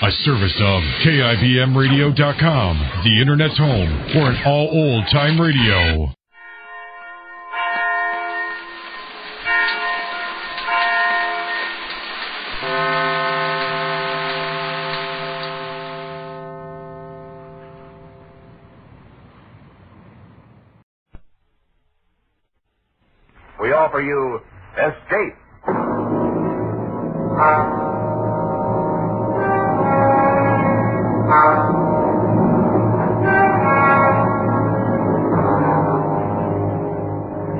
A service of KIBMradio.com, the Internet's home for an all old-time radio. We offer you Escape.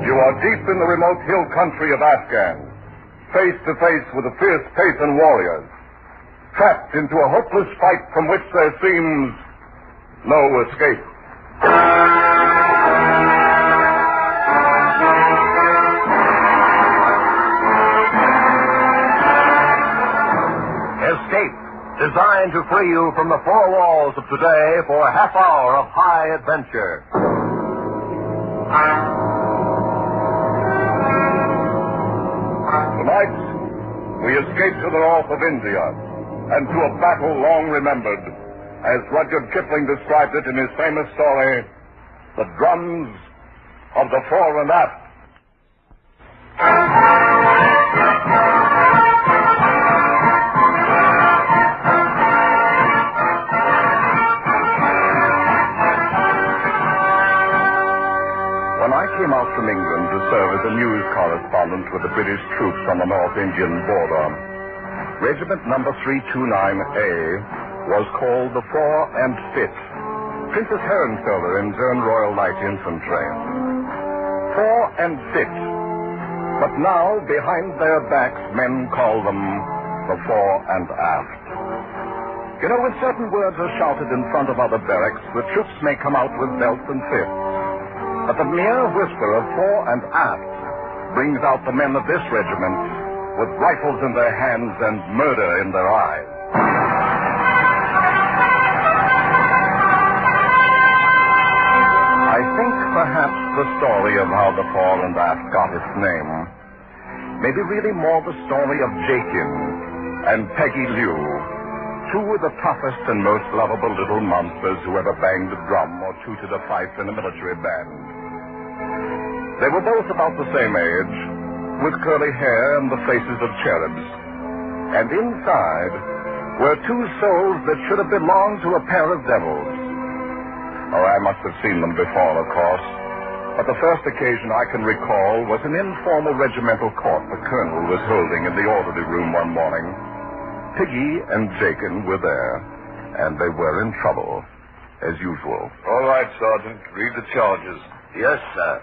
You are deep in the remote hill country of Afghan, face to face with the fierce Pathan warriors, trapped into a hopeless fight from which there seems no escape. Escape, designed to free you from the four walls of today for a half hour of high adventure. Tonight, we escape to the north of India and to a battle long remembered, as Rudyard Kipling described it in his famous story, The Drums of the Fore and Aft. When I came out from England to serve as a news correspondent with the British troops on the North Indian border, Regiment number 329A was called the Fore and Fit, Princess Herrenfelder in Zern Royal Light Infantry. Fore and Fit. But now, behind their backs, men call them the Fore and Aft. You know, when certain words are shouted in front of other barracks, the troops may come out with belts and fists. But the mere whisper of Fore and Aft brings out the men of this regiment with rifles in their hands and murder in their eyes. I think perhaps the story of how the Fore and Aft got its name may be really more the story of Jakin and Peggy Liu, two of the toughest and most lovable little monsters who ever banged a drum or tooted a fife in a military band. They were both about the same age, with curly hair and the faces of cherubs. And inside were two souls that should have belonged to a pair of devils. Oh, I must have seen them before, of course. But the first occasion I can recall was an informal regimental court the colonel was holding in the orderly room one morning. Piggy and Jakin were there, and they were in trouble, as usual. All right, Sergeant. Read the charges. Yes, sir.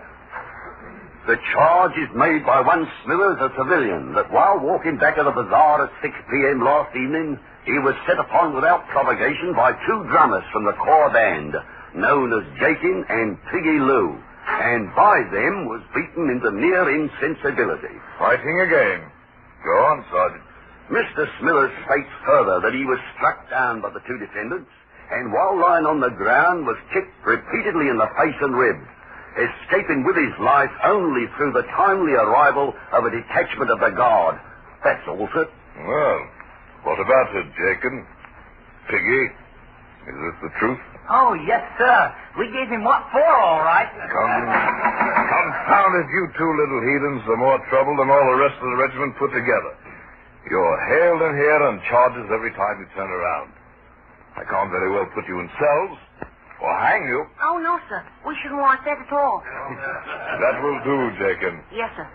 The charge is made by one Smithers, a civilian, that while walking back of the bazaar at 6 p.m. last evening, he was set upon without provocation by two drummers from the corps band, known as Jakin and Piggy Lou, and by them was beaten into near insensibility. Fighting again. Go on, Sergeant. Mr. Smithers states further that he was struck down by the two defendants, and while lying on the ground was kicked repeatedly in the face and ribs, escaping with his life only through the timely arrival of a detachment of the guard. That's all, sir. Well, what about it, Jakin? Piggy, is this the truth? Oh, yes, sir. We gave him what for, all right. Confound it, you two little heathens, the more trouble than all the rest of the regiment put together. You're hailed in here on charges every time you turn around. I can't very well put you in cells or hang you. Oh, no, sir. We shouldn't want that at all. That will do, Jakin. Yes, sir.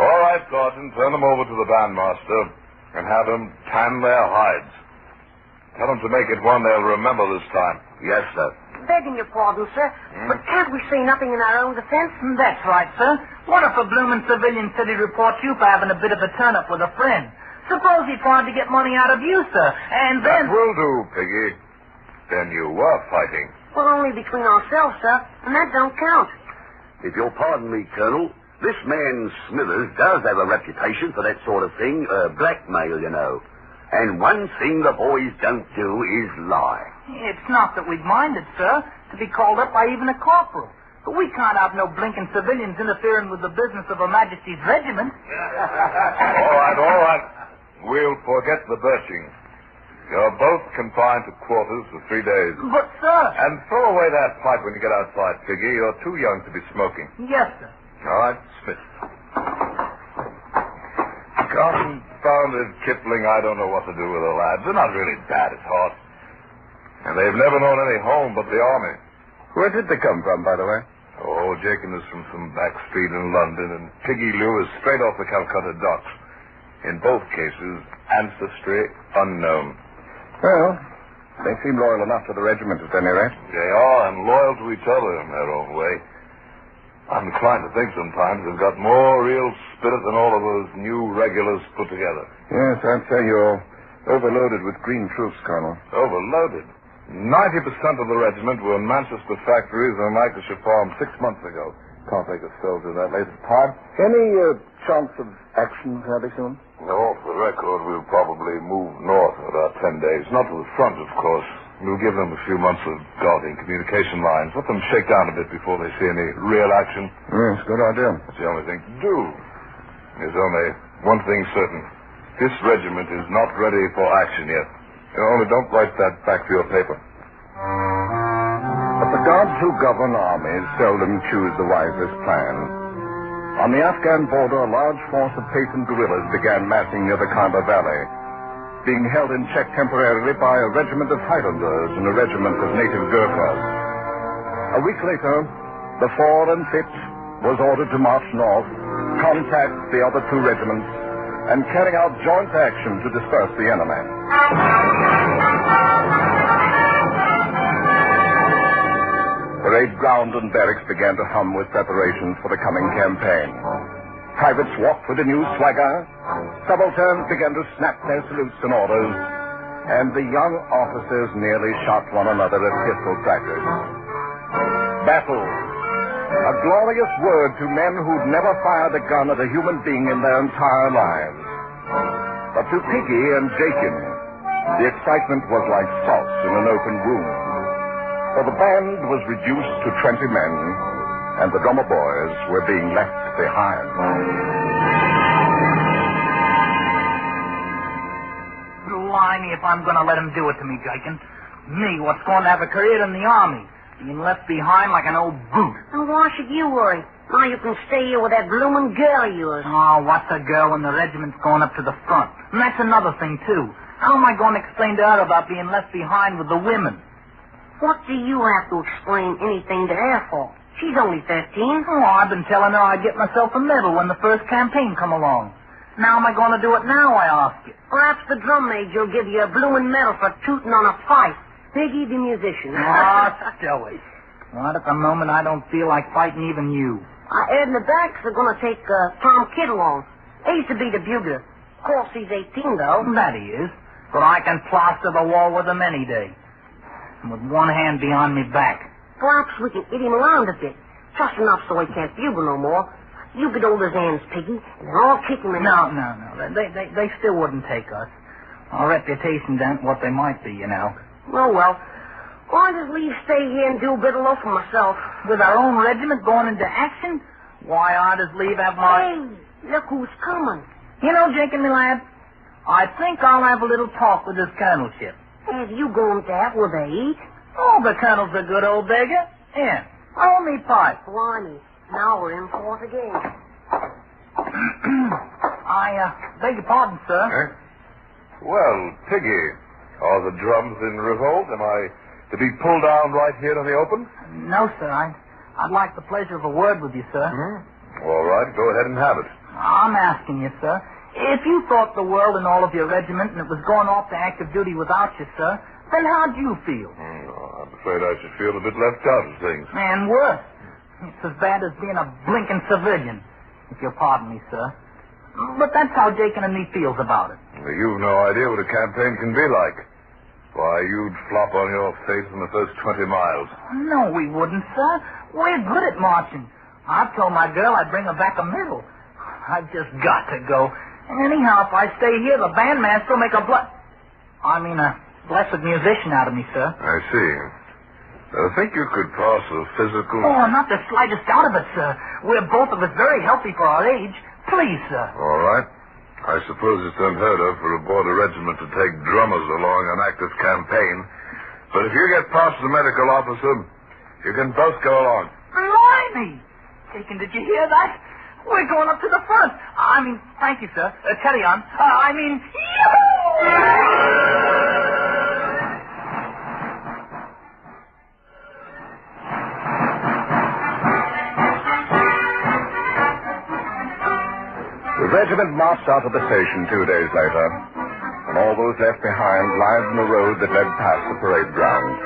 All right, Sergeant, turn them over to the bandmaster and have them tan their hides. Tell them to make it one they'll remember this time. Yes, sir. Begging your pardon, sir, but can't we say nothing in our own defense? That's right, sir. What if a bloomin' civilian said he'd report you for having a bit of a turn-up with a friend? Suppose he tried to get money out of you, sir, and then... That will do, Piggy. Then you were fighting. Well, only between ourselves, sir, and that don't count. If you'll pardon me, Colonel, this man Smithers does have a reputation for that sort of thing, blackmail, you know. And one thing the boys don't do is lie. It's not that we'd minded, sir, to be called up by even a corporal. But we can't have no blinking civilians interfering with the business of Her Majesty's regiment. All right. We'll forget the birching. You're both confined to quarters for 3 days. But, sir... And throw away that pipe when you get outside, Piggy. You're too young to be smoking. Yes, sir. All right, Smith. Confounded Kipling, I don't know what to do with the lads. They're not really bad at heart. And they've never known any home but the army. Where did they come from, by the way? Oh, Jacob is from some back street in London, and Piggy Lou is straight off the Calcutta docks. In both cases, ancestry unknown. Well, they seem loyal enough to the regiment at any rate. They are, and loyal to each other in their own way. I'm inclined to think sometimes they've got more real spirit than all of those new regulars put together. Yes, I'd say you're overloaded with green troops, Colonel. Overloaded? 90% of the regiment were in Manchester factories and Lancashire farms 6 months ago. Can't take a spell to that latest time. Any chance of action fairly soon? No, off the record, we'll probably move north in about 10 days. Not to the front, of course. We'll give them a few months of guarding communication lines. Let them shake down a bit before they see any real action. Yes, good idea. That's the only thing to do. There's only one thing certain. This regiment is not ready for action yet. Only don't write that back to your paper. But the gods who govern armies seldom choose the wisest plan. On the Afghan border, a large force of Payson guerrillas began massing near the Khyber Valley, being held in check temporarily by a regiment of Highlanders and a regiment of native Gurkhas. A week later, the Fore and Aft was ordered to march north, contact the other two regiments, and carry out joint action to disperse the enemy. Parade ground and barracks began to hum with preparations for the coming campaign. Privates walked with a new swagger, subalterns began to snap their salutes and orders, and the young officers nearly shot one another at pistol practice. Battle, a glorious word to men who'd never fired a gun at a human being in their entire lives. But to Piggy and Jakin, the excitement was like salt in an open wound. For the band was reduced to 20 men, and the drummer boys were being left behind. Blimey, if I'm going to let him do it to me, Jakin. Me, what's going to have a career in the army, being left behind like an old boot. And why should you worry? Now you can stay here with that bloomin' girl of yours. Oh, what's a girl when the regiment's going up to the front? And that's another thing, too. How am I going to explain to her about being left behind with the women? What do you have to explain anything to her for? She's only 15. Oh, I've been telling her I'd get myself a medal when the first campaign come along. Now am I going to do it now, I ask you? Perhaps the drum major will give you a bloomin' medal for tooting on a fife. Piggy the musician. Oh, silly. Right at the moment, I don't feel like fighting even you. Ed and the Backs are going to take Tom Kidd along. He used to be the bugler. Of course, he's 18, though. That he is. But I can plaster the wall with him any day. With one hand behind me back. Perhaps we can hit him around a bit. Just enough so he can't bugle no more. You get hold his hands, Piggy, and then I'll kick him in. No. They still wouldn't take us. Our reputations aren't what they might be, you know. Oh, well. I'll just leave stay here and do a bit of love for myself. With our own regiment going into action? Why, I'd just leave have my... Hey, look who's coming. You know, Jakin, me lad, I think I'll have a little talk with this colonelship. Have you going to have with a eat? Oh, the colonel's a good old beggar. Here, hold me pipe. Blimey, now we're in for it again. I beg your pardon, sir. Well, Piggy, are the drums in revolt? Am I to be pulled down right here in the open? No, sir. I'd like the pleasure of a word with you, sir. All right, go ahead and have it. I'm asking you, sir. If you thought the world and all of your regiment and it was going off to active duty without you, sir, then how'd you feel? I'm afraid I should feel a bit left out of things. And worse. It's as bad as being a blinking civilian, if you'll pardon me, sir. But that's how Jakin and me feels about it. Well, you've no idea what a campaign can be like. Why, you'd flop on your face in the first 20 miles. No, we wouldn't, sir. We're good at marching. I've told my girl I'd bring her back a medal. I've just got to go. Anyhow, if I stay here, the bandmaster will make a blessed musician out of me, sir. I see. I think you could pass a physical... Oh, not the slightest doubt of it, sir. We're both of us very healthy for our age. Please, sir. All right. I suppose it's unheard of for a border regiment to take drummers along an active campaign. But if you get past the medical officer, you can both go along. Blimey! Deacon, did you hear that? We're going up to the front. Thank you, sir. Carry on. The regiment marched out of the station 2 days later, and all those left behind lied in the road that led past the parade ground.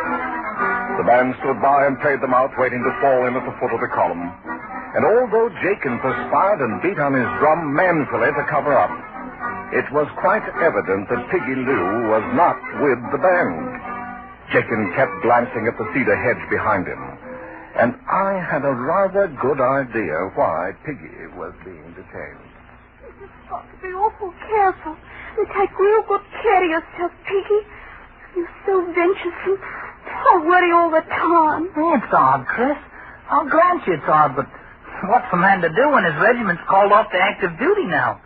The band stood by and played them out, waiting to fall in at the foot of the column. And although Jakin perspired and beat on his drum manfully to cover up, it was quite evident that Piggy Lou was not with the band. Jakin kept glancing at the cedar hedge behind him, and I had a rather good idea why Piggy was being detained. You've got to be awful careful and take real good care of yourself, Piggy. You're so venturesome. I worry all the time. It's odd, Chris. I'll grant you it's odd, but what's a man to do when his regiment's called off to active duty now?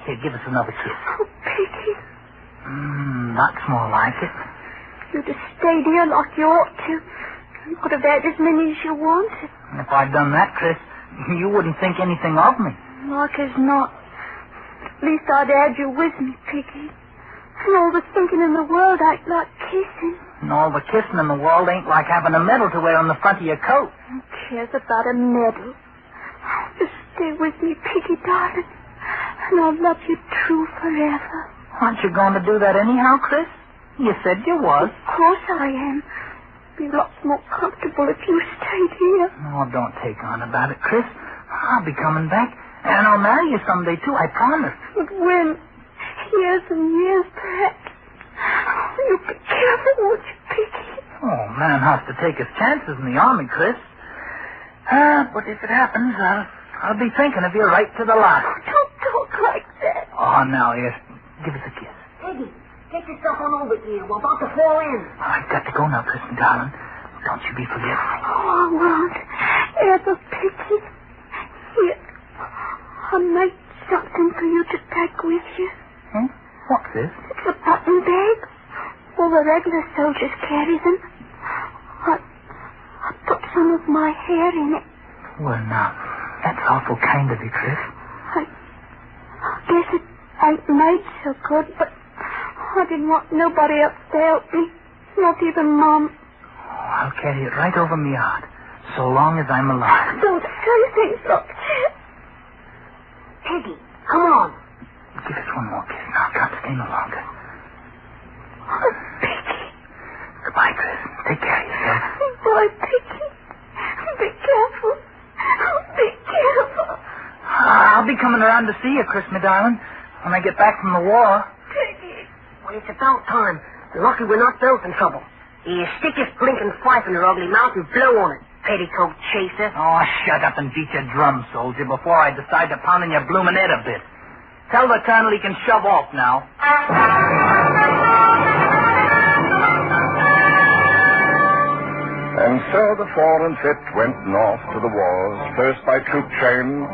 Here, give us another kiss. Oh, Piggy. That's more like it. You'd have stayed here like you ought to. You could have had as many as you wanted. If I'd done that, Chris, you wouldn't think anything of me. Like as not. At least I'd had you with me, Piggy. And all the thinking in the world ain't like kissing. And all the kissing in the world ain't like having a medal to wear on the front of your coat. Who cares about a medal? Just stay with me, Piggy, darling. And I'll love you true forever. Aren't you going to do that anyhow, Chris? You said you was. Of course I am. Be lots more comfortable if you stayed here. Oh, don't take on about it, Chris. I'll be coming back. And I'll marry you someday, too, I promise. But when? Years and years, perhaps. You be careful, won't you, Piggy? Oh, man has to take his chances in the army, Chris. But if it happens, I'll be thinking of you right to the last. Don't talk like that. Oh, now, here, give us a kiss. Piggy, get yourself on over here. We're about to fall in. I've got to go now, Chris, darling. Don't you be forgetful. Oh, I won't. Ever, Piggy. Here, I made something for you to take with you. Hmm? What's this? It's a button bag. All the regular soldiers carry them. I put some of my hair in it. Well, now, that's awful kind of you, Chris. I guess it ain't made so good, but I didn't want nobody else to help me. Not even Mom. Oh, I'll carry it right over my yard, so long as I'm alive. Don't say things like that. Piggy, come on. Give us one more kiss now. I can't stay no longer. Oh, Piggy. Goodbye, Chris. Take care of yourself. Boy, Piggy. Be careful. Be careful. I'll be coming around to see you, Chris, my darling, when I get back from the war. Piggy. Well, it's about time. Lucky we're not both in trouble. You stick your blinking pipe in your ugly mouth and blow on it, petticoat chaser. Oh, shut up and beat your drum, soldier, before I decide to pound in your bloomin' head a bit. Tell the colonel he can shove off now. And so the 4 and 5th went north to the wars, first by troop train,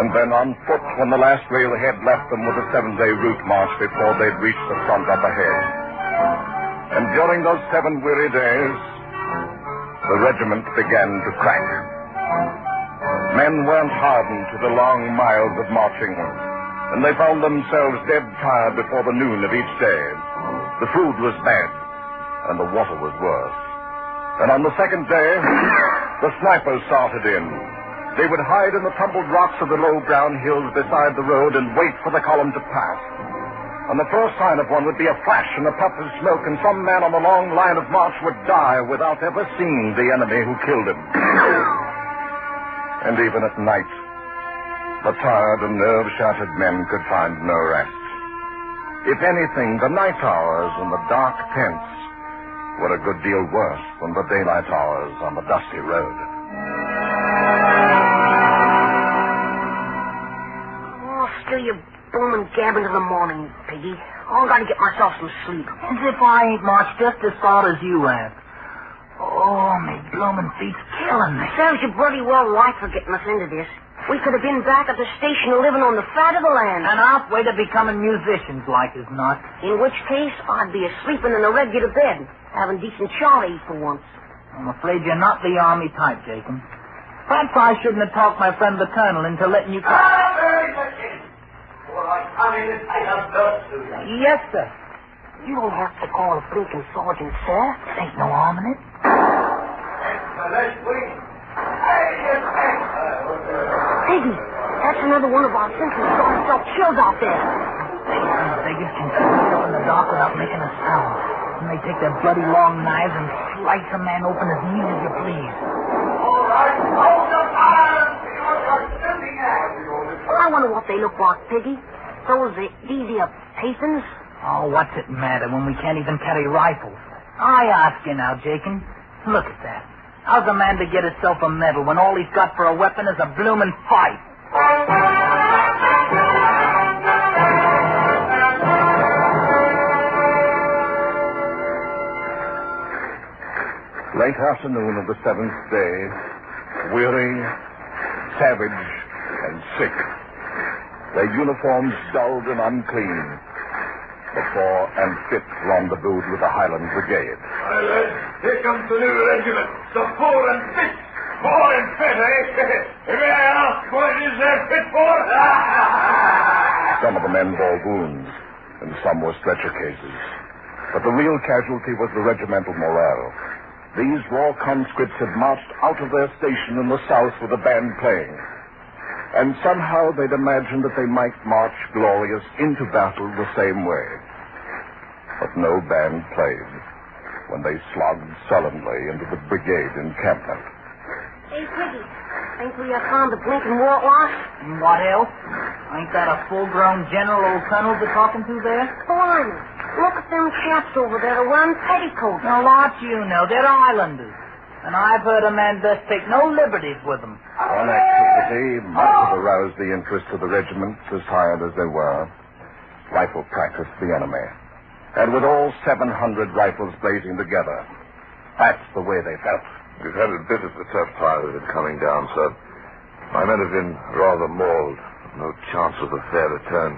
and then on foot when the last railhead left them with a 7-day route march before they'd reached the front up ahead. And during those 7 weary days, the regiment began to crack. Men weren't hardened to the long miles of marching, and they found themselves dead tired before the noon of each day. The food was bad, and the water was worse. And on the second day, the snipers started in. They would hide in the tumbled rocks of the low brown hills beside the road and wait for the column to pass. And the first sign of one would be a flash and a puff of smoke, and some man on the long line of march would die without ever seeing the enemy who killed him. And even at night, the tired and nerve-shattered men could find no rest. If anything, the night hours in the dark tents were a good deal worse than the daylight hours on the dusty road. Oh, still you booming gabbing till the morning, Piggy. Oh, I gotta get myself some sleep. As if I ain't marched just as far as you have. Oh, me bloomin' feet's killing me. Serves you bloody well right for getting us into this. We could have been back at the station living on the fat of the land. And halfway to becoming musicians, like as not. In which case, I'd be sleeping in a regular bed, having decent chow to eat for once. I'm afraid you're not the Army type, Jacob. Perhaps I shouldn't have talked my friend the Colonel into letting you come. Yes, sir. You don't have to call a blinking sergeant, sir. There ain't no harm in it. Piggy, that's another one of our sentries got himself killed out there. They just can sneak up in the dark without making a sound. And they take their bloody long knives and slice a man open as neat as you please. All right, hold the fire and see what you're shooting at. Well, I wonder what they look like, Piggy. These here Pathans? Oh, what's it matter when we can't even carry rifles? I ask you now, Jakin. Look at that. How's a man to get himself a medal when all he's got for a weapon is a bloomin' fight? Late afternoon of the 7th day, weary, savage, and sick, their uniforms dulled and unclean, the Fore and Aft rendezvoused with the Highland Brigade. Hi, lads. Here comes the new regiment, the Fore and Aft. Fore and Aft, eh? May I ask what it is they're fit for? Some of the men bore wounds, and some were stretcher cases. But the real casualty was the regimental morale. These raw conscripts had marched out of their station in the south with a band playing. And somehow they'd imagined that they might march glorious into battle the same way. But no band played when they slogged sullenly into the brigade encampment. Hey, Piggy, think we have found the blinking war wash? And what else? Ain't that a full-grown general old colonel they're talking to there? Blimey, look at them chaps over there wearing petticoats. Now, what you know, they're islanders. And I've heard a man best take no liberties with them. One activity might have aroused the interest of the regiments, as tired as they were. Rifle practice the enemy. And with all 700 rifles blazing together, that's the way they felt. We've had a bit of a tough time of it coming down, sir. My men have been rather mauled. No chance of a fair return.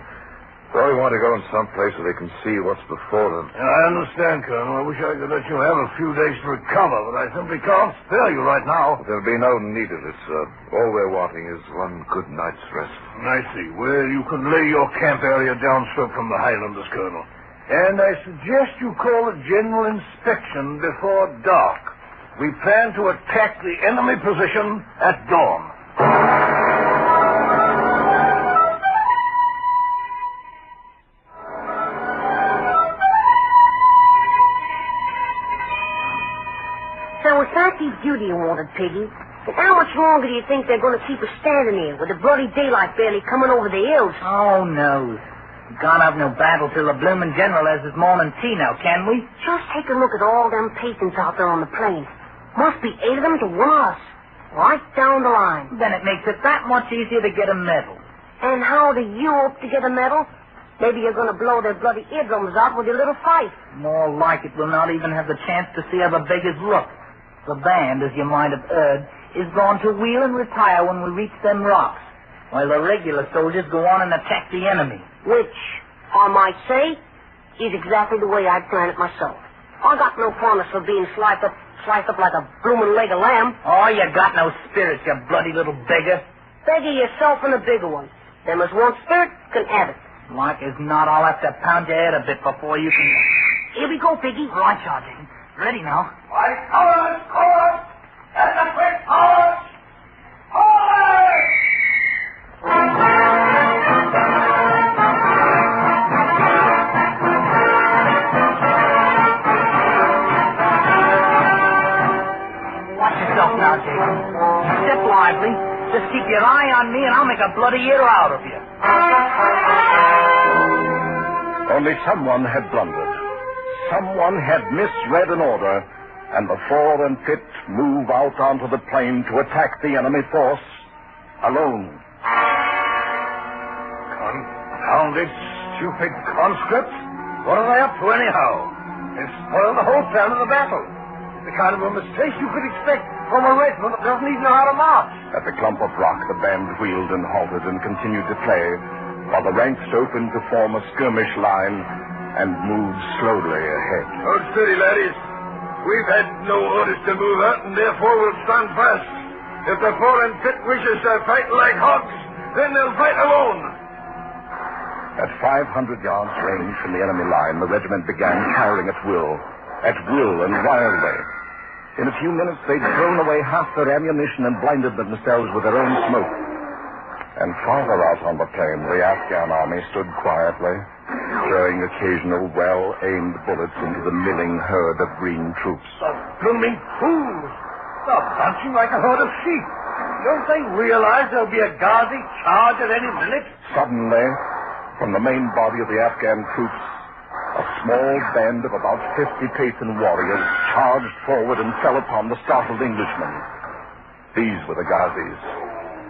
So we want to go in some place where they can see what's before them. I understand, Colonel. I wish I could let you have a few days to recover, but I simply can't spare you right now. There'll be no need of it, sir. All we're wanting is one good night's rest. I see. Well, you can lay your camp area downstroke from the Highlanders, Colonel. And I suggest you call a general inspection before dark. We plan to attack the enemy position at dawn. So it's active duty you wanted, Piggy. And how much longer do you think they're going to keep us standing here with the bloody daylight barely coming over the hills? Oh, no. We can't have no battle till the bloomin' general has his morning tea now, can we? Just take a look at all them Pathans out there on the plain. Must be 8 of them to 1 of us. Right down the line. Then it makes it that much easier to get a medal. And how do you hope to get a medal? Maybe you're going to blow their bloody eardrums out with your little fife. More like it, we'll not even have the chance to see how the beggars look. The band, as you might have heard, is going to wheel and retire when we reach them rocks, while the regular soldiers go on and attack the enemy. Which, I might say, is exactly the way I'd plan it myself. I got no promise for being sliced up like a bloomin' leg of lamb. Oh, you got no spirit, you bloody little beggar. Beggar yourself and a bigger one. Them as want spirit can have it. Like as not, I'll have to pound your head a bit before you can... Here we go, Piggy. Right, Sergeant. Ready now. Right, colors! That's a quick colors! Colors! Watch yourself now, Jacob. Step lively. Just keep your eye on me and I'll make a bloody ear out of you. Only someone had blundered. Someone had misread an order, and the Fore and Aft move out onto the plain to attack the enemy force alone. Confounded, stupid conscripts. What are they up to anyhow? They've spoiled the whole plan of the battle. The kind of a mistake you could expect from a regiment that doesn't even know how to march. At the clump of rock, the band wheeled and halted and continued to play, while the ranks opened to form a skirmish line and moved slowly ahead. Hold steady, laddies. We've had no orders to move out, and therefore we'll stand fast. If the Fore and Fit wishes to fight like hogs, then they'll fight alone. At 500 yards range from the enemy line, the regiment began firing at will and wildly. In a few minutes, they'd thrown away half their ammunition and blinded themselves with their own smoke. And farther out on the plain, the Afghan army stood quietly, throwing occasional well-aimed bullets into the milling herd of green troops. The blooming fools! They're bunching like a herd of sheep. Don't they realize there'll be a Ghazi charge at any minute? Suddenly, from the main body of the Afghan troops, a small band of about 50 Pathan warriors charged forward and fell upon the startled Englishmen. These were the Ghazis,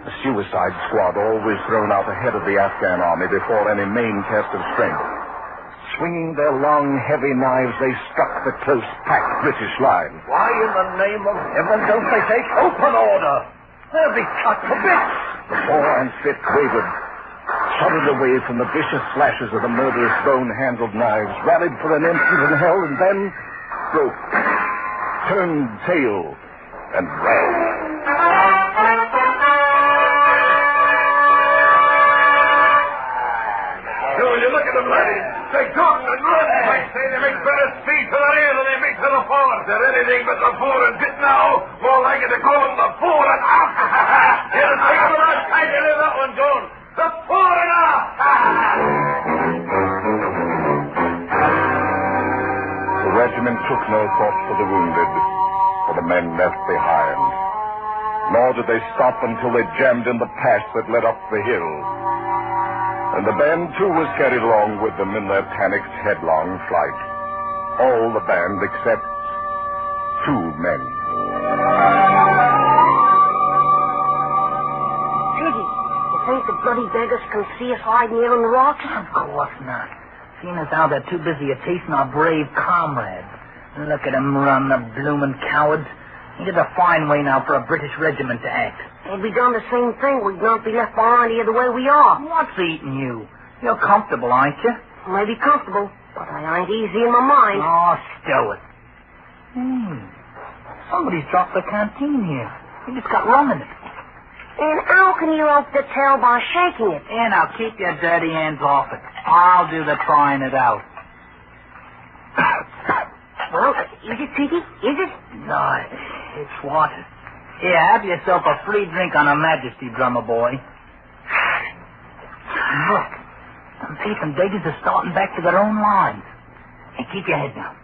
a suicide squad always thrown out ahead of the Afghan army before any main test of strength. Swinging their long, heavy knives, they struck the close-packed British line. Why in the name of heaven don't they take open order? They'll be cut to bits. The Fore and Fit wavered, shuddered away from the vicious slashes of the murderous bone-handled knives, rallied for an instant and held, and then broke, turned tail, and ran. So you look at them, laddies. They talk and run. I say they make better speed to the rear than they make to the forward. They're anything but the Fore and Fit now. More likely to call them the Fore and Aft. Here's the last time you hear that one, Joan. The Fore and Aft. The regiment took no thought for the wounded, for the men left behind. Nor did they stop until they jammed in the pass that led up the hill. And the band, too, was carried along with them in their panicked, headlong flight. All the band except 2 men. Piggy, you think the bloody beggars can see us hiding here on the rocks? Of course not. Seeing as how they're too busy chasing our brave comrades. Look at them run, the bloomin' cowards. It's a fine way now for a British regiment to act. If we done the same thing, we'd not be left behind here the way we are. What's eating you? You're comfortable, aren't you? Maybe comfortable, but I ain't easy in my mind. Oh, stow it. Somebody's dropped the canteen here. We just got rum in it. And how can you hope to tell by shaking it? And now keep your dirty hands off it. I'll do the trying it out. Well, is it, Piggy? Is it? No, it's water. Here, have yourself a free drink on Her Majesty, drummer boy. Look, them Pathan beggars are starting back to their own lines. And keep your head down.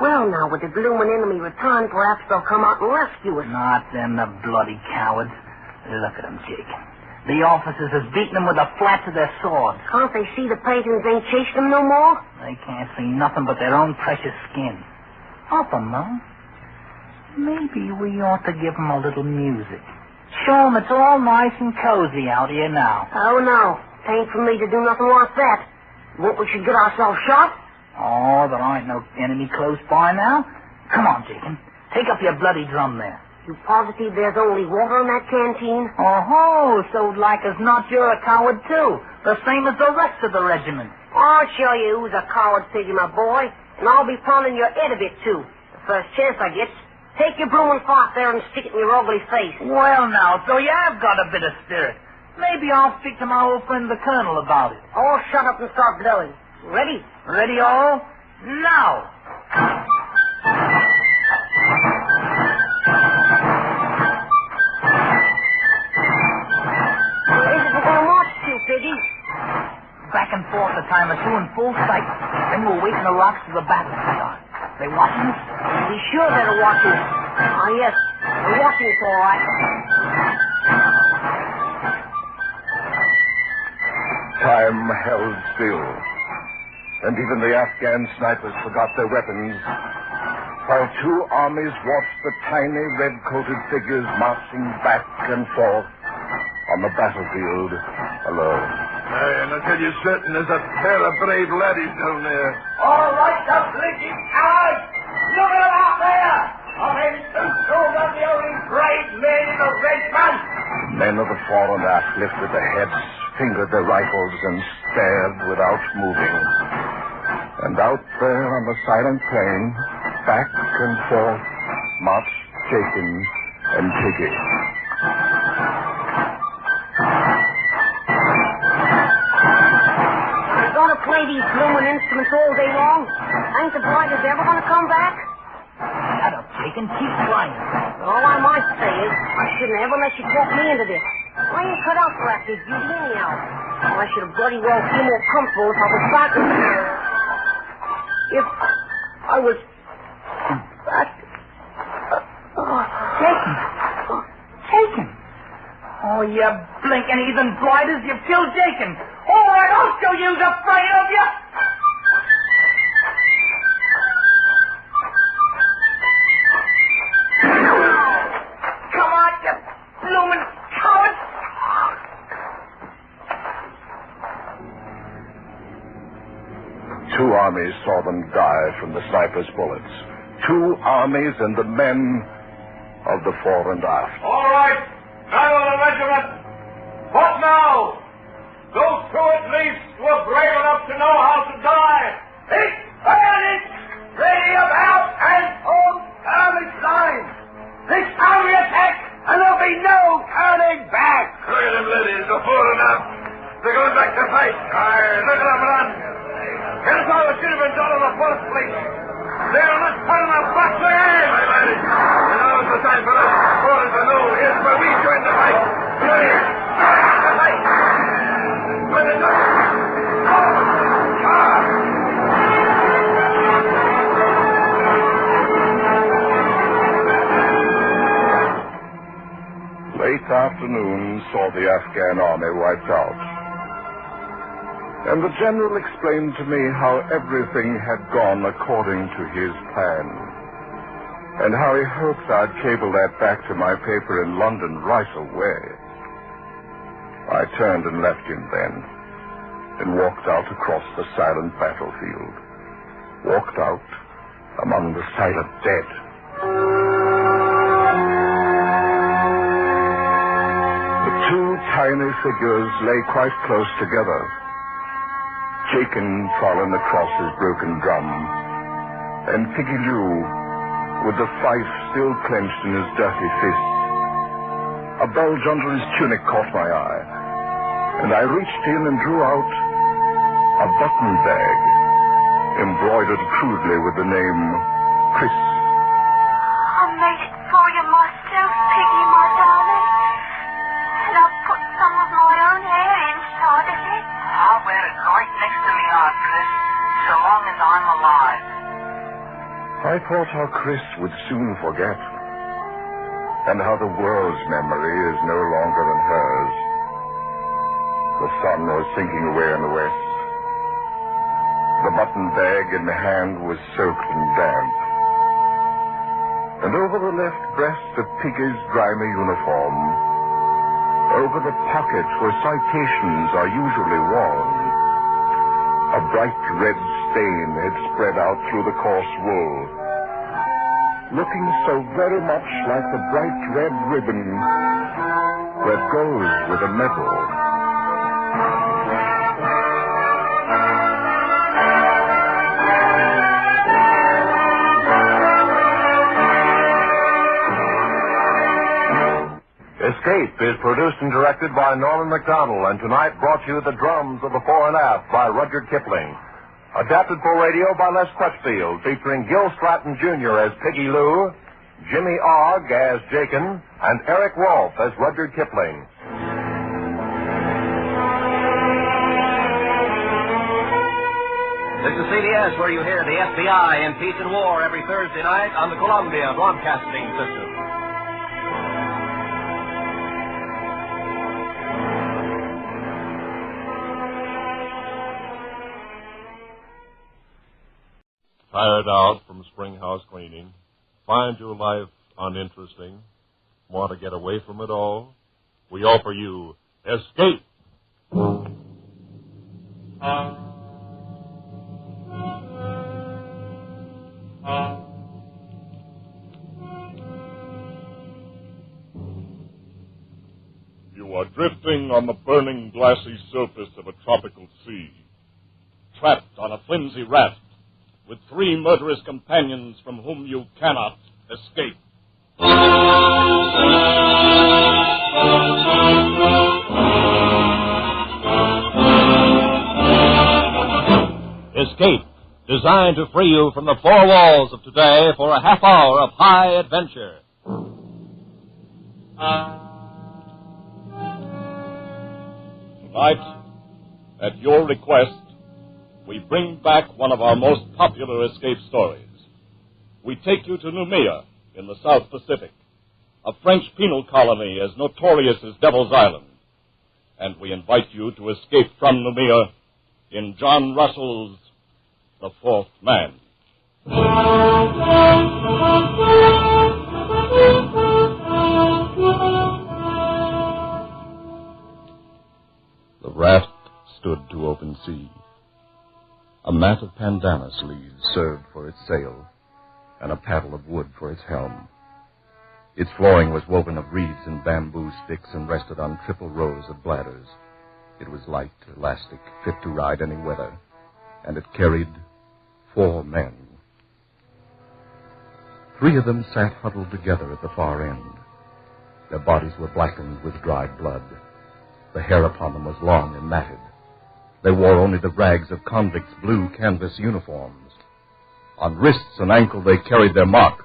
Well, now, with the bloomin' enemy return, perhaps they'll come out and rescue us. Not them, the bloody cowards. Look at them, Jake. The officers is beating them with the flats of their swords. Can't they see the Pathans ain't chasing them no more? They can't see nothing but their own precious skin. Help them, though. Maybe we ought to give them a little music. Show them it's all nice and cozy out here now. Oh, no. It ain't for me to do nothing like that. What, we should get ourselves shot? Oh, there ain't no enemy close by now. Come on, Jacob. Take up your bloody drum there. You positive there's only water in that canteen? Oh, so like as not you're a coward, too. The same as the rest of the regiment. I'll show you who's a coward, Piggy, my boy. And I'll be pounding your head a bit, too. The first chance I get. Take your bloomin' fart there and stick it in your ugly face. Well, now, so you have got a bit of spirit. Maybe I'll speak to my old friend the Colonel about it. Oh, shut up and start blowing. Ready? Ready, all? Now! Where is it we're going to march to, Piggy? Back and forth a time or two in full sight. Then we'll wait in the rocks till the battle starts. They watching us? Be sure they're watching us. Ah, yes. They're watching us, all right. Time held still, and even the Afghan snipers forgot their weapons, while 2 armies watched the tiny red-coated figures marching back and forth on the battlefield alone. And I tell you certain there's a pair of brave laddies down there. All right, the blinking cowards! Look at them out there! Up men of the fore and aft lifted their heads, fingered their rifles, and stared without moving. And out there on the silent plain, back and forth, marched Jakin and Piggy. You're going to play these blooming instruments all day long? Ain't the blighters ever going to come back? Shut up, Jakin. Keep flying. All I might say is, I shouldn't ever let you talk me into this. I ain't cut out for active duty anyhow. I should have bloody well feel more comfortable if I was back in the air. If I was back. Jakin. Jakin. Oh, you blinking heathen blighters. You've killed Jakin. All right, I'll show you who's afraid of you. Come on, you bloomin' coward. Two armies saw them die from the sniper's bullets. Two armies and the men of the fore and aft. All right, men of the regiment. What now? Those two at least were brave enough to know how to die. It's bayonets! Ready about and hold army line! This time we attack, and there'll be no turning back! Look at them, ladies, the fore and aft. They're going back to fight. Aye, look at them run. Here's how it should have been done in the first place. They're not turning their backs again. Aye, ladies. And now is the time for us, foreigners to know. Here's where we join the fight. Here. The fight. Where they go. Late afternoon saw the Afghan army wiped out. And the general explained to me how everything had gone according to his plan. And how he hoped I'd cable that back to my paper in London right away. I turned and left him then, and walked out across the silent battlefield. Walked out among the silent dead. The two tiny figures lay quite close together. Jakin fallen across his broken drum, and Piggy Lou, with the fife still clenched in his dirty fist. A bulge under his tunic caught my eye, and I reached in and drew out a button bag, embroidered crudely with the name Chris. I made it for you myself, Piggy, my darling. And I put some of my own hair inside of it. I'll wear it right next to me, Aunt Chris, so long as I'm alive. I thought how Chris would soon forget, and how the world's memory is no longer than hers. The sun was sinking away in the west. The button bag in my hand was soaked and damp. And over the left breast of Piggy's grimy uniform, over the pocket where citations are usually worn, a bright red stain had spread out through the coarse wool, looking so very much like the bright red ribbon that goes with a medal. Escape is produced and directed by Norman McDonald, and tonight brought you The Drums of the Fore and Aft by Rudyard Kipling. Adapted for radio by Les Crutchfield, featuring Gil Stratton Jr. as Piggy Lou, Jimmy Ogg as Jakin, and Eric Rolfe as Rudyard Kipling. This is CBS, where you hear the FBI in Peace and War every Thursday night on the Columbia Broadcasting System. Tired out from spring house cleaning? Find your life uninteresting? Want to get away from it all? We offer you Escape. You are drifting on the burning glassy surface of a tropical sea, trapped on a flimsy raft with 3 murderous companions from whom you cannot escape. Escape, designed to free you from the 4 walls of today for a half hour of high adventure. Tonight, at your request, we bring back one of our most popular escape stories. We take you to Noumea in the South Pacific, a French penal colony as notorious as Devil's Island. And we invite you to escape from Noumea in John Russell's The Fourth Man. The raft stood to open sea. A mat of pandanus leaves served for its sail, and a paddle of wood for its helm. Its flooring was woven of reeds and bamboo sticks and rested on triple rows of bladders. It was light, elastic, fit to ride any weather, and it carried 4 men. 3 of them sat huddled together at the far end. Their bodies were blackened with dried blood. The hair upon them was long and matted. They wore only the rags of convicts' blue canvas uniforms. On wrists and ankle they carried their mark,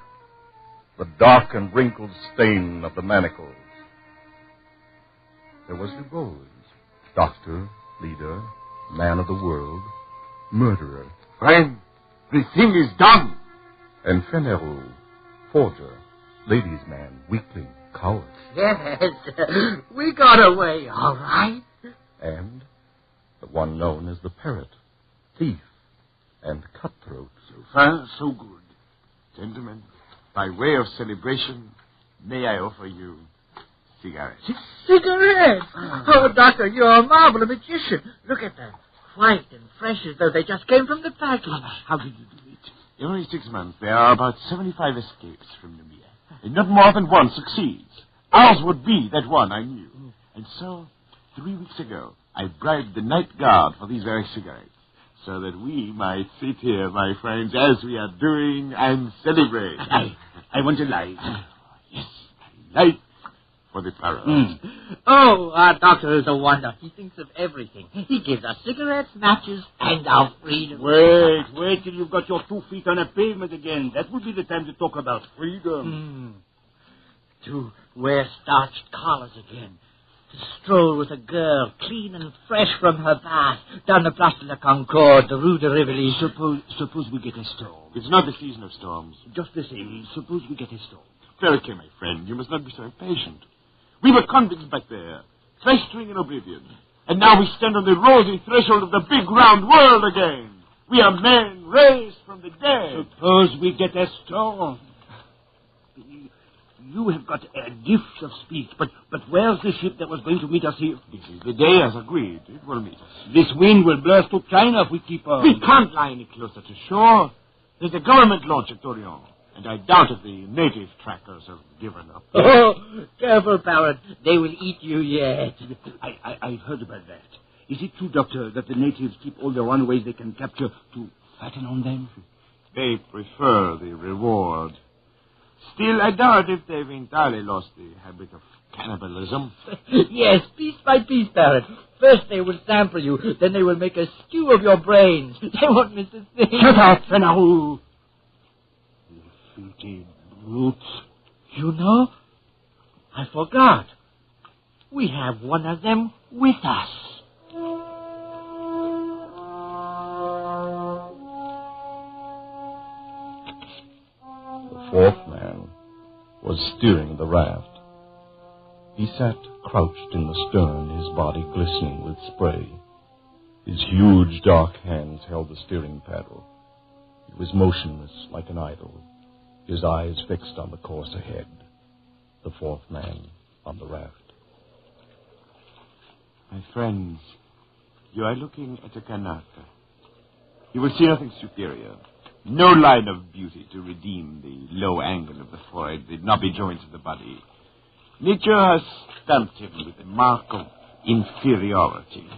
the dark and wrinkled stain of the manacles. There was Dubose, doctor, leader, man of the world, murderer. Friend, the thing is done. And Fenerou, forger, ladies' man, weakling, coward. Yes, we got away, all right. And the one known as the parrot, thief, and cutthroat. So far, so good. Gentlemen, by way of celebration, may I offer you cigarettes? Cigarettes? Oh, Doctor, you're a marvelous magician. Look at them. White and fresh as though they just came from the package. How did you do it? In only 6 months, there are about 75 escapes from Noumea. And not more than one succeeds. Ours would be that one, I knew. And so, 3 weeks ago, I bribed the night guard for these very cigarettes, so that we might sit here, my friends, as we are doing, and celebrate. I want to light. Yes, light for the parrot. Oh, our doctor is a wonder. He thinks of everything. He gives us cigarettes, matches, and our freedom. Wait till you've got your 2 feet on a pavement again. That will be the time to talk about freedom. To wear starched collars again. To stroll with a girl, clean and fresh from her bath, down the Place de la Concorde, the Rue de Rivoli. Suppose we get a storm. It's not the season of storms. Just the same. Suppose we get a storm. Very okay, my friend. You must not be so impatient. We were convicts back there, festering in oblivion. And now we stand on the rosy threshold of the big round world again. We are men raised from the dead. Suppose we get a storm. You have got a gift of speech, but where's the ship that was going to meet us here? This is the day as agreed. It will meet us. This wind will blow us to China if we keep on. We can't lie any closer to shore. There's a government launch at Torreon, and I doubt if the native trackers have given up. Oh, careful, parrot. They will eat you yet. I've heard about that. Is it true, Doctor, that the natives keep all the runaways they can capture to fatten on them? They prefer the reward. Still, I doubt if they've entirely lost the habit of cannibalism. Yes, piece by piece, parrot. First they will sample you, then they will make a stew of your brains. They won't miss a thing. Shut up, Fenerou. Defeated brutes. You know, I forgot. We have one of them with us. The 4th man was steering the raft. He sat crouched in the stern, his body glistening with spray. His huge dark hands held the steering paddle. He was motionless like an idol, his eyes fixed on the course ahead. The 4th man on the raft. My friends, you are looking at a Kanaka. You will see nothing superior. No line of beauty to redeem the low angle of the forehead, the knobby joints of the body. Nature has stamped him with the mark of inferiority.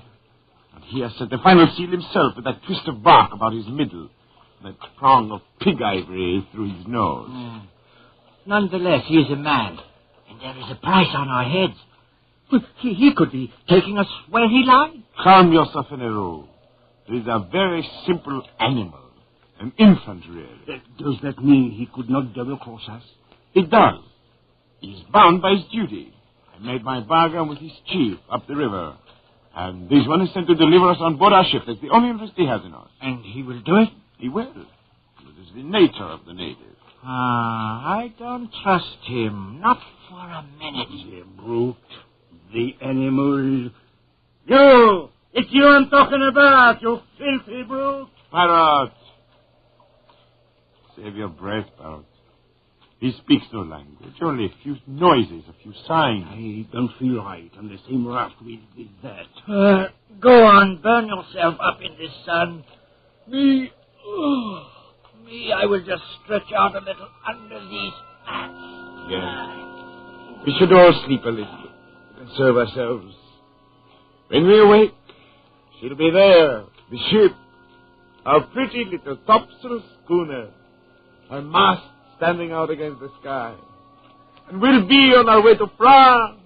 And he has set the final seal himself with that twist of bark about his middle, that prong of pig ivory through his nose. Nonetheless, he is a man, and there is a price on our heads. He could be taking us where he lies. Calm yourself, Fenero. It is a very simple animal, an infant, really. Does that mean he could not double-cross us? It does. He is bound by his duty. I made my bargain with his chief up the river, and this one is sent to deliver us on board our ship. That's the only interest he has in us. And he will do it? He will. It is the nature of the native. I don't trust him. Not for a minute. The brute. The animal. You! It's you I'm talking about, you filthy brute. Parrot! Save your breath, Parrot. He speaks no language, only a few noises, a few signs. I don't feel right on the same raft with that. Go on, burn yourself up in the sun. Me, I will just stretch out a little under these mats. Yes. We should all sleep a little, conserve ourselves. When we awake, she'll be there, the ship, our pretty little topsail schooner, our mast standing out against the sky. And we'll be on our way to France.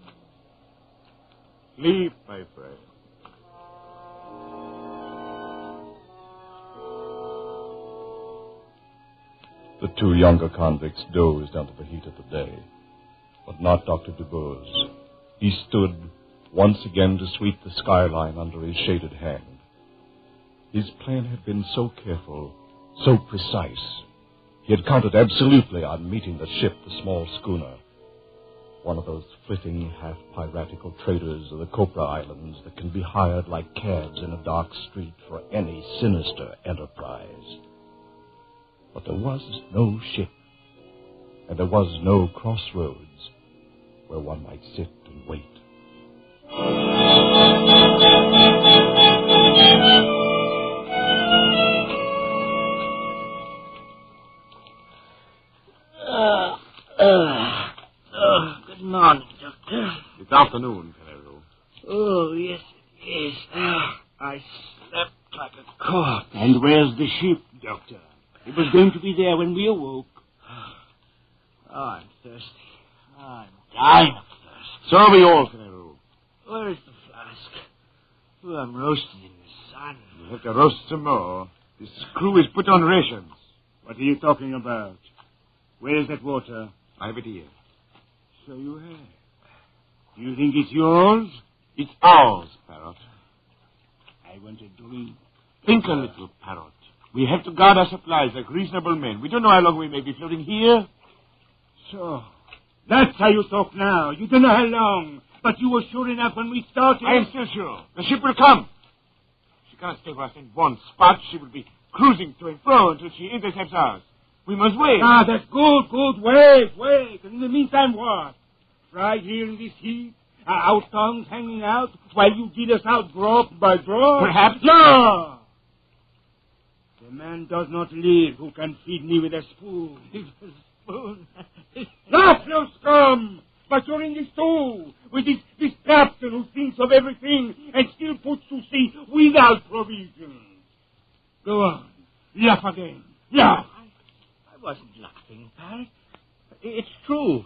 Sleep, my friend. The two younger convicts dozed under the heat of the day, but not Dr. DuBose. He stood once again to sweep the skyline under his shaded hand. His plan had been so careful, so precise. He had counted absolutely on meeting the ship, the small schooner, one of those flitting, half-piratical traders of the Copra Islands that can be hired like cabs in a dark street for any sinister enterprise. But there was no ship, and there was no crossroads where one might sit and wait. Good morning, Doctor. It's afternoon, Fenero. Oh, yes, it is. I slept like a corpse. And where's the ship, Doctor? It was going to be there when we awoke. Oh, I'm thirsty. I'm dying of thirst. So are we all, Fenero. Where is the flask? Oh, I'm roasting in the sun. You have to roast some more. This crew is put on rations. What are you talking about? Where is that water? I have it here. So you have. You think it's yours? It's ours, Parrot. I want a drink. Think a little, Parrot. We have to guard our supplies like reasonable men. We don't know how long we may be floating here. So, that's how you talk now. You don't know how long. But you were sure enough when we started. I am still sure. The ship will come. She cannot stay for us in one spot. She will be cruising to and fro until she intercepts ours. We must wait. Ah, that's good. Wait. And in the meantime, what? Right here in this heat? Our tongues hanging out while you get us out drop by drop? Perhaps. No! The man does not live who can feed me with a spoon. With a spoon? Not no scum! But you're in this too, with this captain who thinks of everything and still puts to sea without provisions. Go on. Laugh again. Laugh. I wasn't laughing, Parrot. It's true.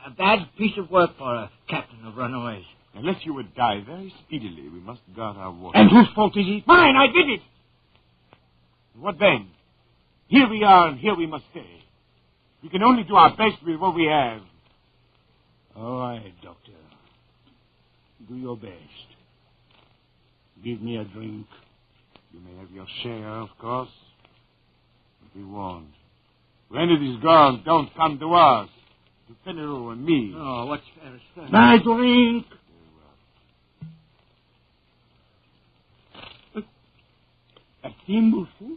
A bad piece of work for a captain of runaways. Unless you would die very speedily, we must guard our water. And whose fault is it? Mine, I did it. What then? Here we are, and here we must stay. We can only do our best with what we have. All right, Doctor. Do your best. Give me a drink. You may have your share, of course. But be warned. When it is gone, don't come to us. To Fenero and me. Oh, what's fair? My drink! A thimbleful?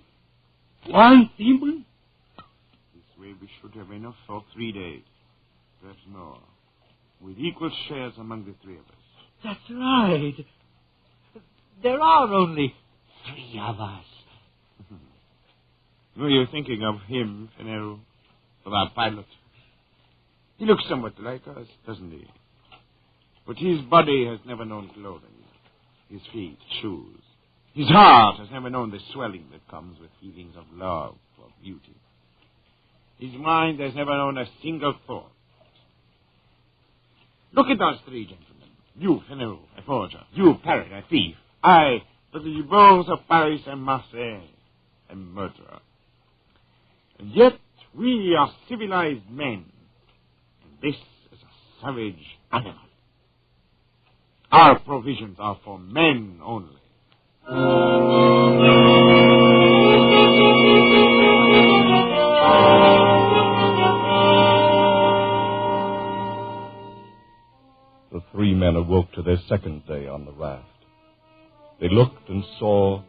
One thimble? This way we should have enough for 3 days. Perhaps more. With equal shares among the three of us. That's right. There are only 3 of us. Were you thinking of him, Fenero? Of our pilot? He looks somewhat like us, doesn't he? But his body has never known clothing. His feet, shoes. His heart has never known the swelling that comes with feelings of love or beauty. His mind has never known a single thought. Look at us three gentlemen. You, Fenelon, a forger. You, Parrot, a thief. I, the Gibbons of Paris and Marseille, a murderer. And yet, we are civilized men. And this is a savage animal. Our provisions are for men only. The three men awoke to their second day on the raft. They looked and saw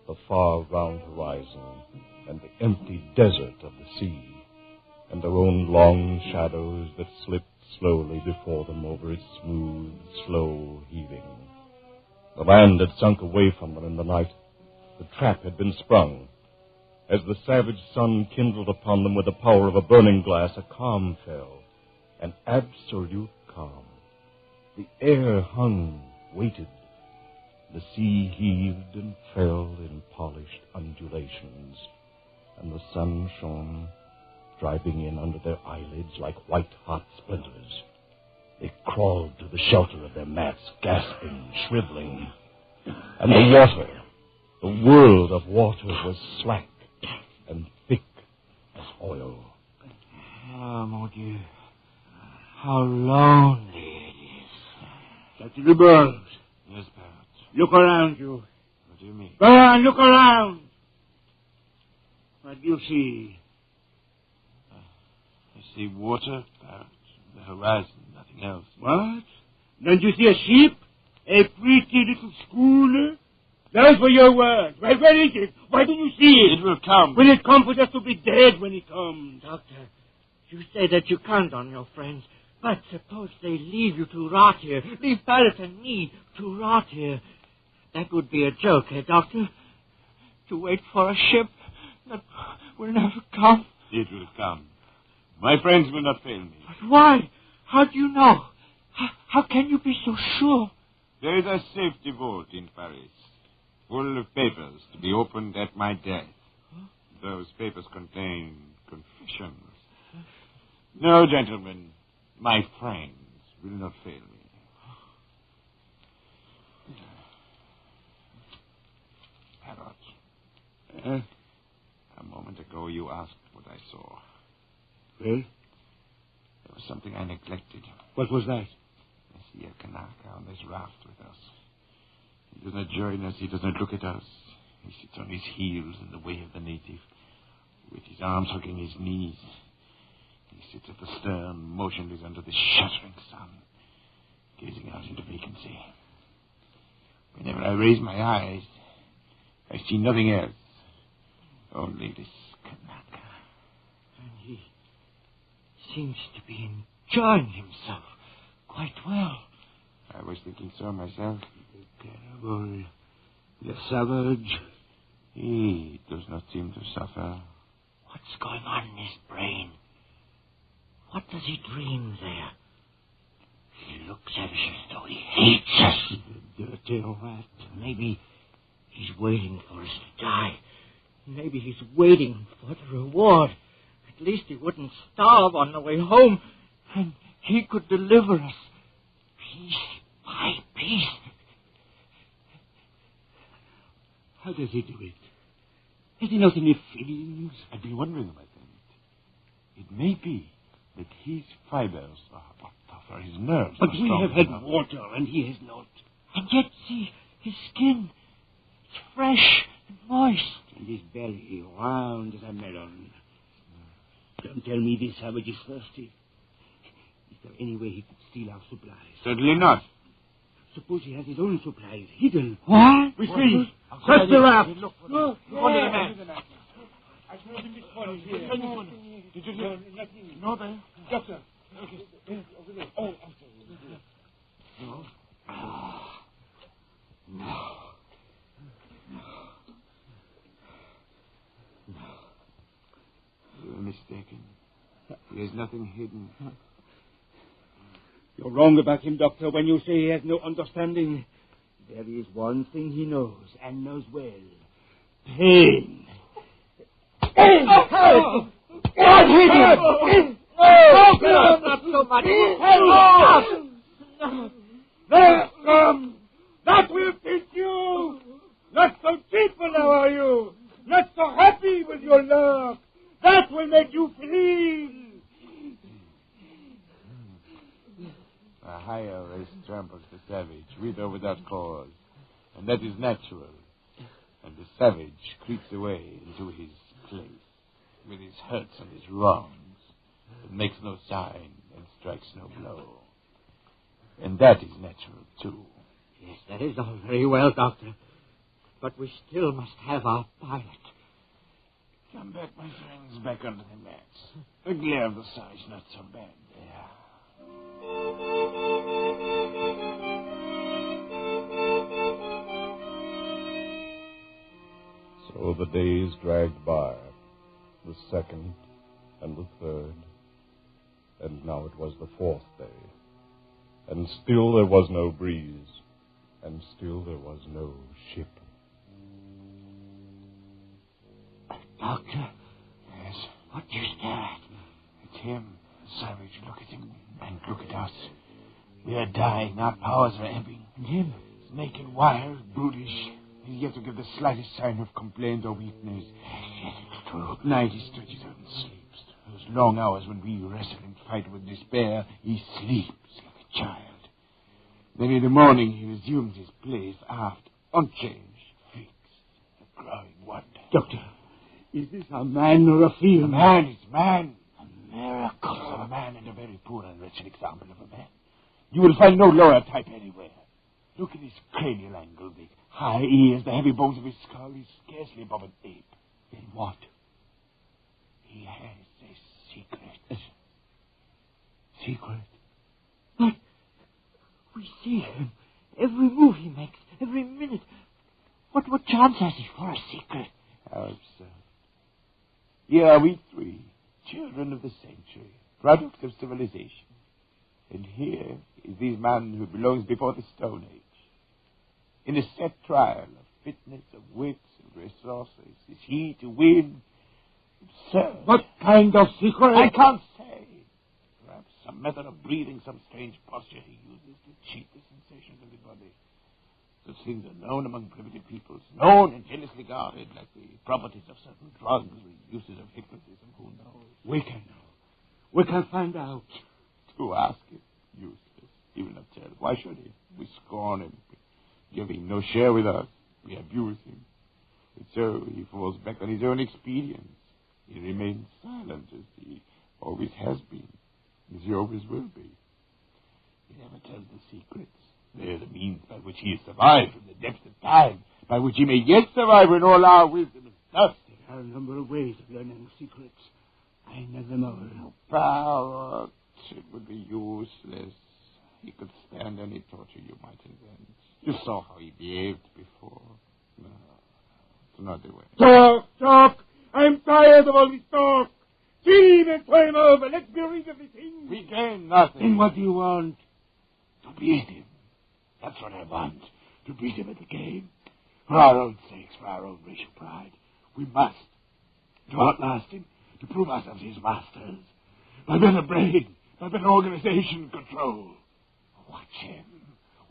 the far round horizon and the empty desert of the sea, and their own long shadows that slipped slowly before them over its smooth, slow heaving. The land had sunk away from them in the night. The trap had been sprung. As the savage sun kindled upon them with the power of a burning glass, a calm fell, an absolute calm. The air hung, waited. The sea heaved and fell in polished undulations, and the sun shone, driving in under their eyelids like white-hot splinters. They crawled to the shelter of their mats, gasping, shriveling. And the water, the world of water, was slack and thick as oil. Oh, mon Dieu. How lonely it is. Dr. Gibbons. Yes, Parrot. Look around you. What do you mean? Go on, look around. What do you see? I see water, Parrot, the horizon, nothing else. What? Don't you see a ship? A pretty little schooner? Those were your words. Well, where is it? Why don't you see it? It will come. Will it come for us to be dead when it comes? Doctor, you say that you count on your friends, but suppose they leave you to rot here. Leave Parrot and me to rot here. That would be a joke, eh, Doctor? To wait for a ship that will never come. It will come. My friends will not fail me. But why? How do you know? How can you be so sure? There is a safety vault in Paris, full of papers to be opened at my death. Huh? Those papers contain confessions. No, gentlemen, my friends will not fail me. Parrot, a moment ago you asked what I saw. Well? There was something I neglected. What was that? I see a Kanaka on this raft with us. He does not join us. He does not look at us. He sits on his heels in the way of the native, with his arms hugging his knees. He sits at the stern, motionless under the shuddering sun, gazing out into vacancy. Whenever I raise my eyes, I see nothing else. Only this Kanaka. And he seems to be enjoying himself quite well. I was thinking so myself. The terrible, the savage. He does not seem to suffer. What's going on in his brain? What does he dream there? He looks at us as though he hates us. The dirty rat. Maybe he's waiting for us to die. Maybe he's waiting for the reward. At least he wouldn't starve on the way home, and he could deliver us piece by piece. How does he do it? Has he not any feelings? I've been wondering about that. It may be that his fibers are tougher, his nerves But are we stronger. have had water, and he has not. And yet, see, his skin, it's fresh and moist. And his belly round as a melon. Don't tell me this savage is thirsty. Is there any way he could steal our supplies? Certainly not. Suppose he has his own supplies hidden. What? We see. Search the raft. Look Look under the mat. I saw him this morning here. Did you No, nothing. No, there? Doctor. Okay. Over there. Oh, I'm sorry. No. No. You are mistaken. There is nothing hidden. You're wrong about him, Doctor, when you say he has no understanding. There is one thing he knows, and knows well. Pain. God hit him! No, not so much. There, come! That will teach you! Not so cheerful now, are you? Not so happy with your luck. That will make you feel. A higher race tramples the savage, with or without cause. And that is natural. And the savage creeps away into his place, with his hurts and his wrongs, and makes no sign and strikes no blow. And that is natural, too. Yes, that is all very well, Doctor. But we still must have our pilot. Come back, my friends, back under the mats. The glare of the sun is not so bad there. So the days dragged by, the second and the third, and now it was the fourth day. And still there was no breeze, and still there was no ship. Doctor? Yes? What do you stare at? It's him, the savage. Look at him, and look at us. We are dying, our powers are ebbing. And him? He's naked, wild, brutish. He's yet to give the slightest sign of complaint or weakness. Yes, it's true. At night he stretches out and sleeps. Those long hours when we wrestle and fight with despair, he sleeps like a child. Then in the morning he resumes his place aft, unchanged, fixed, a growing wonder. Doctor, is this a man or a fiend? A man, it's man. A miracle. It's a man, and a very poor and wretched example of a man. You will find no lower type anywhere. Look at his cranial angle, the high ears, the heavy bones of his skull. He's scarcely above an ape. Then what? He has a secret. Secret? But we see him. Every move he makes, every minute. What chance has he for a secret? How absurd. Here are we three, children of the century, products of civilization. And here is this man who belongs before the Stone Age. In a set trial of fitness, of wits, and resources, is he to win? Absurd. What kind of secret? I can't say. Perhaps some method of breathing, some strange posture he uses to cheat the sensations of the body. Such things are known among primitive peoples, known and jealously guarded, like the properties of certain drugs or uses of hypnotism. Who knows? We can know. We can find out. To ask him, useless. He will not tell. Why should he? We scorn him, giving no share with us. We abuse him. And so he falls back on his own expedience. He remains silent, as he always has been, as he always will be. He never tells the secrets. They are the means by which he has survived from the depths of time, by which he may yet survive when all our wisdom is dust. There are a number of ways of learning secrets. I know them all. Power. It would be useless. He could stand any torture you might invent. You saw how he behaved before. No, it's not the way. Talk! I'm tired of all this talk. Kill him and throw him over. Let's be rid of this thing. We gain nothing. Then what do you want? To beat him. That's what I want. To beat him at the game. For our own sakes, for our own racial pride. We must. To outlast him. To prove ourselves his masters. By better brain. By better organization and control. Watch him.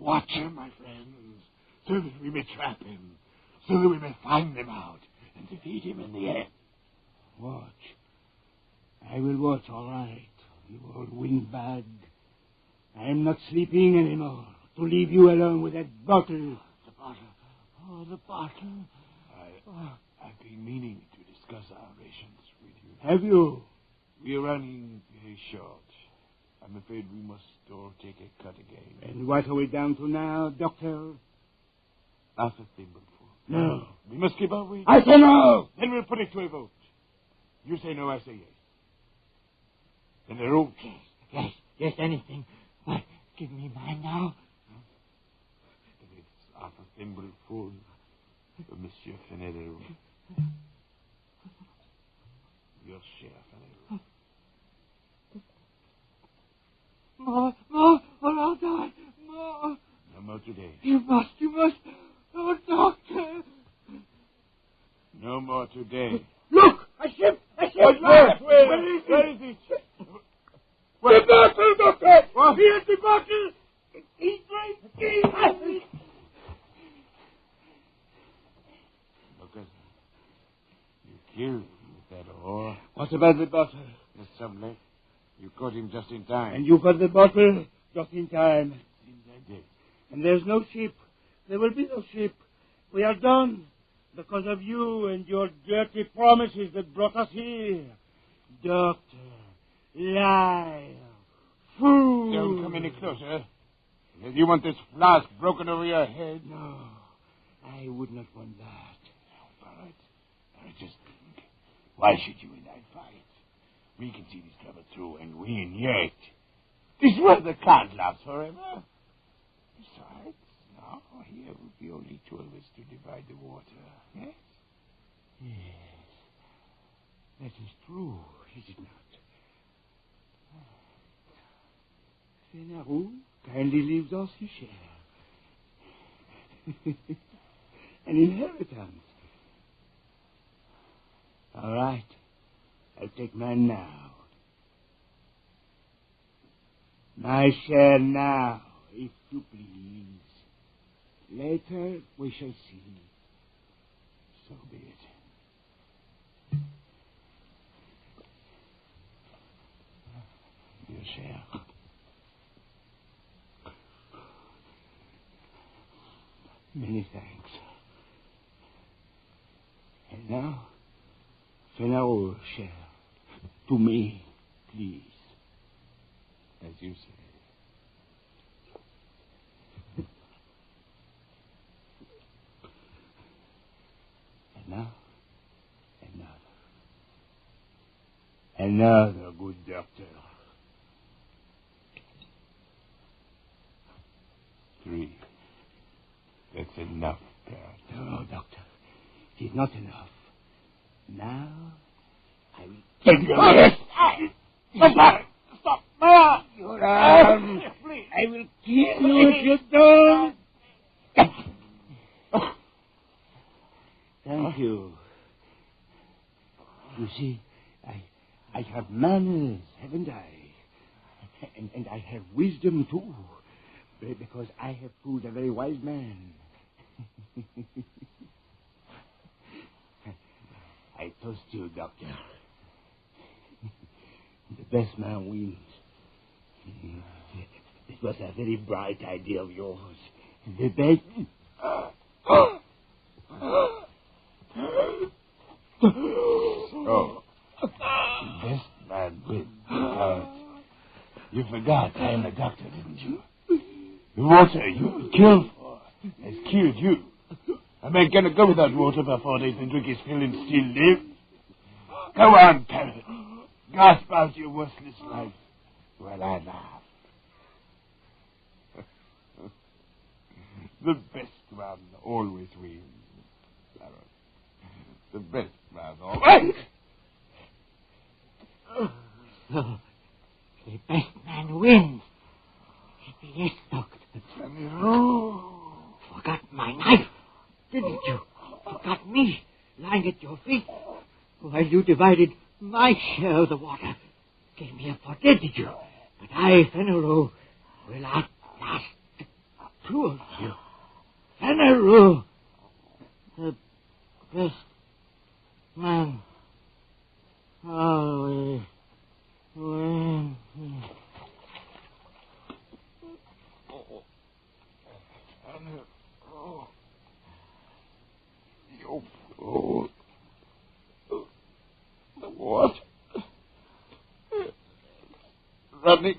Watch him, my friends. So that we may trap him. So that we may find him out. And defeat him in the end. Watch. I will watch, all right. You old windbag. I am not sleeping anymore. To leave you alone with that bottle. The bottle. Oh, the bottle. I've been meaning to discuss our rations with you. Have you? We are running very short. I'm afraid we must all take a cut again. And what are we down to now, Doctor? Half a thimbleful. No. We must keep our weight. I say no! Then we'll put it to a vote. You say no, I say yes. Then they're all Yes, anything. But give me mine now. Then it's half a thimbleful for Monsieur Fenelero. Your share, Fenelero. More. today. Look! A ship! A ship! Where is it? The bottle, Doctor! What? Here's the bottle! He's right. Lucas, you killed him with that oar. What about the bottle? Yes, Sublette. You caught him just in time. And you got the bottle just in time. Yes, I did. And there's no ship. There will be no ship. We are done because of you and your dirty promises that brought us here. Doctor, liar, fool. Don't come any closer. If you want this flask broken over your head. No, I would not want that. Barrett, just think. Why should you and I fight? We can see this trouble through and win yet. This weather can't last forever. Besides, now here would be only two of us to divide the water. Yes? Yes, that is true, is it not? Fenarou kindly leaves us his share. An inheritance. All right. I'll take mine now. My share now, if you please. Later we shall see. So be it. Your share. Many thanks. And now, Fenarou share. To me, please. As you say. And now, another good doctor. 3. That's enough, Dad. No, doctor. It is not enough. Now, I will take your arm. Stop! Your arm. I will kill you if you don't. Thank you. You see, I have manners, haven't I? And I have wisdom, too. Because I have proved a very wise man. I toast you, Doctor. The best man wins. It was a very bright idea of yours. The best... Oh. Best man wins. You forgot I am a doctor, didn't you? The water you were killed for has killed you. A man cannot go without water for 4 days and drink his fill and still live. Go on, Parrot. Gasp out your worthless life while I laugh. The best man always wins, Parrot. The best man always... So, the best man wins. Yes, Doctor. Forgot my knife, didn't you? Forgot me, lying at your feet, while you divided my share of the water. Came here for dead, did you? But I, Fenarou, will outlast the two of you. Fenarou, the best man, always wins. Oh, what? Running.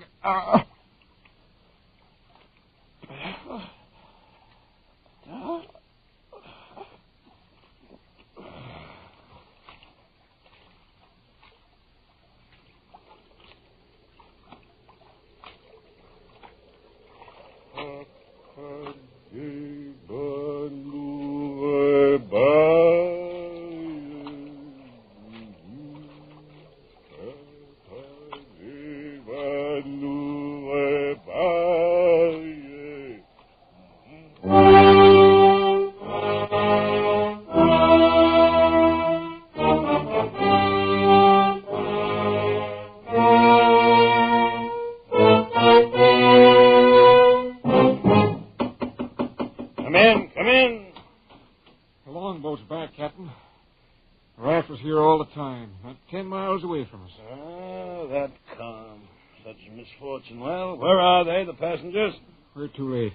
was here all the time, not 10 miles away from us. Ah, that calm. Such a misfortune. Well, where are they, the passengers? We're too late.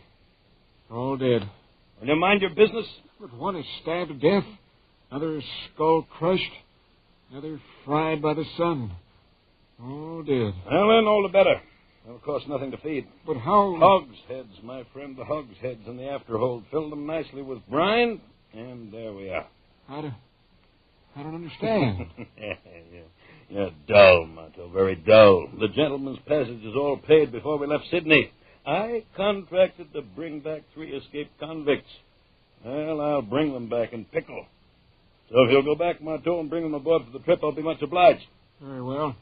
All dead. Will you mind your business? But one is stabbed to death, another is skull crushed, another fried by the sun. All dead. Well, then, all the better. They'll cost nothing to feed. But how... Hogsheads, my friend, the hogsheads in the afterhold. Filled them nicely with brine, and there we are. I don't understand. You're dull, Mato, very dull. The gentleman's passage is all paid before we left Sydney. I contracted to bring back 3 escaped convicts. Well, I'll bring them back in pickle. So if you'll go back, Mato, and bring them aboard for the trip, I'll be much obliged. Very well.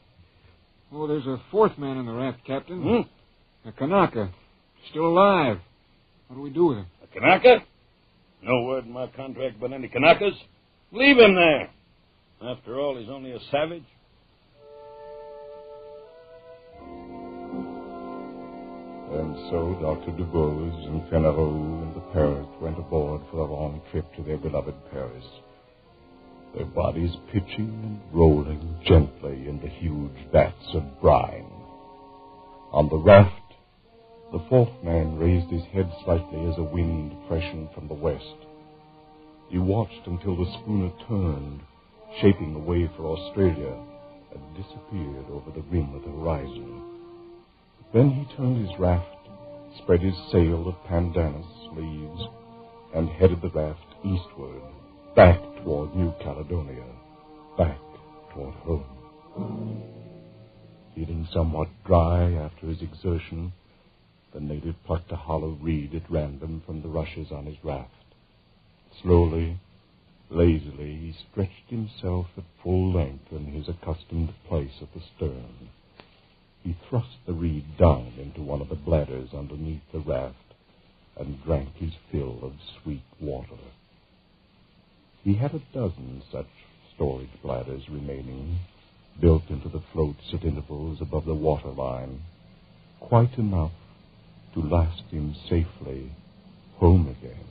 Oh, there's a 4th man in the raft, Captain. Hmm? A Kanaka. Still alive. What do we do with him? A Kanaka? No word in my contract about any Kanakas. Leave him there. After all, he's only a savage. And so Dr. DuBose and Fennereau and the parrot went aboard for a long trip to their beloved Paris. Their bodies pitching and rolling gently in the huge vats of brine. On the raft, the 4th man raised his head slightly as a wind freshened from the west. He watched until the schooner turned, shaping away for Australia, and disappeared over the rim of the horizon. Then he turned his raft, spread his sail of pandanus leaves, and headed the raft eastward, back toward New Caledonia, back toward home. Feeling somewhat dry after his exertion, the native plucked a hollow reed at random from the rushes on his raft. Slowly, lazily, he stretched himself at full length in his accustomed place at the stern. He thrust the reed down into one of the bladders underneath the raft and drank his fill of sweet water. He had a dozen such storage bladders remaining, built into the floats at intervals above the waterline, quite enough to last him safely home again.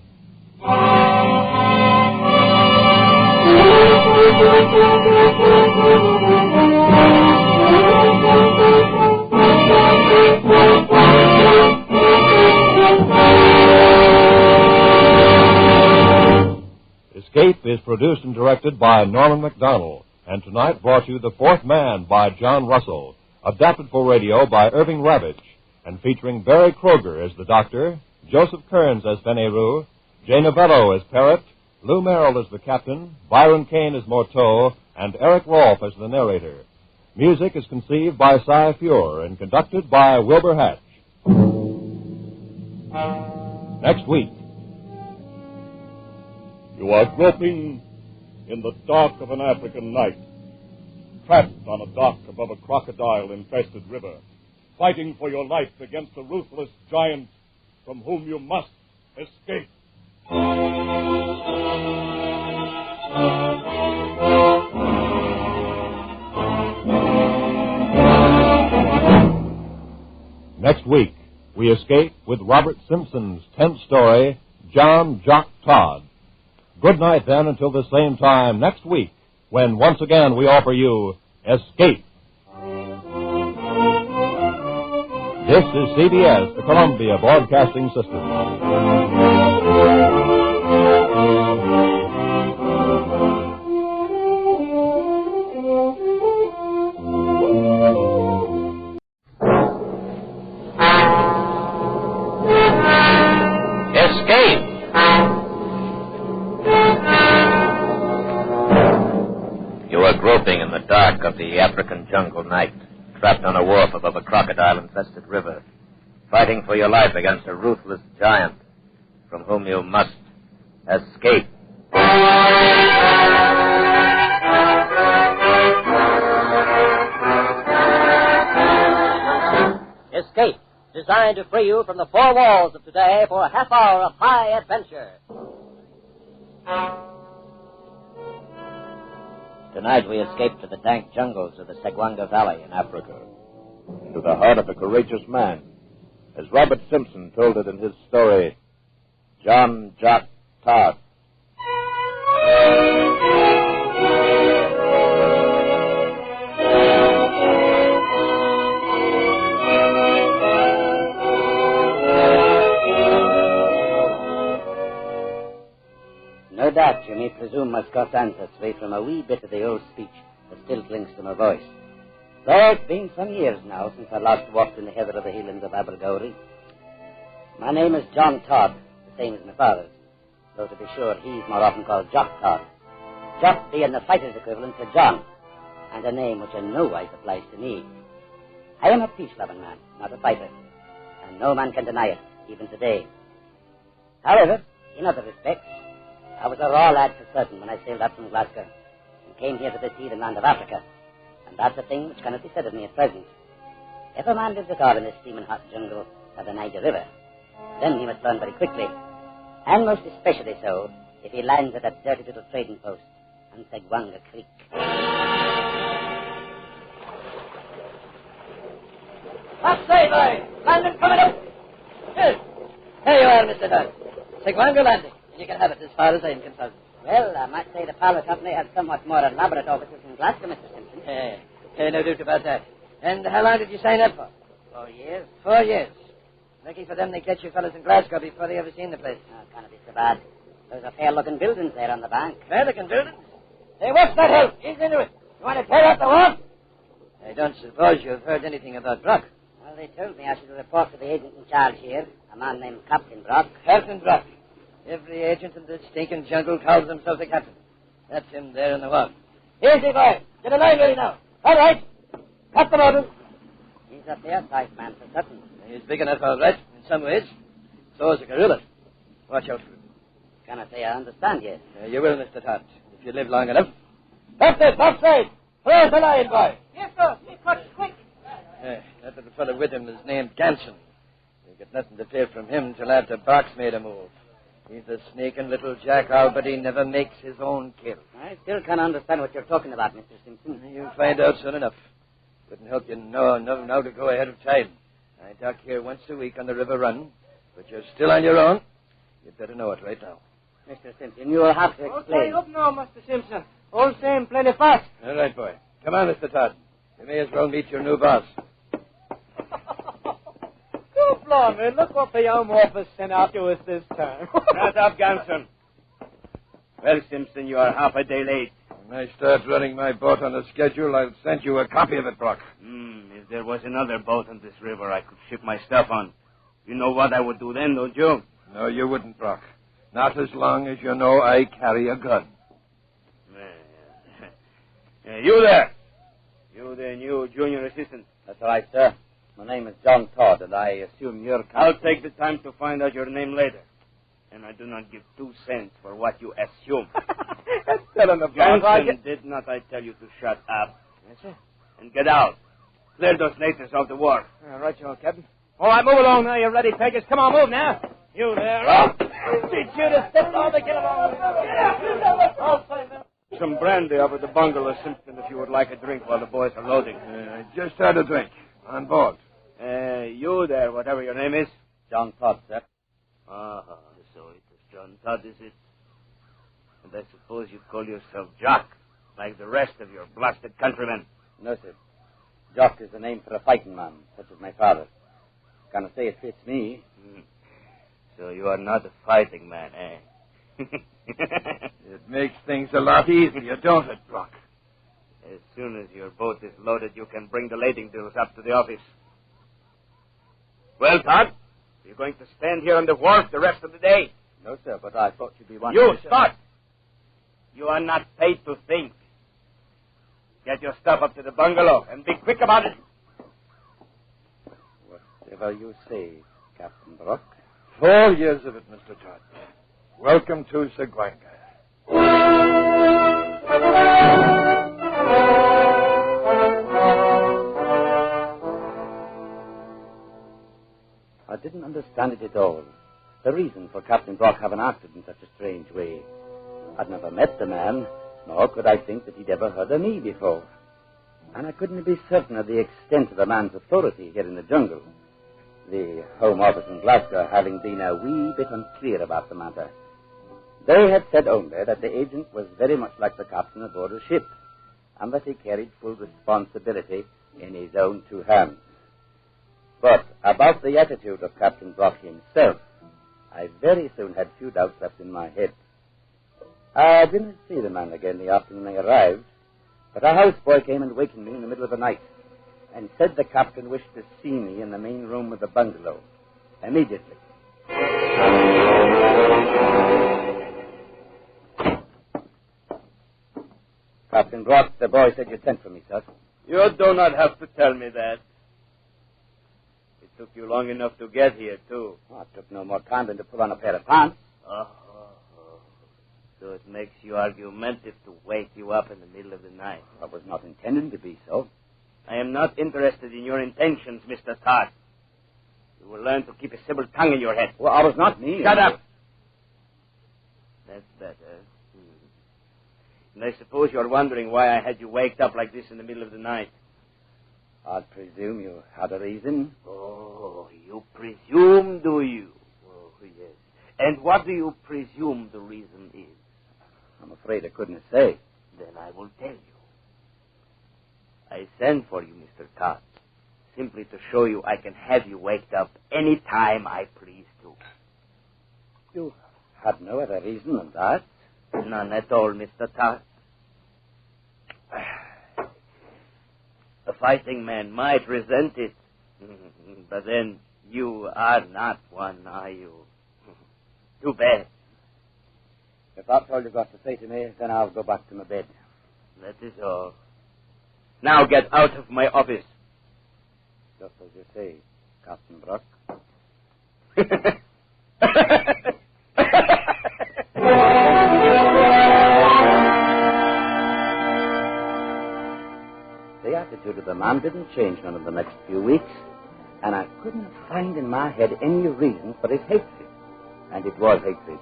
Escape is produced and directed by Norman MacDonald, and tonight brought you The 4th Man by John Russell, adapted for radio by Irving Ravitch, and featuring Barry Kroger as the Doctor, Joseph Kearns as Fennereau, Jay Novello as Parrot, Lou Merrill as the Captain, Byron Kane as Morteau, and Eric Rolfe as the narrator. Music is conceived by Cy Fure and conducted by Wilbur Hatch. Next week. You are groping in the dark of an African night, trapped on a dock above a crocodile-infested river, fighting for your life against a ruthless giant from whom you must escape. Next week, we escape with Robert Simpson's 10th story, John Jock Todd. Good night, then, until the same time next week, when once again we offer you Escape. This is CBS, the Columbia Broadcasting System. Of the African jungle night, trapped on a wharf above a crocodile-infested river, fighting for your life against a ruthless giant from whom you must escape. Escape, designed to free you from the 4 walls of today for a half hour of high adventure. Tonight we escape to the dank jungles of the Segwanga Valley in Africa. To the heart of a courageous man, as Robert Simpson told it in his story, John Jock Todd. you may presume my Scots ancestry from a wee bit of the old speech that still clings to my voice. Though it's been some years now since I last walked in the heather of the Highlands of Abergowrie. My name is John Todd, the same as my father's, though to be sure he's more often called Jock Todd. Jock being the fighter's equivalent to John, and a name which in no wise applies to me. I am a peace-loving man, not a fighter, and no man can deny it, even today. However, in other respects, I was a raw lad for certain when I sailed up from Glasgow and came here to this heathen land of Africa, and that's a thing which cannot be said of me at present. If a man lives at all in this steaming hot jungle of the Niger River, then he must learn very quickly, and most especially so if he lands at that dirty little trading post on Segwanga Creek. What say, boy? Landing coming up. Here you are, Mr. Todd. Segwanga Landing. You can have it as far as I'm concerned. Well, I might say the Power Company has somewhat more elaborate offices in Glasgow, Mr. Simpson. No doubt about that. And how long did you sign up for? 4 years. 4 years. Lucky for them they catch you fellas in Glasgow before they ever seen the place. Oh, can't be so bad. There's a fair-looking buildings there on the bank. Fair-looking buildings? Hey, what's that hell? Ease into it. You want to tear out the wall? I don't suppose you've heard anything about Brock. Well, they told me I should report to the agent in charge here, a man named Captain Brock. Captain Brock. Every agent in this stinking jungle calls himself the captain. That's him there in the wall. Easy, boy. Get a line ready now. All right. Cut the motor. He's a fair-sized man for certain. He's big enough, all right, in some ways. So is a gorilla. Watch out for him. Can I say I understand you? You will, Mr. Todd, if you live long enough. That's it, offside. Where's the line, boy? Yes, sir. He cuts quick. That little fellow with him is named Ganson. You get nothing to fear from him till after Brock's made a move. He's a sneaking little jackal, but he never makes his own kill. I still can't understand what you're talking about, Mr. Simpson. You'll find out soon enough. Wouldn't help you now to go ahead of time. I dock here once a week on the river run, but you're still on your own. You'd better know it right now. Mr. Simpson, you will have to explain. Okay, up now, Mr. Simpson. All same, plenty fast. All right, boy. Come on, Mr. Todd. You may as well meet your new boss. Go, blimey, look what the Home Office sent out to us this time. Shut up, Ganson. Well, Simpson, you are half a day late. When I start running my boat on a schedule, I'll send you a copy of it, Brock. If there was another boat on this river I could ship my stuff on, you know what I would do then, don't you? No, you wouldn't, Brock. Not as long as you know I carry a gun. You there. You the new junior assistant. That's right, sir. My name is John Todd, and I assume you're... I'll take the time to find out your name later. And I do not give 2 cents for what you assume. That's telling the Johnson, did not I tell you to shut up? Yes, sir. And get out. Clear those natives off the wharf. All right, you old Captain. All right, move along now, you ready, Peggers. Come on, move now. You there. Oh, teach you to step on the get along. Get out. Some brandy over the bungalow, Simpson, if you would like a drink while the boys are loading. I just had a drink. On board. You there, whatever your name is? John Todd, sir. So it is John Todd, is it? And I suppose you call yourself Jock, like the rest of your blasted countrymen. No, sir. Jock is the name for a fighting man, such as my father. Can I say it fits me? So you are not a fighting man, eh? It makes things a lot easier, don't it, Brock? As soon as your boat is loaded, you can bring the lading bills up to the office. Well, Todd, you're going to stand here on the wharf the rest of the day? No, sir, but I thought you'd be wanting You, to... Scott! You are not paid to think. Get your stuff up to the bungalow and be quick about it. Whatever you say, Captain Brock. 4 years of it, Mr. Todd. Welcome to Segwanga. I didn't understand it at all. The reason for Captain Brock having acted in such a strange way. I'd never met the man, nor could I think that he'd ever heard of me before. And I couldn't be certain of the extent of the man's authority here in the jungle. The Home Office in Glasgow having been a wee bit unclear about the matter. They had said only that the agent was very much like the captain aboard a ship, and that he carried full responsibility in his own 2 hands. But about the attitude of Captain Brock himself, I very soon had few doubts left in my head. I didn't see the man again the afternoon I arrived, but a houseboy came and wakened me in the middle of the night and said the captain wished to see me in the main room of the bungalow immediately. Captain Brock, the boy said you sent for me, sir. You do not have to tell me that. It took you long enough to get here, too. Oh, it took no more time than to put on a pair of pants. So it makes you argumentative to wake you up in the middle of the night. I was not intending to be so. I am not interested in your intentions, Mr. Todd. You will learn to keep a civil tongue in your head. Well, I was not meaning... Shut up! That's better. And I suppose you're wondering why I had you waked up like this in the middle of the night. I presume you had a reason. Oh, you presume, do you? Oh, yes. And what do you presume the reason is? I'm afraid I couldn't say. Then I will tell you. I sent for you, Mr. Todd, simply to show you I can have you waked up any time I please to. You had no other reason than that? None at all, Mr. Todd. A fighting man might resent it, but then you are not one, are you? Too bad. If that's all you've got to say to me, then I'll go back to my bed. That is all. Now get out of my office. Just as you say, Captain Brock. The attitude of the man didn't change none of the next few weeks, and I couldn't find in my head any reason for his hatred. And it was hatred.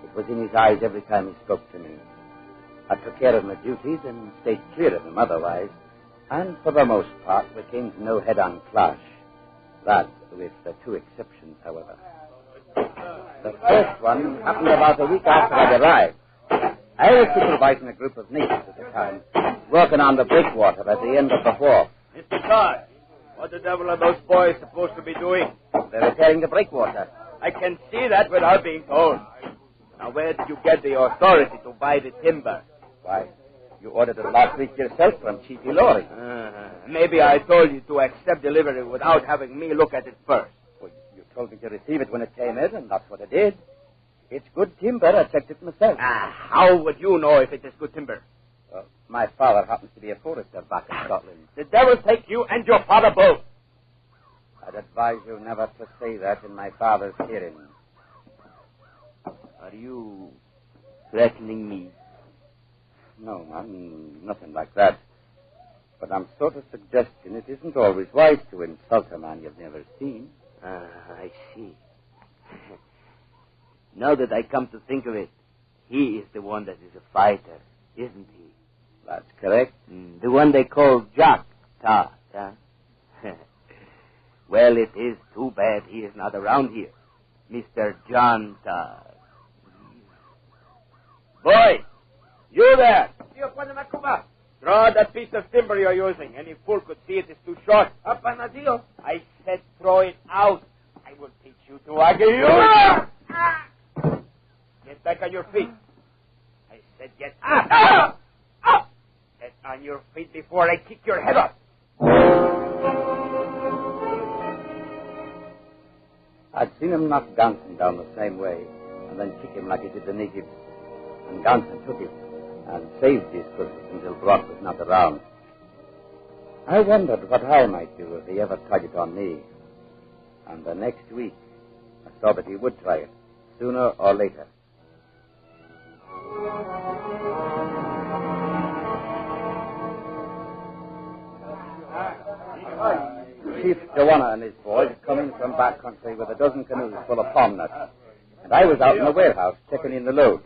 It was in his eyes every time he spoke to me. I took care of my duties and stayed clear of him otherwise, and for the most part we came to no head-on clash. That with the two exceptions, however. The first one happened about a week after I'd arrived. I was supervising a group of natives at the time, working on the breakwater at the end of the wharf. Mr. Todd, what the devil are those boys supposed to be doing? They're repairing the breakwater. I can see that without being told. Now, where did you get the authority to buy the timber? Why, you ordered it last week yourself from Chief Ilori. Maybe I told you to accept delivery without having me look at it first. Well, you told me to receive it when it came in, and that's what I did. It's good timber. I checked it myself. How would you know if it is good timber? My father happens to be a forester back in Scotland. The devil take you and your father both. I'd advise you never to say that in my father's hearing. Are you threatening me? No, man, nothing like that. But I'm sort of suggesting it isn't always wise to insult a man you've never seen. I see. Now that I come to think of it, he is the one that is a fighter, isn't he? That's correct. The one they call Jack Todd, huh? Well, it is too bad he is not around here. Mr. John Todd. Boy, you there! Draw that piece of timber you're using. Any fool could see it is too short. I said throw it out. I will teach you to argue. Get back on your feet. I said get up. Get on your feet before I kick your head off. I'd seen him knock Ganson down the same way, and then kick him like he did the natives. And Ganson took him, and saved his purpose until Brock was not around. I wondered what I might do if he ever tried it on me. And the next week, I saw that he would try it, sooner or later. Chief Joanna and his boys had come in from backcountry with a dozen canoes full of palm nuts, and I was out in the warehouse checking in the load.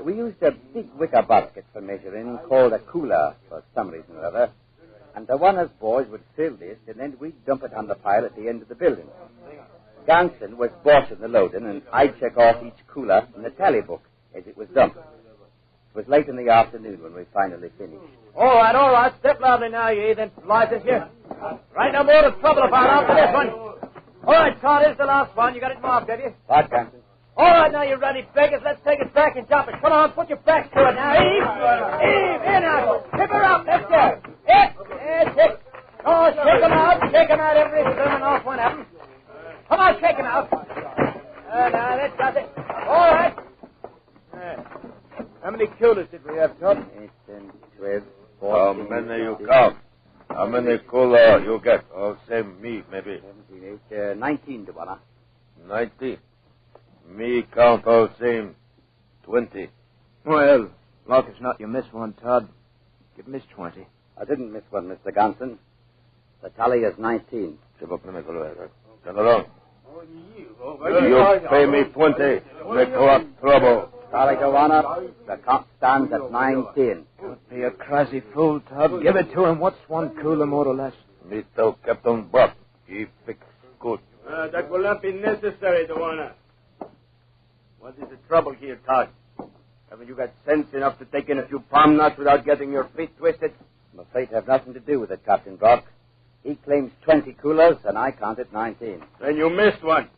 We used a big wicker basket for measuring called a cooler for some reason or other, and the Joanna's boys would fill this, and then we'd dump it on the pile at the end of the building. Ganson was bossing the loading, and I'd check off each cooler in the tally book as it was dumped. It was late in the afternoon when we finally finished. All right. Step loudly now, you heathen. Light this here. Right, no more trouble about after this one. All right, Todd, here's the last one. You got it marked, have you? What, Ganson? All right, now, you ready, beggars? Let's take it back and jump it. Come on, put your backs to it now. Eve, here now. Tip her up, let's go. Hit. Oh, shake them out, every swimming off one of them. Come on, shake them out. Now, that does it. All right. How many coolers did we have, Todd? 8, 10, 12, How 14. many you count? How many cooler you get? Oh, same me, maybe. 17, 19, the one. 90. Me count all same 20. Well, luck is not you miss one, Todd. You missed 20. I didn't miss one, Mr. Ganson. The tally is 19. Turn along. You pay me 20. Make lot trouble. Tally, Your Honor. The count stands at 19. Don't be a crazy fool, Todd. Give it to him. What's one cooler, more or less? Me tell Captain Buck. He fix good. That will not be necessary, Your Honor. What is the trouble here, Todd? Haven't you got sense enough to take in a few palm nuts without getting your feet twisted? I'm afraid to have nothing to do with it, Captain Brock. He claims 20 coolers, and I counted 19. Then you missed one.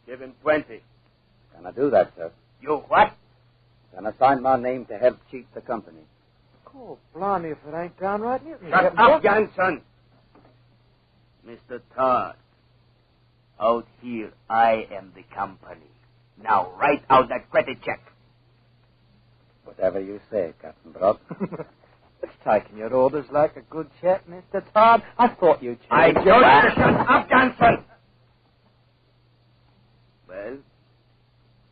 Give him 20. Can I do that, sir? You what? Can I sign my name to help cheat the company? Oh, blimey, if it ain't downright Newton. Shut up, Johnson. Mr. Todd, out here I am the company. Now write out that credit check. Whatever you say, Captain Brock. It's taking your orders like a good chap, Mr. Todd. I thought you'd change. I told you to shut up, Johnson. Well,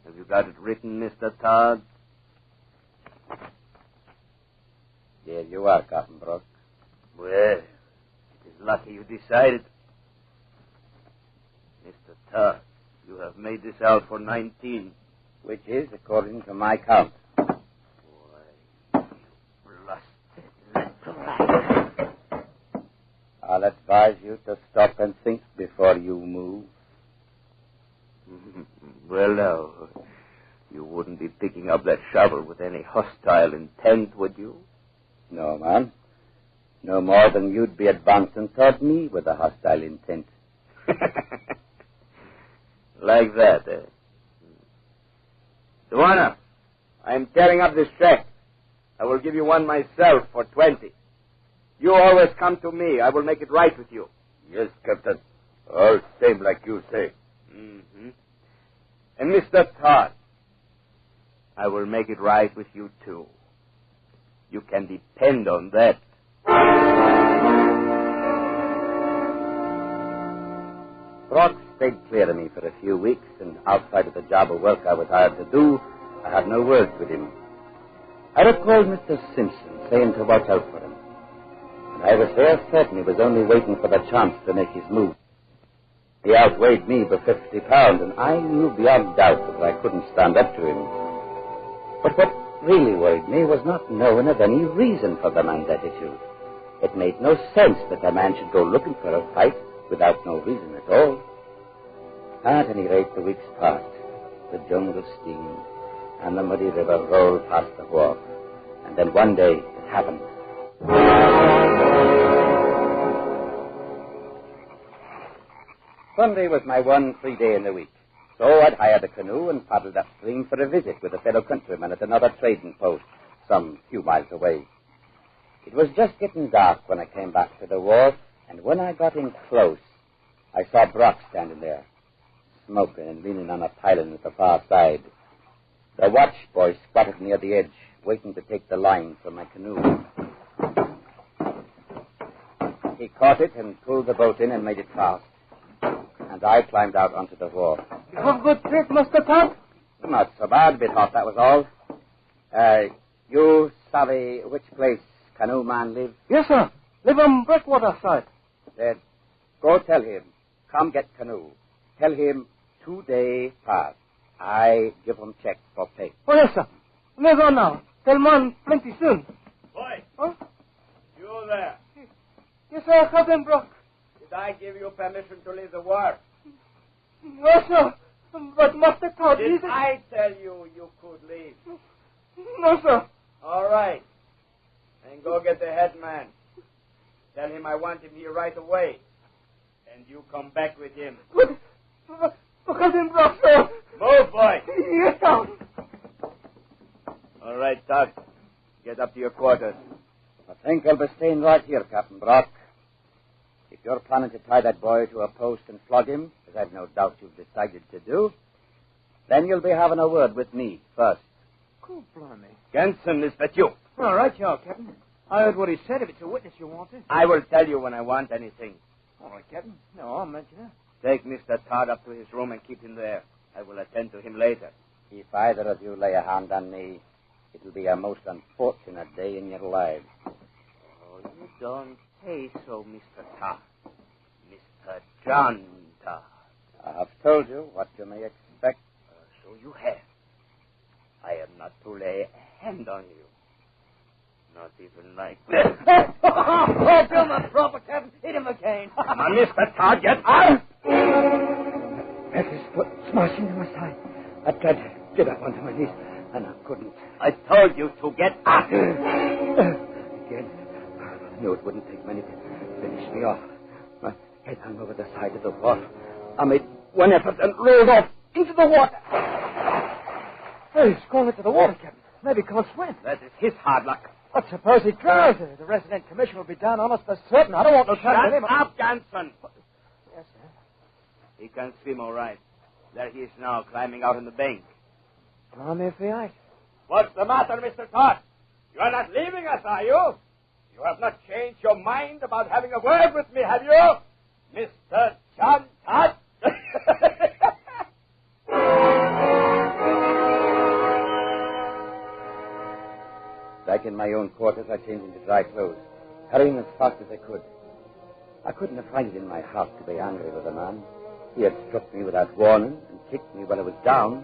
have you got it written, Mr. Todd? Here you are, Captain Brock. Well, it is lucky you decided. Mr. Todd, you have made this out for 19. Which is, according to my count. I'll advise you to stop and think before you move. Well, now, you wouldn't be picking up that shovel with any hostile intent, would you? No, man. No more than you'd be advancing toward me with a hostile intent. Like that, eh? Duana, I'm tearing up this check. I will give you one myself for 20. You always come to me. I will make it right with you. Yes, Captain. All same like you say. Mm-hmm. And Mr. Todd, I will make it right with you, too. You can depend on that. Brock stayed clear of me for a few weeks, and outside of the job of work I was hired to do, I had no words with him. I recalled Mr. Simpson saying to watch out for him. And I was there certain he was only waiting for the chance to make his move. He outweighed me by 50 pounds, and I knew beyond doubt that I couldn't stand up to him. But what really worried me was not knowing of any reason for the man's attitude. It made no sense that a man should go looking for a fight without no reason at all. At any rate, the weeks passed. The jungle steamed, and the muddy river rolled past the wharf. And then one day it happened. Sunday was my one free day in the week. So I'd hired a canoe and paddled upstream for a visit with a fellow countryman at another trading post some few miles away. It was just getting dark when I came back to the wharf, and when I got in close, I saw Brock standing there, smoking and leaning on a piling at the far side. The watch boy squatted near the edge, waiting to take the line from my canoe. He caught it and pulled the boat in and made it fast. And I climbed out onto the wharf. You have good trip, Mr. Todd? Not so bad, a bit hot, that was all. You savvy which place canoe man live? Yes, sir. Live on Breakwater side. Then go tell him, come get canoe. Tell him 2 days past. I give him check for pay. Oh, yes, sir. Live on now. Tell man plenty soon. Boy. Huh? You there. Yes, sir, Captain Brock. Did I give you permission to leave the wharf? No, sir. But Master Todd... Did I tell you you could leave? No, sir. All right. Then go get the head man. Tell him I want him here right away. And you come back with him. But Captain Brock, sir... Move, boy. Yes, sir. All right, Todd. Get up to your quarters. I think I'll be staying right here, Captain Brock. If you're planning to tie that boy to a post and flog him, as I've no doubt you've decided to do, then you'll be having a word with me first. Cool, blimey. Ganson, is that you? All right, you are, Captain. I heard what he said. If it's a witness you wanted. I will tell you when I want anything. All right, Captain. No, I'll mention it. Take Mr. Todd up to his room and keep him there. I will attend to him later. If either of you lay a hand on me, it'll be a most unfortunate day in your lives. Oh, you don't say so, Mr. Todd. Mr. John Todd. I have told you what you may expect. So you have. I am not to lay a hand on you. Not even like this. Oh, Bill, not proper, Captain. Hit him again. Come on, Mr. Todd, get out! Felt his foot smash into my side. I tried to get up onto my knees, and I couldn't. I told you to get up. Again. I knew it wouldn't take many to finish me off. My head hung over the side of the wharf. I made one effort and rolled off into the water. Hey, he's gone into the water, Captain. Maybe he can't swim. That is his hard luck. But suppose he drowns. The resident commissioner will be down on us for certain. I don't want no trouble with him. Shut up, Johnson. Yes, sir. He can swim all right. There he is now, climbing out on the bank. Blimey if he ain't. What's the matter, Mr. Todd? You are not leaving us, are you? You have not changed your mind about having a word with me, have you? Mr. John Todd? Back in my own quarters, I changed into dry clothes, hurrying as fast as I could. I couldn't have found it in my heart to be angry with the man. He had struck me without warning and kicked me while I was down,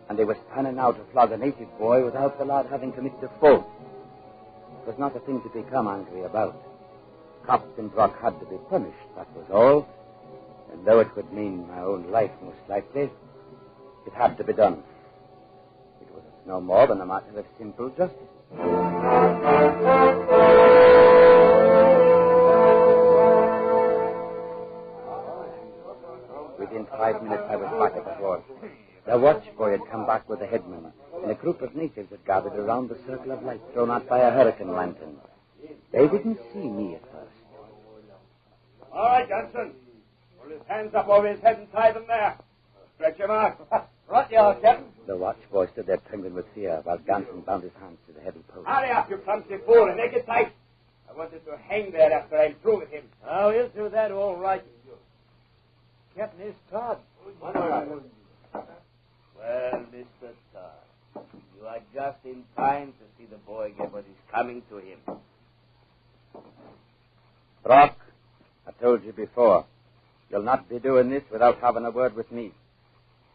and he was planning now to flog a native boy without the lad having committed a fault. It was not a thing to become angry about. Captain Brock had to be punished, that was all. And though it would mean my own life most likely, it had to be done. It was no more than a matter of simple justice. Within 5 minutes, I was back at the wharf. The watchboy had come back with the headman, and a group of natives had gathered around the circle of light thrown out by a hurricane lantern. They didn't see me at first. All right, Johnson. Pull his hands up over his head and tie them there. Stretch him out. Right you are, Captain. The watchboy stood there trembling with fear while Ganson bound his hands to the heavy post. Hurry up, you clumsy fool, and make it tight. I wanted to hang there after I'm through with him. Oh, he'll do that all right. Captain, here's Todd. Well, Mr. Todd, you are just in time to see the boy get what is coming to him. Brock, I told you before, you'll not be doing this without having a word with me.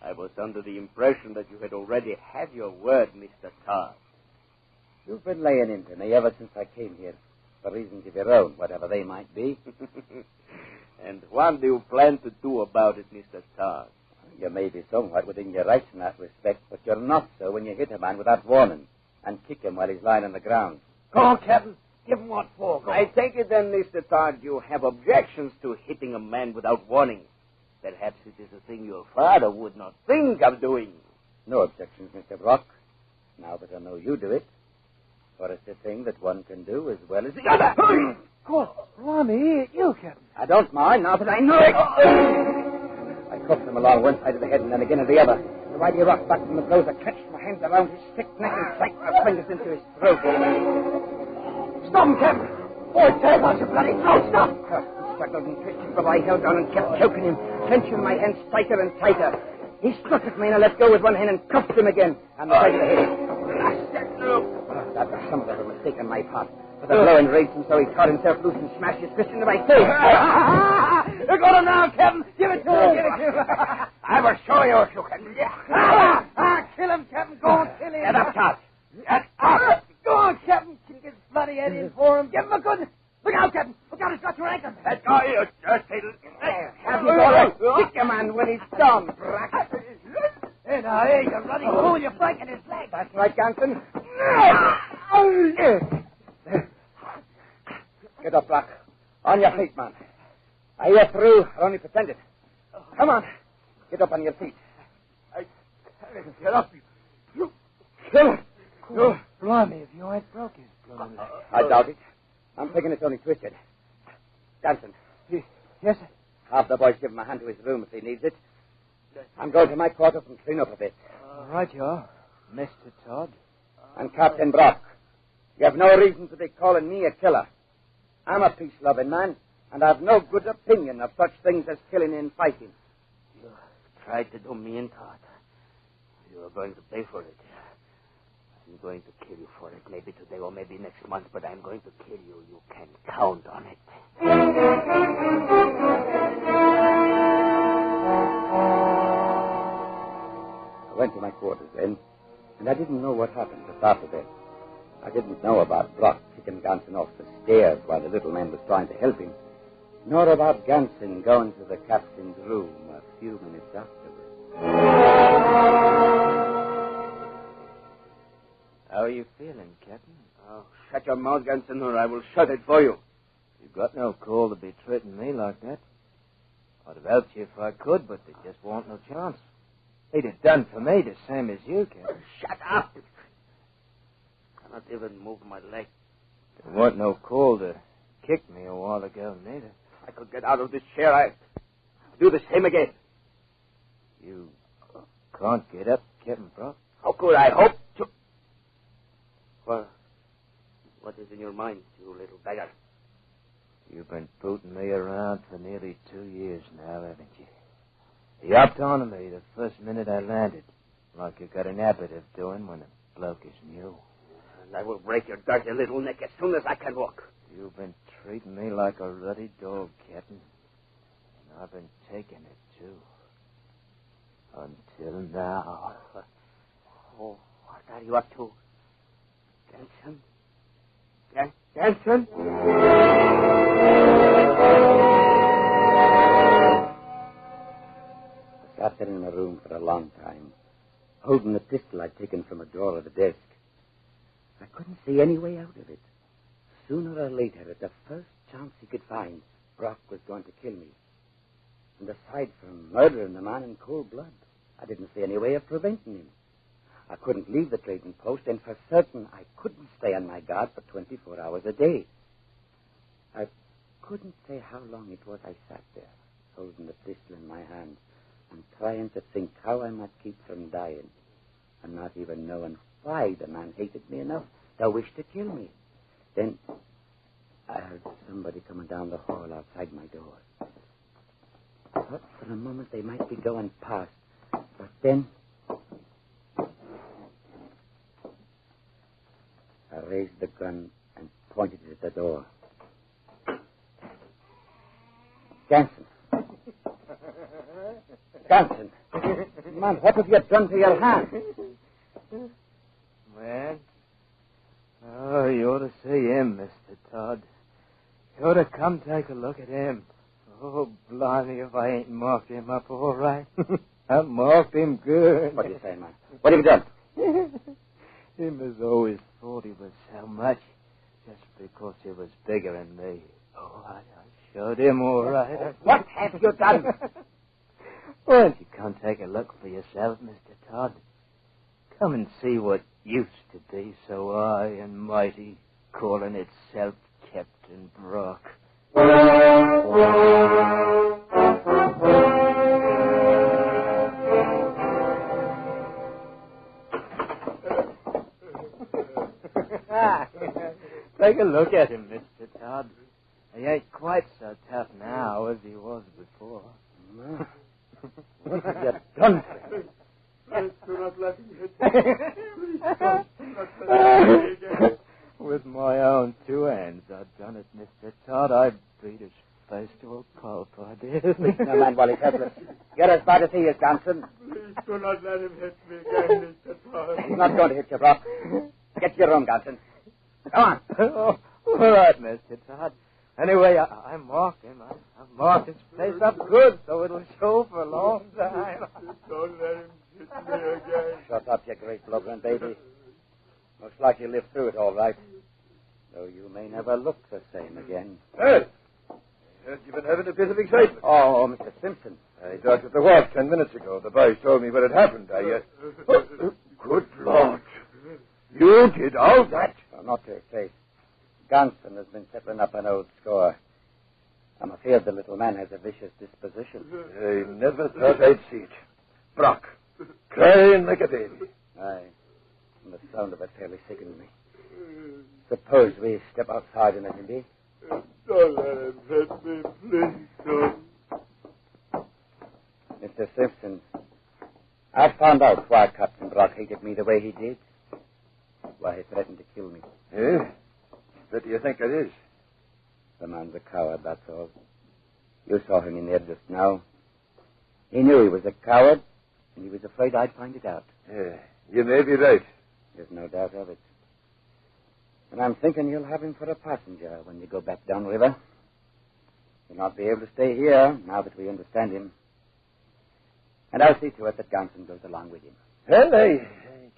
I was under the impression that you had already had your word, Mr. Todd. You've been laying into me ever since I came here, for reasons of your own, whatever they might be. And what do you plan to do about it, Mr. Todd? You may be somewhat within your rights in that respect, but you're not so when you hit a man without warning and kick him while he's lying on the ground. Go on, Captain. Give him what for. I take it then, Mr. Todd, you have objections to hitting a man without warning. Perhaps it is a thing your father would not think of doing. No objections, Mr. Brock. Now that I know you do it. For it's a thing that one can do as well as the other. Go on. Blimey, you, Captain. I don't mind now that I know it. I cuffed him along one side of the head and then again at the other. The while he rocked back from the blows, I catched my hands around his thick neck and sank my fingers into his throat. Stop him, Captain. Boy, tear out your bloody throat. Stop. He struggled and twisted, but I held on and kept choking him, clenching my hands tighter and tighter. He struck at me and I let go with one hand and cuffed him again on the side of the head. That was somewhat of a mistake on my part. For the blow enraged him, so he tore himself loose and smashed his fist into my face. You're going now, Captain. Give it to him. Give it to him. I will show you if you can. Kill him, Captain. Go on, kill him. Get up, Todd. Get up. Go on, Captain. Kick his bloody head in for him. Give him a good... Look out, Captain. Look out, he's got your ankle. Let go, you dirty little... Have you got to kick a man when he's done, Brack? Hey, now, hey, you bloody fool. You're breaking his leg. That's right, Ganson. Get up, Brock. On your feet, man. Are you through or only pretended? Come on. Get up on your feet. Get up, you killer. Cool. Blimey, if you ain't broke his blood. I doubt it. I'm thinking it's only twisted. Johnson. Yes, sir. Have the boys give him a hand to his room if he needs it. I'm going to my quarters and clean up a bit. Right you are, Mr. Todd. And Captain Brock, you have no reason to be calling me a killer. I'm a peace-loving man, and I've no good opinion of such things as killing and fighting. You tried to do me in, Todd. You are going to pay for it. I'm going to kill you for it, maybe today or maybe next month, but I'm going to kill you. You can count on it. I went to my quarters then, and I didn't know what happened just after that. I didn't know about Brock kicking Ganson off the stairs while the little man was trying to help him, nor about Ganson going to the captain's room a few minutes afterwards. How are you feeling, Captain? Oh, shut your mouth, Ganson, or I will shut it for you. You've got no call to be treating me like that. I'd have helped you if I could, but there just won't no chance. He'd have done for me the same as you, Captain. Shut up! Cannot even move my leg. There wasn't no call to kick me a while ago, neither. I could get out of this chair. I'd do the same again. You can't get up, Captain Brock? How could I hope to? Well, what is in your mind, you little beggar? You've been booting me around for nearly 2 years now, haven't you? You hopped onto me the first minute I landed, like you got an habit of doing when a bloke is new. And I will break your dirty little neck as soon as I can walk. You've been treating me like a ruddy dog, Captain. And I've been taking it, too. Until now. Oh, what are you up to? Ganson? Ganson? I sat there in my room for a long time, holding the pistol I'd taken from a drawer of the desk. I couldn't see any way out of it. Sooner or later, at the first chance he could find, Brock was going to kill me. And aside from murdering the man in cold blood, I didn't see any way of preventing him. I couldn't leave the trading post, and for certain I couldn't stay on my guard for 24 hours a day. I couldn't say how long it was I sat there, holding the pistol in my hand, and trying to think how I might keep from dying, and not even knowing why the man hated me enough to wish to kill me. Then I heard somebody coming down the hall outside my door. I thought for a moment they might be going past, but then I raised the gun and pointed it at the door. Ganson. Ganson. Man, what have you done to your hand? Man. Oh, you ought to see him, Mr. Todd. You ought to come take a look at him. Oh, blimey, if I ain't marked him up all right. I marked him good. What are you saying, man? What have you done? Him has always thought he was so much, just because he was bigger than me. Oh, I showed him all right. What have you done? Why don't you come take a look for yourself, Mr. Todd? Come and see what used to be so high and mighty, calling itself Captain Brock. Take a look at him, Mr. Todd. He ain't quite so tough now as he was before. No. What have you done to him? Please do not let him hit me. Please don't let him hit me again. With my own 2 hands, I've done it, Mr. Todd. I beat his face to a pulp, I did. No man while he's helpless. You're as bad as he is, Johnson. Please do not let him hit me again, Mr. Todd. He's not going to hit you, Brock. Get to your room, Johnson. Go on. Oh, all right, Mr. Todd. Anyway, I marked him. I marked his face up good so it'll show for a long time. Don't let him hit me again. Shut up, you great blubbering baby. Most likely you'll live through it all right. Though you may never look the same again. Hey! You've been having a bit of excitement. Oh, Mr. Simpson. I docked at the wharf 10 minutes ago. The boys told me what had happened. Good Lord. You did all that? Well, not to his face. Ganston has been settling up an old score. I'm afraid the little man has a vicious disposition. I never thought I'd see it. Brock, crying like a baby. Aye. And the sound of it fairly sickened me. Suppose we step outside and let him be. Don't let him hit me, please, don't. Mr. Simpson, I've found out why Captain Brock hated me the way he did. Why he threatened to kill me. Eh? What do you think it is? The man's a coward, that's all. You saw him in there just now. He knew he was a coward, and he was afraid I'd find it out. Yeah, you may be right. There's no doubt of it. And I'm thinking you'll have him for a passenger when you go back downriver. He'll not be able to stay here now that we understand him. And I'll see to it that Ganston goes along with him. Well, I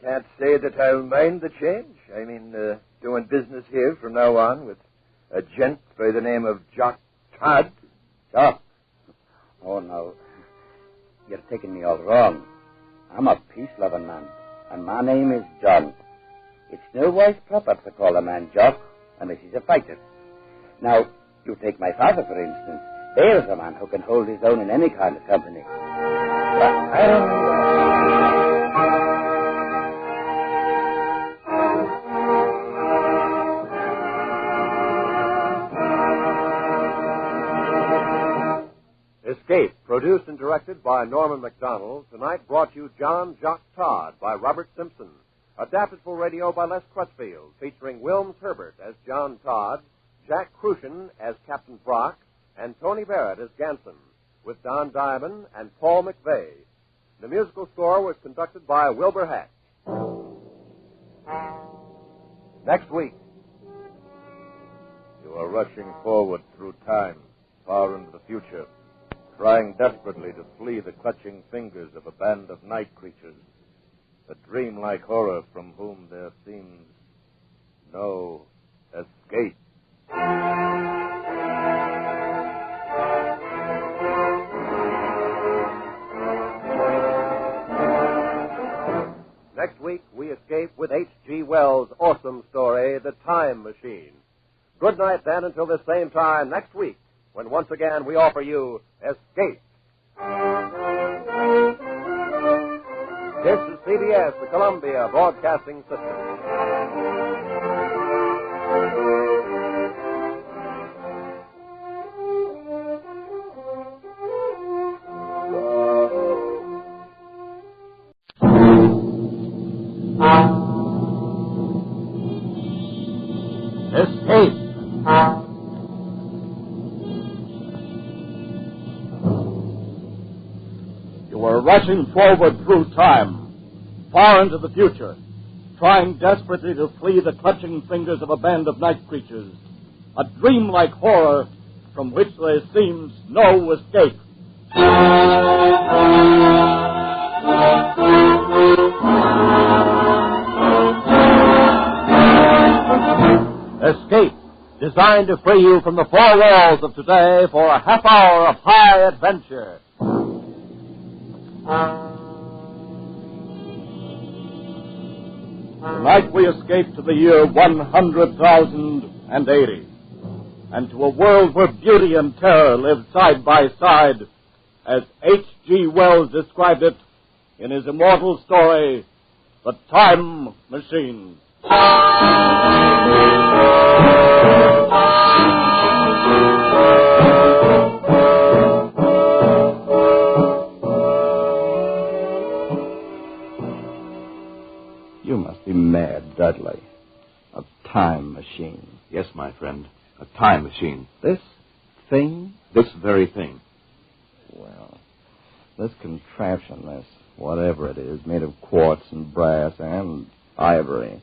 can't say that I'll mind the change. I mean, doing business here from now on with a gent by the name of Jock Todd. Jock? Oh, no. You're taking me all wrong. I'm a peace-loving man, and my name is John. It's no wise proper to call a man Jock unless he's a fighter. Now, you take my father, for instance. There's a man who can hold his own in any kind of company. But I don't know. Escape, produced and directed by Norman MacDonald, tonight brought you John Jock Todd by Robert Simpson. Adapted for radio by Les Crutchfield, featuring Wilms Herbert as John Todd, Jack Crucian as Captain Brock, and Tony Barrett as Ganston, with Don Diamond and Paul McVeigh. The musical score was conducted by Wilbur Hatch. Next week. You are rushing forward through time, far into the future, trying desperately to flee the clutching fingers of a band of night creatures, a dreamlike horror from whom there seems no escape. Next week, we escape with H.G. Wells' awesome story, The Time Machine. Good night, then, until this same time next week, when once again we offer you Escape. This is CBS, the Columbia Broadcasting System. Escape. You are rushing forward through time, far into the future, trying desperately to flee the clutching fingers of a band of night creatures, a dreamlike horror from which there seems no escape. Escape, designed to free you from the four walls of today for a half hour of high adventure. Tonight we escape to the year 100,080, and to a world where beauty and terror live side by side, as H.G. Wells described it in his immortal story, The Time Machine. You must be mad, Dudley. A time machine. Yes, my friend. A time machine. This thing? This very thing. Well, this contraption, this whatever it is, made of quartz and brass and ivory,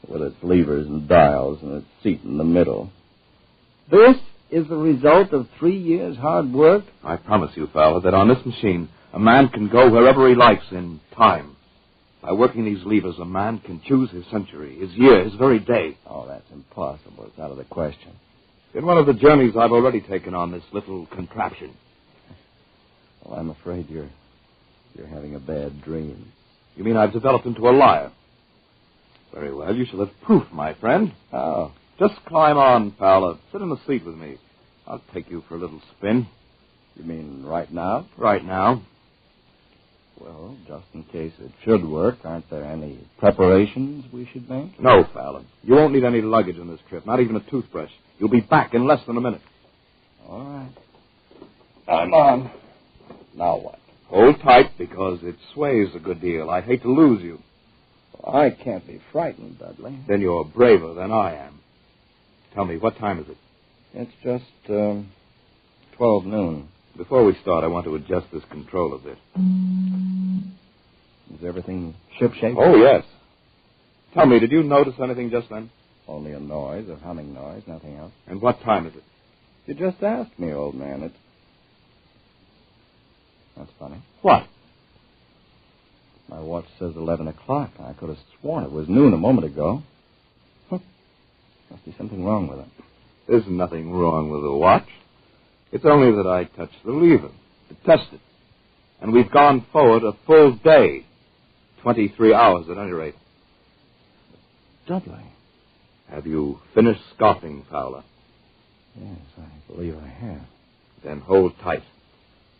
with its levers and dials and its seat in the middle. This is the result of 3 years' hard work? I promise you, Fowler, that on this machine, a man can go wherever he likes in time. By working these levers, a man can choose his century, his year, his very day. Oh, that's impossible. It's out of the question. In one of the journeys I've already taken on this little contraption. Well, I'm afraid you're having a bad dream. You mean I've developed into a liar? Very well, you shall have proof, my friend. Oh. Just climb on, Fowler. Sit in the seat with me. I'll take you for a little spin. You mean right now? Right now. Well, just in case it should work, aren't there any preparations we should make? No, Fallon. You won't need any luggage on this trip, not even a toothbrush. You'll be back in less than a minute. All right. I'm on. Now what? Hold tight, because it sways a good deal. I'd hate to lose you. Well, I can't be frightened, Dudley. Then you're braver than I am. Tell me, what time is it? It's just 12 noon. Before we start, I want to adjust this control a bit. Is everything shipshape? Oh, yes. Tell me, did you notice anything just then? Only a noise, a humming noise, nothing else. And what time is it? You just asked me, old man. That's funny. What? My watch says 11 o'clock. I could have sworn it was noon a moment ago. Must be something wrong with it. There's nothing wrong with the watch. It's only that I touched the lever to test it. And we've gone forward a full day. 23 hours at any rate. Dudley. Have you finished scoffing, Fowler? Yes, I believe I have. Then hold tight.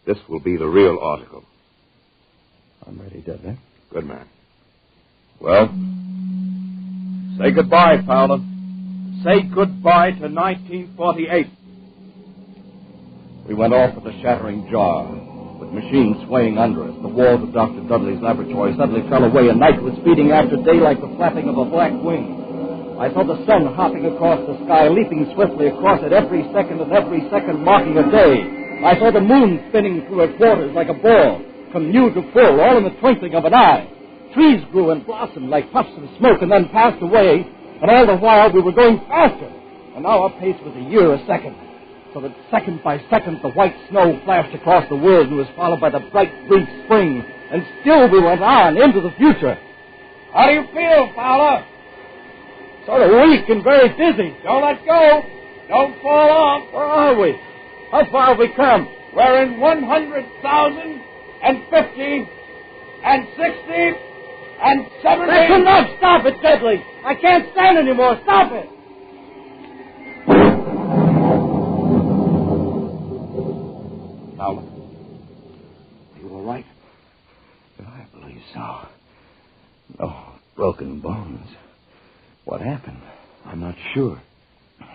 This will be the real article. I'm ready, Dudley. Good man. Well, say goodbye, Fowler. Say goodbye to 1948. We went off with a shattering jar, with machines swaying under us. The walls of Dr. Dudley's laboratory suddenly fell away, and night was speeding after day like the flapping of a black wing. I saw the sun hopping across the sky, leaping swiftly across it every second, and every second marking a day. I saw the moon spinning through her quarters like a ball, from new to full, all in the twinkling of an eye. Trees grew and blossomed like puffs of smoke and then passed away, and all the while we were going faster. And now our pace was a year a second, so that second by second the white snow flashed across the world and was followed by the bright, brief spring. And still we went on into the future. How do you feel, Fowler? Sort of weak and very dizzy. Don't let go. Don't fall off. Where are we? How far have we come? We're in 100,000 and 50 and 60 and 70. That's enough. Stop it, Dudley. I can't stand anymore. Stop it. Fowler, are you all right? I believe so. No broken bones. What happened? I'm not sure. I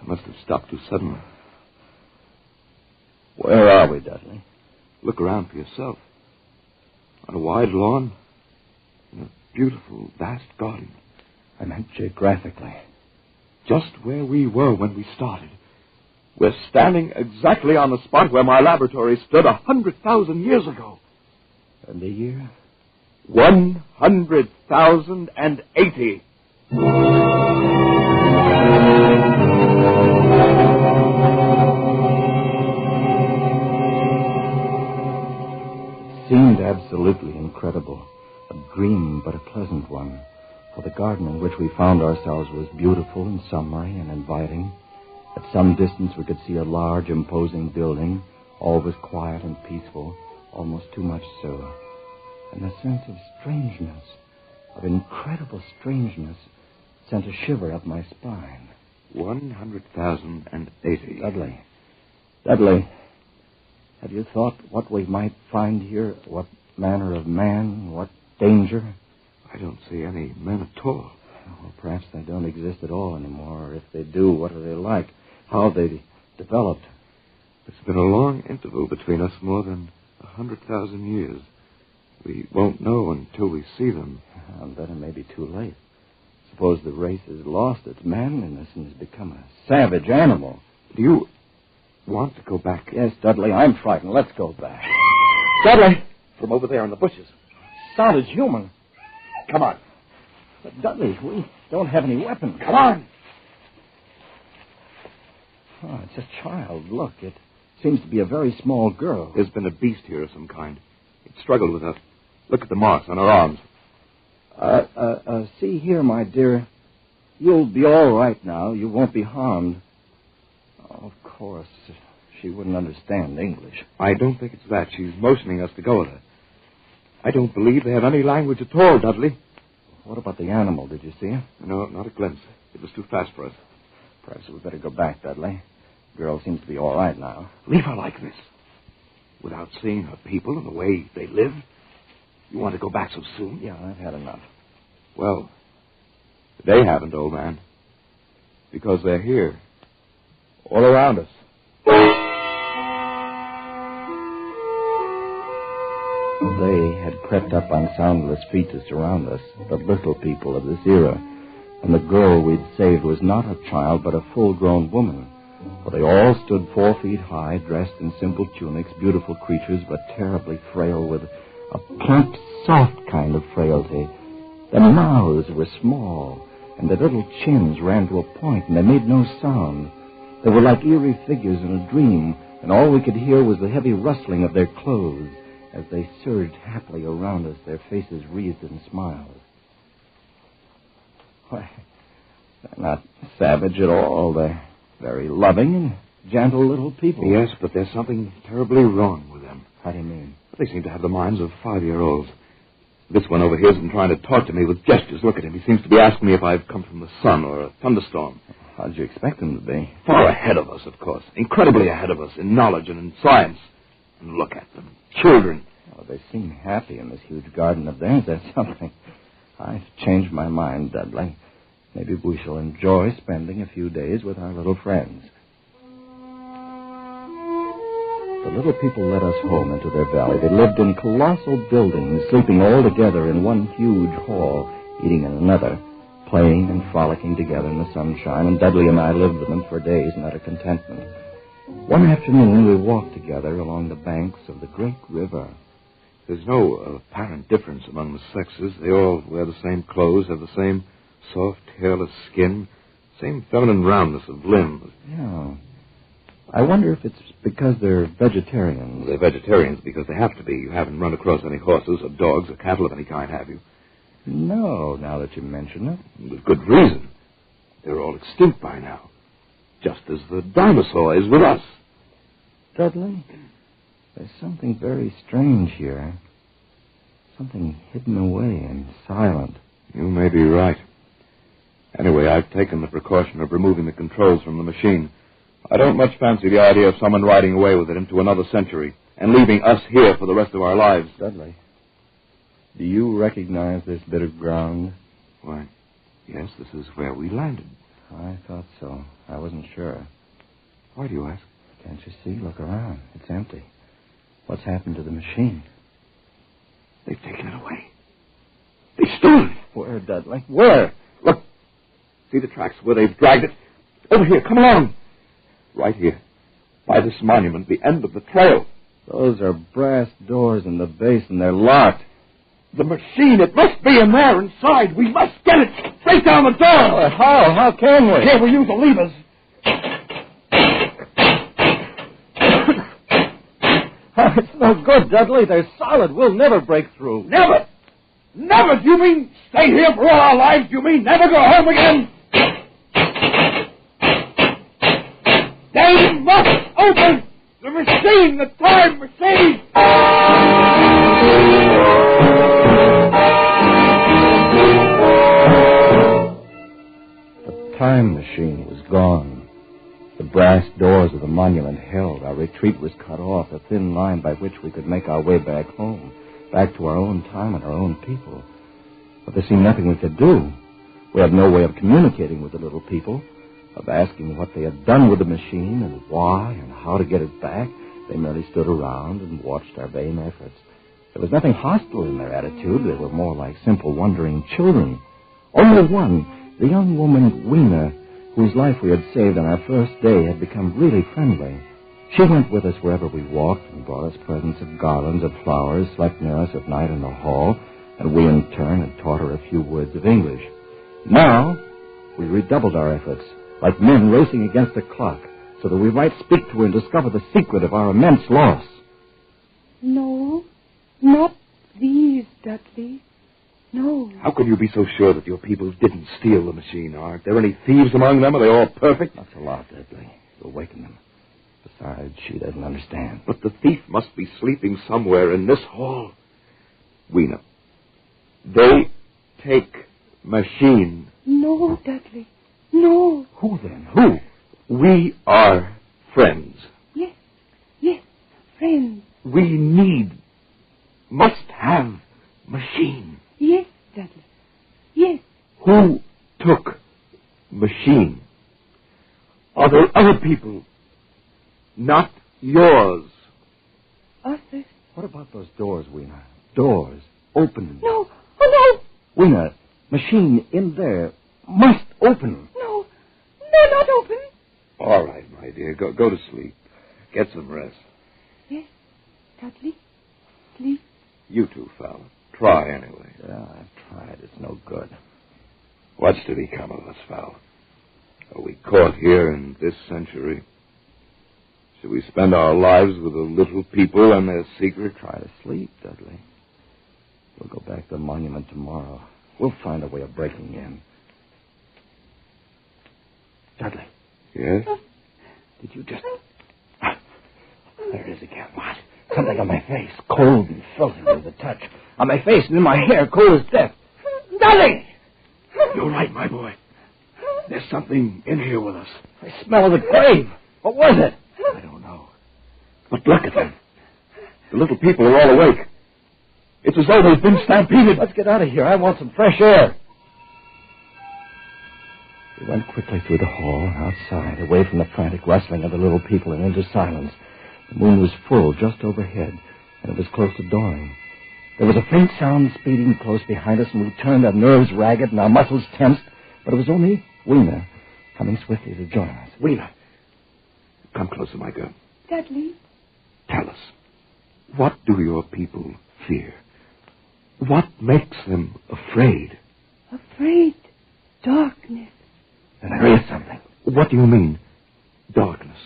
must have stopped too suddenly. Where are we, Dudley? Look around for yourself. On a wide lawn, in a beautiful, vast garden. I meant geographically. Just where we were when we started. We're standing exactly on the spot where my laboratory stood 100,000 years ago. And the year? 100,080. It seemed absolutely incredible. A dream, but a pleasant one. For the garden in which we found ourselves was beautiful and summery and inviting. At some distance we could see a large, imposing building. All was quiet and peaceful, almost too much so. And a sense of strangeness, of incredible strangeness, sent a shiver up my spine. 100,080. Dudley, have you thought what we might find here? What manner of man? What danger? I don't see any men at all. Well, perhaps they don't exist at all anymore. Or if they do, what are they like? How have they developed? It's been a long interval between us, more than 100,000 years. We won't know until we see them. And then it may be too late. Suppose the race has lost its manliness and has become a savage animal. Do you want to go back? Yes, Dudley, I'm frightened. Let's go back. Dudley! From over there in the bushes. Sounded human. Come on. But Dudley, we don't have any weapons. Come on. Oh, it's a child. Look, it seems to be a very small girl. There's been a beast here of some kind. It struggled with her. Look at the marks on her arms. See here, my dear. You'll be all right now. You won't be harmed. Of course. She wouldn't understand English. I don't think it's that. She's motioning us to go with her. I don't believe they have any language at all, Dudley. What about the animal? Did you see him? No, not a glimpse. It was too fast for us. Perhaps we'd better go back, Dudley. Girl seems to be all right now. Leave her like this. Without seeing her people and the way they live. You want to go back so soon? Yeah, I've had enough. Well, they haven't, old man. Because they're here. All around us. They had crept up on soundless feet to surround us, the little people of this era. And the girl we'd saved was not a child, but a full-grown woman. For they all stood 4 feet high, dressed in simple tunics, beautiful creatures, but terribly frail, with a plump, soft kind of frailty. Their mouths were small, and their little chins ran to a point, and they made no sound. They were like eerie figures in a dream, and all we could hear was the heavy rustling of their clothes as they surged happily around us, their faces wreathed in smiles. Why, they're not savage at all. They're very loving and gentle little people. Yes, but there's something terribly wrong with them. How do you mean? They seem to have the minds of 5-year-olds. This one over here isn't trying to talk to me with gestures. Look at him. He seems to be asking me if I've come from the sun or a thunderstorm. How'd you expect them to be? Far ahead of us, of course. Incredibly ahead of us in knowledge and in science. And look at them. Children. Oh, they seem happy in this huge garden of theirs. That's something. I've changed my mind, Dudley. Maybe we shall enjoy spending a few days with our little friends. The little people led us home into their valley. They lived in colossal buildings, sleeping all together in one huge hall, eating in another, playing and frolicking together in the sunshine, and Dudley and I lived with them for days in utter contentment. One afternoon, we walked together along the banks of the great river. There's no apparent difference among the sexes. They all wear the same clothes, have the same soft, hairless skin, same feminine roundness of limbs. Yeah. I wonder if it's because they're vegetarians. They're vegetarians because they have to be. You haven't run across any horses or dogs or cattle of any kind, have you? No, now that you mention it. With good reason. They're all extinct by now. Just as the dinosaur is with us. Dudley, there's something very strange here. Something hidden away and silent. You may be right. Anyway, I've taken the precaution of removing the controls from the machine. I don't much fancy the idea of someone riding away with it into another century and leaving us here for the rest of our lives. Dudley, do you recognize this bit of ground? Why, yes, this is where we landed. I thought so. I wasn't sure. Why do you ask? Can't you see? Look around. It's empty. What's happened to the machine? They've taken it away. They stole it. Where, Dudley? Where? Look. See the tracks where they've dragged it? Over here. Come along. Right here. By this monument, the end of the trail. Those are brass doors in the base, and they're locked. The machine, it must be in there inside. We must get it straight down the door. How? How can we? Here, we'll use the levers. It's no good, Dudley. They're solid. We'll never break through. Never? Never? Do you mean stay here for all our lives? Do you mean never go home again? They must open the machine, the time machine. The time machine was gone. The brass doors of the monument held. Our retreat was cut off, a thin line by which we could make our way back home, back to our own time and our own people. But there seemed nothing we could do. We had no way of communicating with the little people, of asking what they had done with the machine and why and how to get it back. They merely stood around and watched our vain efforts. There was nothing hostile in their attitude. They were more like simple, wondering children. Only one, the young woman, Weena, whose life we had saved on our first day, had become really friendly. She went with us wherever we walked and brought us presents of garlands of flowers, slept near us at night in the hall, and we in turn had taught her a few words of English. Now, we redoubled our efforts, like men racing against a clock, so that we might speak to her and discover the secret of our immense loss. No, not these, Dudley. No. How can you be so sure that your people didn't steal the machine? Aren't there any thieves among them? Are they all perfect? That's a lot, Dudley. We'll waken them. Besides, she doesn't understand. But the thief must be sleeping somewhere in this hall. Weena, they take machine. No, Dudley. No. Who then? Who? We are friends. Yes, friends. We must have machine. Yes, Dudley. Yes. Who took machine? Are there other people? Not yours. Others? What about those doors, Weena? Doors. Open. No. Oh, no. Weena, machine in there must open. No. No, not open. All right, my dear. Go to sleep. Get some rest. Yes, Dudley. Sleep. You too, fella. Try anyway. Yeah, I've tried. It's no good. What's to become of us, Val? Are we caught here in this century? Should we spend our lives with the little people and their secret? Try to sleep, Dudley. We'll go back to the monument tomorrow. We'll find a way of breaking in. Dudley. Yes? Did you just... There it is again. What? Something on my face. Cold and frozen with the touch. On my face and in my hair. Cold as death. Dudley! You're right, my boy. There's something in here with us. I smell the grave. What was it? I don't know. But look at them. The little people are all awake. It's as though they've been stampeded. Let's get out of here. I want some fresh air. We went quickly through the hall and outside, away from the frantic rustling of the little people and into silence. The moon was full just overhead, and it was close to dawning. There was a faint sound speeding close behind us, and we turned, our nerves ragged and our muscles tensed. But it was only Weena coming swiftly to join us. Weena, come closer, my girl. Dudley. Tell us, what do your people fear? What makes them afraid? Afraid? Darkness. And there is something. What do you mean, darkness?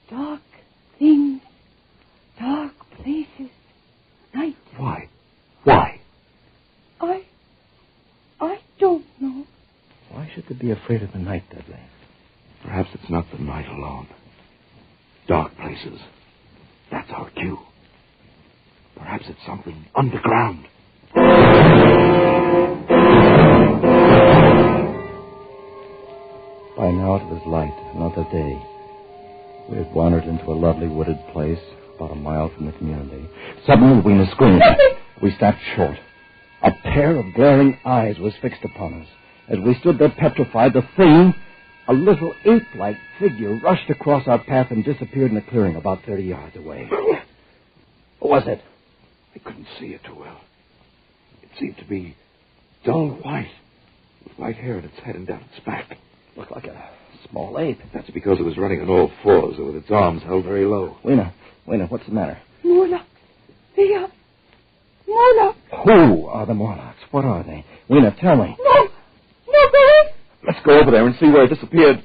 Dark things. Dark places. Night. Why? Why? I don't know. Why should they be afraid of the night, Dudley? Perhaps it's not the night alone. Dark places. That's our cue. Perhaps it's something underground. By now it was light, another day. We had wandered into a lovely wooded place about a mile from the community. Suddenly, Weena screamed. We stopped short. A pair of glaring eyes was fixed upon us. As we stood there petrified, the thing, a little ape-like figure, rushed across our path and disappeared in a clearing about 30 yards away. What was it? I couldn't see it too well. It seemed to be dull white, with white hair on its head and down its back. Looked like a small ape. That's because it was running on all fours and with its arms held very low. Weena, what's the matter? Morlocks. They are Morlocks. Who are the Morlocks? What are they? Weena, tell me. No, Billy. Let's go over there and see where it disappeared.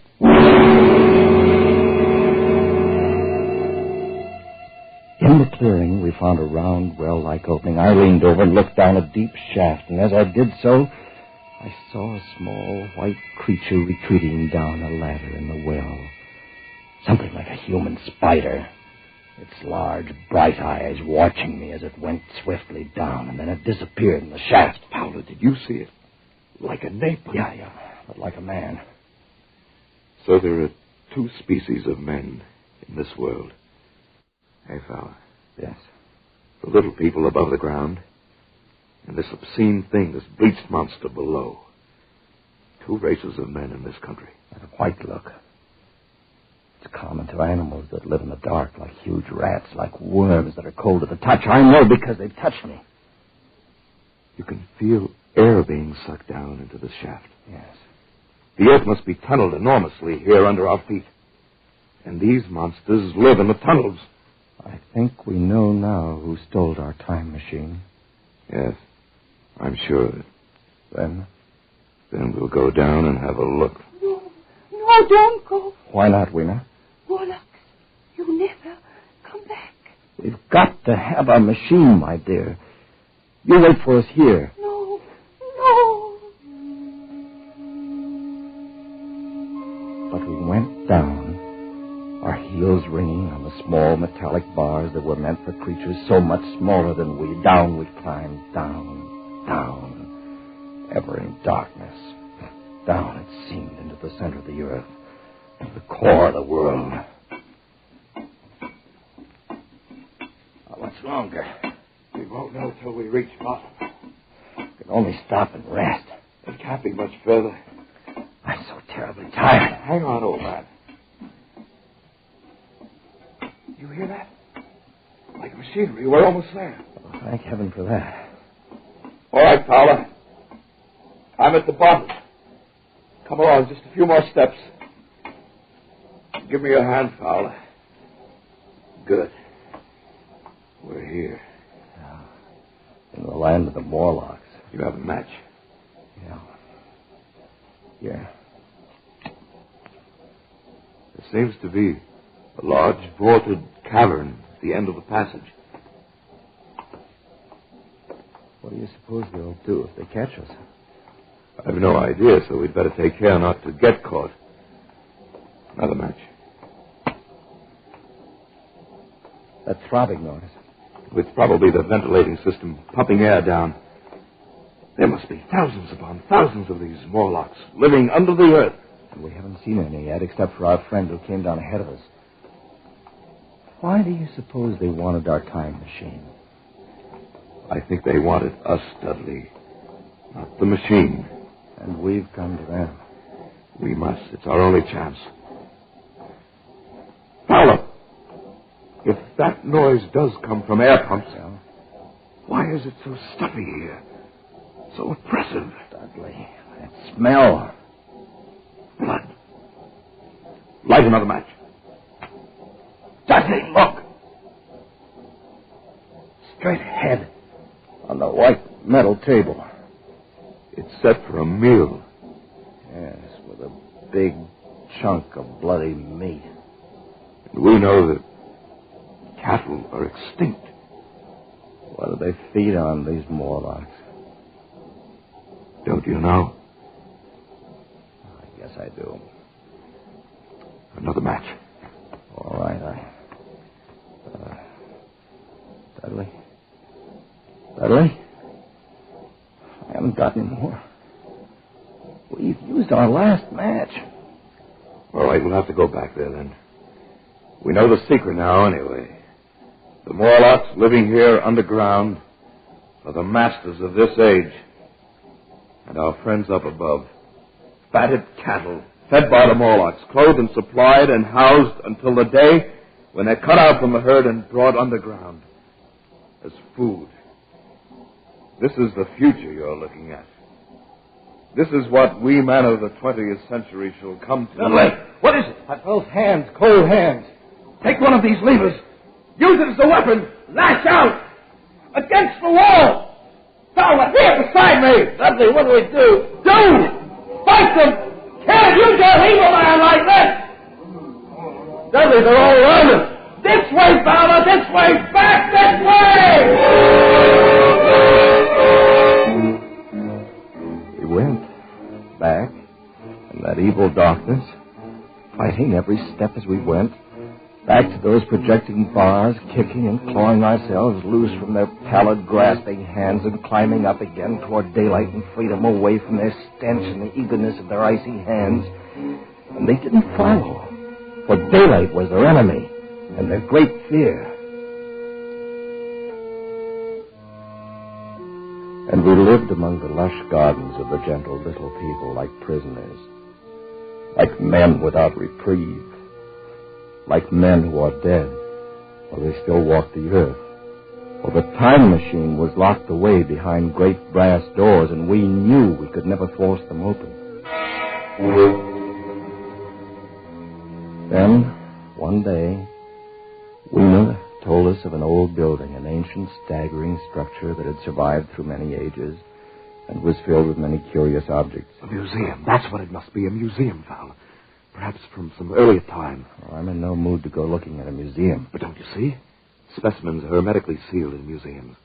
In the clearing, we found a round, well-like opening. I leaned over and looked down a deep shaft, and as I did so, I saw a small white creature retreating down a ladder in the well. Something like a human spider. Its large, bright eyes watching me as it went swiftly down, and then it disappeared in the shaft. Paolo, did you see it? Like a ape? Yeah, but like a man. So there are two species of men in this world. Hey, fella. Yes? The little people above the ground, and this obscene thing, this bleached monster below. Two races of men in this country. That white look. It's common to animals that live in the dark, like huge rats, like worms that are cold to the touch. I know because they've touched me. You can feel air being sucked down into the shaft. Yes. The earth must be tunneled enormously here under our feet. And these monsters live in the tunnels. I think we know now who stole our time machine. Yes, I'm sure. Then we'll go down and have a look. No, don't go. Why not, Weena? Morlocks, you never come back. We've got to have our machine, my dear. You wait for us here. No. But we went down metallic bars that were meant for creatures so much smaller than we. Down we climbed, down, ever in darkness. Down, it seemed, into the center of the earth, the core of the world. How much longer? We won't know till we reach bottom. We can only stop and rest. It can't be much further. I'm so terribly tired. Hang on, old man. You hear that? Like machinery. We're almost there. Oh, thank heaven for that. All right, Fowler. I'm at the bottom. Come along, just a few more steps. Give me your hand, Fowler. Good. We're here. In the land of the Morlocks. You have a match? Yeah. Here. There seems to be a large vaulted cavern at the end of the passage. What do you suppose they'll do if they catch us? I have no idea, so we'd better take care not to get caught. Another match. That throbbing noise. It's probably the ventilating system pumping air down. There must be thousands upon thousands of these Morlocks living under the earth. And we haven't seen any yet, except for our friend who came down ahead of us. Why do you suppose they wanted our time machine? I think they wanted us, Dudley, not the machine. And we've come to them. We must. It's our only chance. Fowler! If that noise does come from air pumps, why is it so stuffy here? So oppressive. Dudley, that smell. Blood. Light another match. Dudley, look! Straight ahead on the white metal table. It's set for a meal. Yes, with a big chunk of bloody meat. And we know that cattle are extinct. What do they feed on, these Morlocks? Don't you know? I guess I do. Another match. All right, Dudley? Dudley? I haven't got any more. We've used our last match. All right, we'll have to go back there then. We know the secret now, anyway. The Morlocks living here underground are the masters of this age. And our friends up above. Fatted cattle, fed by the Morlocks, clothed and supplied and housed until the day when they're cut out from the herd and brought underground as food. This is the future you're looking at. This is what we men of the 20th century shall come to. Dudley, what is it? I felt hands, cold hands. Take one of these levers. Use it as a weapon. Lash out. Against the wall. Fowler, here beside me. Dudley, what do we do? Do! Fight them! Can't use your evil man like this! Dudley, they're all around us. This way, Fowler, this way! Back this way! We went back in that evil darkness, fighting every step as we went. Back to those projecting bars, kicking and clawing ourselves loose from their pallid, grasping hands and climbing up again toward daylight and freedom, away from their stench and the eagerness of their icy hands. And they didn't follow, for daylight was their enemy and their great fear. And we lived among the lush gardens of the gentle little people like prisoners, like men without reprieve. Like men who are dead, while they still walk the earth. For the time machine was locked away behind great brass doors, and we knew we could never force them open. Then, one day, Weena told us of an old building, an ancient, staggering structure that had survived through many ages and was filled with many curious objects. A museum. That's what it must be, a museum, Fowler. Perhaps from some earlier time. Oh, I'm in no mood to go looking at a museum. But don't you see? Specimens are hermetically sealed in museums.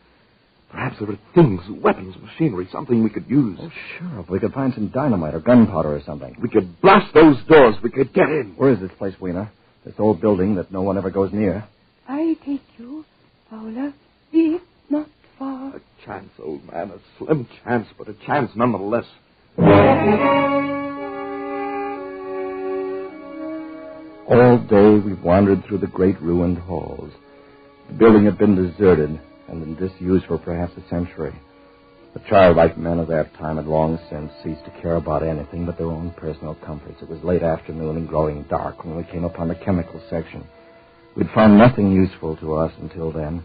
Perhaps there are things, weapons, machinery, something we could use. Oh, sure. If we could find some dynamite or gunpowder or something. We could blast those doors. We could get in. Where is this place, Weena? This old building that no one ever goes near? I take you, Fowler. It's not far. A chance, old man. A slim chance, but a chance nonetheless. All day we wandered through the great ruined halls. The building had been deserted and in disuse for perhaps a century. The childlike men of that time had long since ceased to care about anything but their own personal comforts. It was late afternoon and growing dark when we came upon the chemical section. We'd found nothing useful to us until then.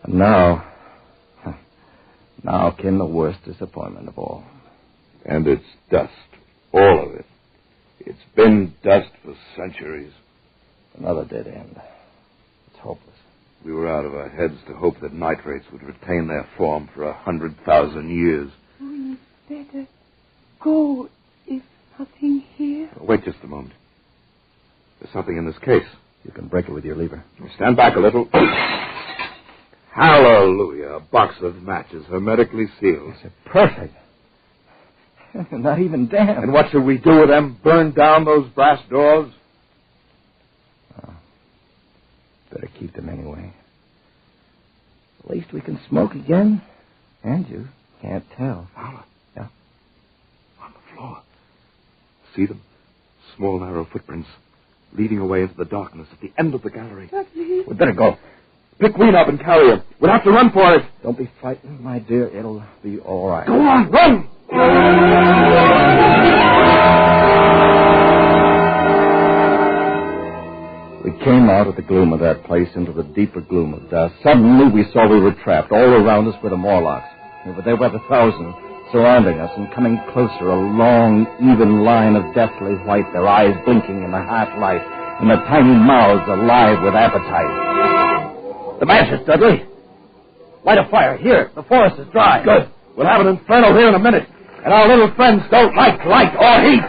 And now came the worst disappointment of all. And it's dust. All of it. It's been dust for centuries. Another dead end. It's hopeless. We were out of our heads to hope that nitrates would retain their form for 100,000 years. We better go if nothing here. Wait just a moment. There's something in this case. You can break it with your lever. Stand back a little. Hallelujah. A box of matches, hermetically sealed. It's perfect. Not even damp. And what should we do with them? Burn down those brass doors? Oh, better keep them anyway. At least we can smoke again. And you can't tell. Fowler. Yeah? On the floor. See them? Small, narrow footprints leading away into the darkness at the end of the gallery. Dudley. We'd better go. Pick Ween up and carry her. We'll have to run for it. Don't be frightened, my dear. It'll be all right. Go on, run! We came out of the gloom of that place into the deeper gloom of dust. Suddenly we saw we were trapped. All around us were the Morlocks. They were the 1,000 surrounding us and coming closer, a long, even line of deathly white, their eyes blinking in the half-light, and their tiny mouths alive with appetite. The matches, Dudley. Light a fire. Here, the forest is dry. Good. We'll have an inferno here in a minute. And our little friends don't like light or heat.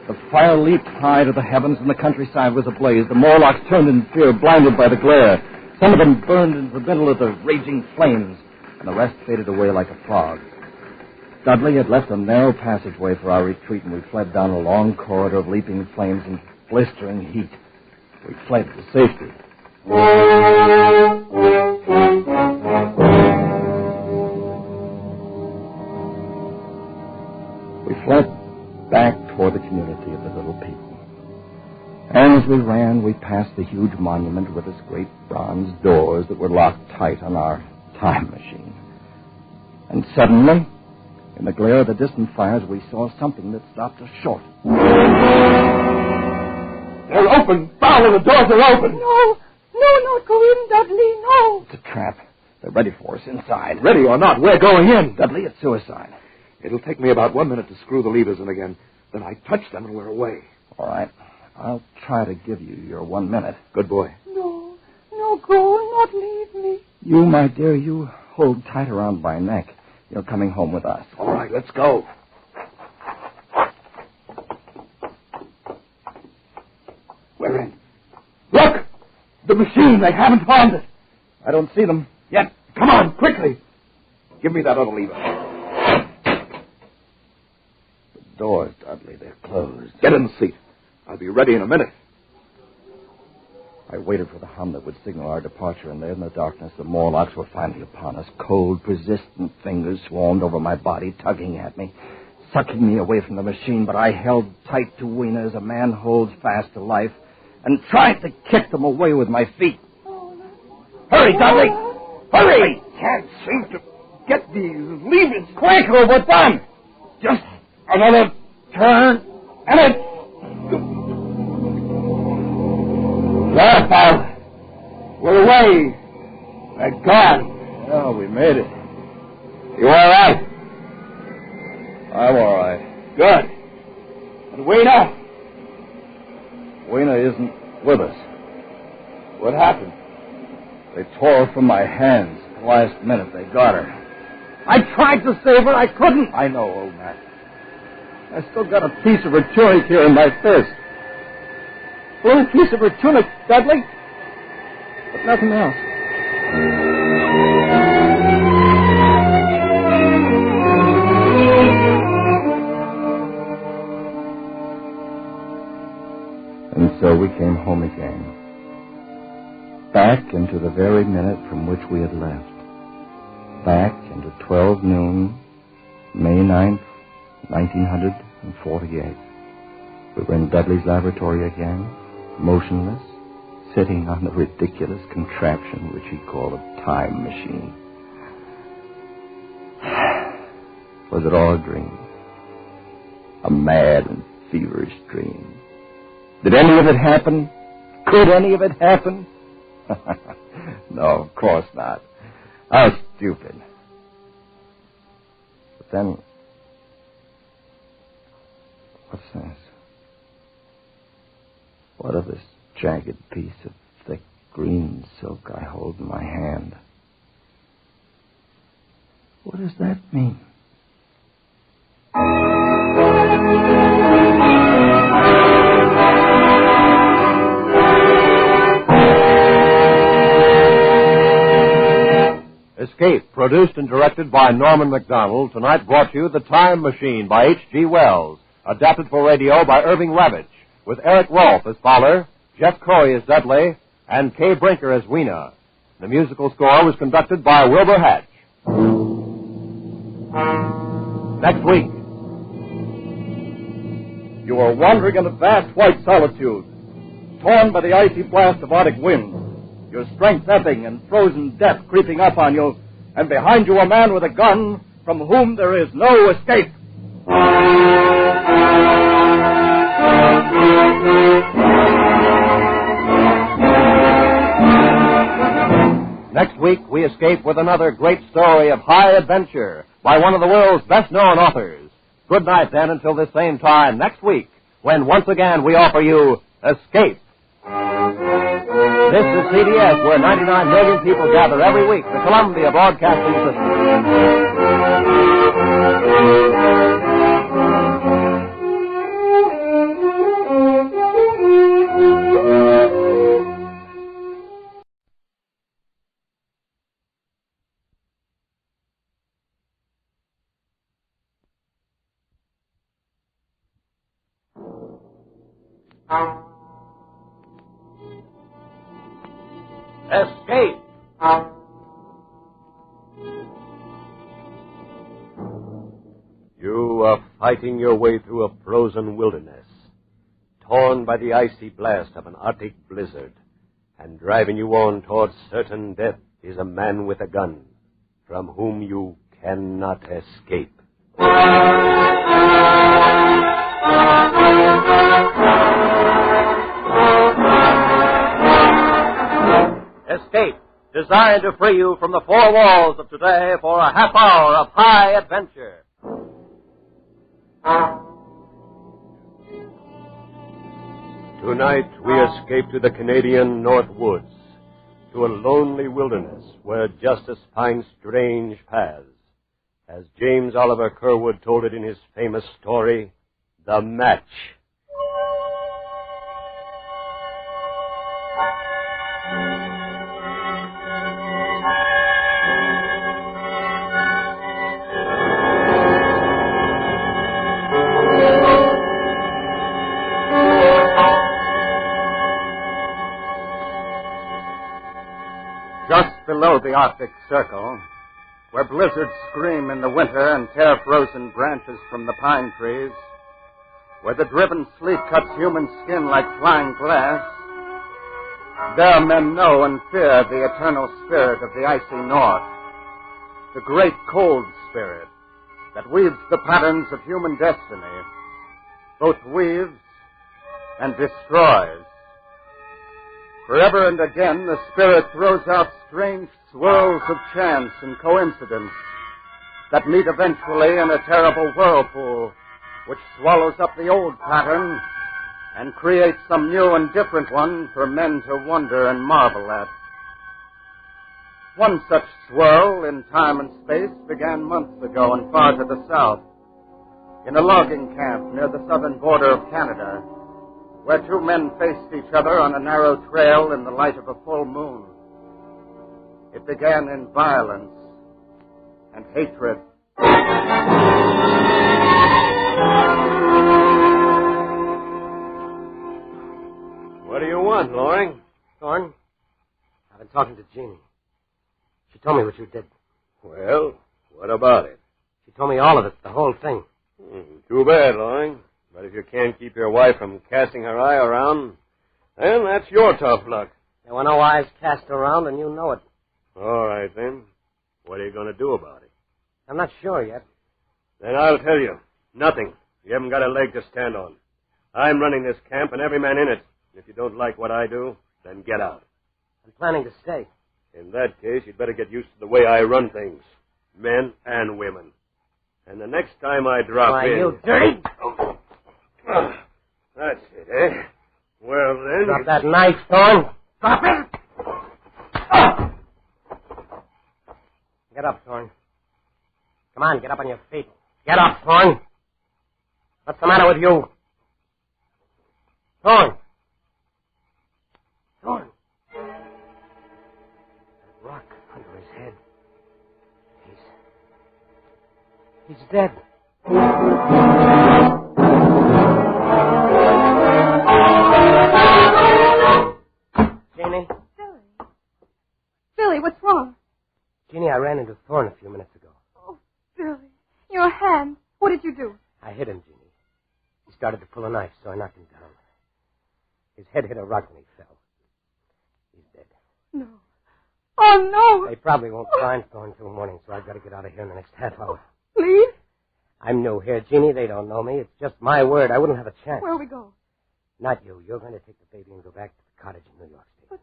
The fire leaped high to the heavens, and the countryside was ablaze. The Morlocks turned in fear, blinded by the glare. Some of them burned into the middle of the raging flames, and the rest faded away like a fog. Dudley had left a narrow passageway for our retreat, and we fled down a long corridor of leaping flames and blistering heat. We fled to safety. We fled back toward the community of the little people. And as we ran, we passed the huge monument with its great bronze doors that were locked tight on our time machine. And suddenly, in the glare of the distant fires, we saw something that stopped us short. They're open. Fowler, the doors are open. No, not go in, Dudley, no. It's a trap. They're ready for us inside. Ready or not, we're going in. Dudley, it's suicide. It'll take me about 1 minute to screw the levers in again. Then I touch them and we're away. All right. I'll try to give you your 1 minute. Good boy. No, go, not leave me. You, my dear, you hold tight around my neck. You're coming home with us. All right, let's go. We're in. Look! The machine. They haven't found it. I don't see them. Yet. Come on, quickly. Give me that other lever. The doors, Dudley, they're closed. Get in the seat. I'll be ready in a minute. I waited for the hum that would signal our departure, and there in the darkness, the Morlocks were finally upon us. Cold, persistent fingers swarmed over my body, tugging at me, sucking me away from the machine, but I held tight to Weena as a man holds fast to life, and tried to kick them away with my feet. Hurry, Dudley! Hurry! I can't seem to get these levers. Quick, or we're done! Just another turn, and it's... There, Fowler. We're away. They're gone. Oh, we made it. You all right? I'm all right. Good. And Weena? Weena isn't with us. What happened? They tore her from my hands. At the last minute, they got her. I tried to save her. I couldn't. I know, old man. I still got a piece of her tunic here in my fist. A little piece of her tunic, Dudley. But nothing else. And so we came home again. back into the very minute from which we had left. Back into 12 noon, May 9th, 1948. We were in Dudley's laboratory again, motionless, sitting on the ridiculous contraption which he called a time machine. Was it all a dream? A mad and feverish dream? Did any of it happen? Could any of it happen? No, of course not. How stupid. But then, what's this? What of this jagged piece of thick green silk I hold in my hand? What does that mean? Escape, produced and directed by Norman MacDonald, tonight brought you The Time Machine by H.G. Wells, adapted for radio by Irving Ravitch, with Eric Rolfe as Fowler, Jeff Corey as Dudley, and Kay Brinker as Weena. The musical score was conducted by Wilbur Hatch. Next week. You are wandering in a vast white solitude, torn by the icy blast of Arctic wind, your strength ebbing and frozen death creeping up on you, and behind you a man with a gun from whom there is no escape. Next week, we escape with another great story of high adventure by one of the world's best-known authors. Good night, then, until this same time next week, when once again we offer you Escape. This is CBS, where 99 million people gather every week, the Columbia Broadcasting System. Escape! You are fighting your way through a frozen wilderness, torn by the icy blast of an Arctic blizzard, and driving you on towards certain death is a man with a gun, from whom you cannot escape. Escape, designed to free you from the four walls of today for a half hour of high adventure. Tonight we escape to the Canadian North Woods, to a lonely wilderness where justice finds strange paths, as James Oliver Curwood told it in his famous story, The Match. Below the Arctic Circle, where blizzards scream in the winter and tear frozen branches from the pine trees, where the driven sleet cuts human skin like flying glass, there men know and fear the eternal spirit of the icy north, the great cold spirit that weaves the patterns of human destiny, both weaves and destroys. Forever and again, the spirit throws out strange swirls of chance and coincidence that meet eventually in a terrible whirlpool which swallows up the old pattern and creates some new and different one for men to wonder and marvel at. One such swirl in time and space began months ago and far to the south, in a logging camp near the southern border of Canada, where two men faced each other on a narrow trail in the light of a full moon. It began in violence and hatred. What do you want, Loring? Thorne, been talking to Jeannie. She told me what you did. Well, what about it? She told me all of it, the whole thing. Too bad, Loring. But if you can't keep your wife from casting her eye around, then that's your tough luck. There were no eyes cast around, and you know it. All right, then. What are you going to do about it? I'm not sure yet. Then I'll tell you. Nothing. You haven't got a leg to stand on. I'm running this camp and every man in it. If you don't like what I do, then get out. I'm planning to stay. In that case, you'd better get used to the way I run things. Men and women. And the next time I drop in... you dirty... That's it, eh? Well, then... Drop that knife, Thorne. Drop it! Get up, Thorne. Come on, get up on your feet. Get up, Thorne. What's the matter with you? Thorne. Thorne. That rock under his head. He's dead. Jeannie? Billy, what's wrong? Jeannie, I ran into Thorne a few minutes ago. Oh, Billy, your hand. What did you do? I hit him, Jeannie. He started to pull a knife, so I knocked him down. His head hit a rock when he fell. He's dead. No. Oh, no. They probably won't find Thorne till morning, so I've got to get out of here in the next half hour. Leave? I'm new here, Jeannie. They don't know me. It's just my word. I wouldn't have a chance. Where'll we go? Not you. You're going to take the baby and go back to the cottage in New York State.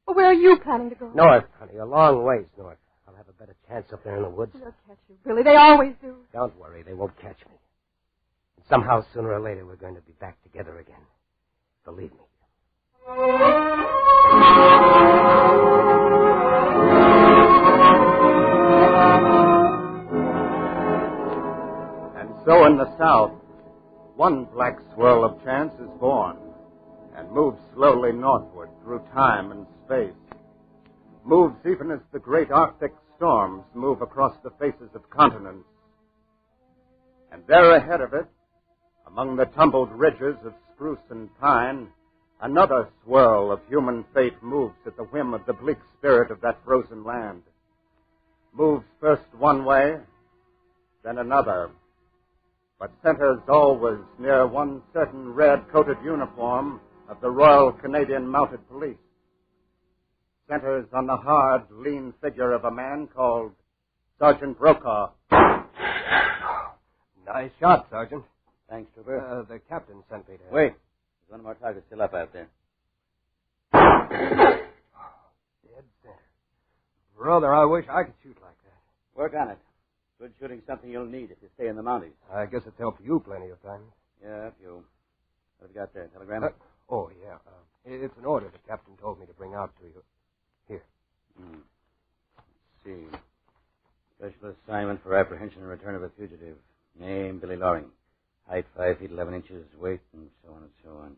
Well, where are you planning to go? North, honey. A long ways north. I'll have a better chance up there in the woods. They'll catch you, Billy. They always do. Don't worry. They won't catch me. And somehow, sooner or later, we're going to be back together again. Believe me. And so in the South, one black swirl of chance is born and moves slowly northward through time and space. Moves even as the great Arctic storms move across the faces of continents. And there ahead of it, among the tumbled ridges of spruce and pine, another swirl of human fate moves at the whim of the bleak spirit of that frozen land. Moves first one way, then another, but centers always near one certain red-coated uniform of the Royal Canadian Mounted Police. Centers on the hard, lean figure of a man called Sergeant Brokaw. Nice shot, Sergeant. Thanks, Trooper. The captain sent me to... Wait. There's one more target still up out there. Dead center. Brother, I wish I could shoot like that. Work on it. Good shooting's something you'll need if you stay in the Mounties. I guess it's helped you plenty of times. Yeah, you. What have you got there? Telegram? Yeah. It's an order the captain told me to bring out to you. Here. Let's see. Special assignment for apprehension and return of a fugitive. Name, Billy Loring. Height, 5 feet, 11 inches. Weight, and so on and so on.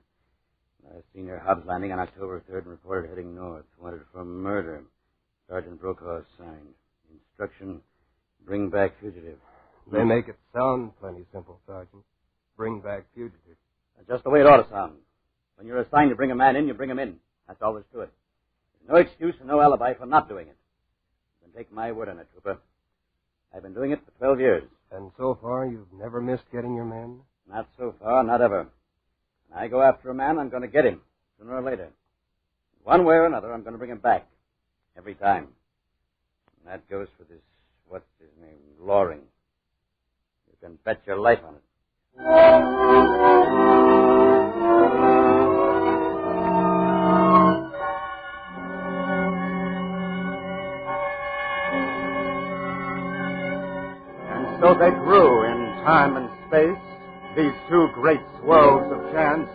Last seen near Hobbs Landing on October 3rd and reported heading north. Wanted for murder. Sergeant Brokaw signed. Instruction, bring back fugitive. They make it sound plenty simple, Sergeant. Bring back fugitive. That's just the way it ought to sound. When you're assigned to bring a man in, you bring him in. That's all there's to it. There's no excuse and no alibi for not doing it. You can take my word on it, Trooper. I've been doing it for 12 years. And so far, you've never missed getting your men? Not so far, not ever. When I go after a man, I'm going to get him, sooner or later. One way or another, I'm going to bring him back. Every time. And that goes for this, what's his name, Loring. You can bet your life on it. So they grew in time and space, these two great swirls of chance,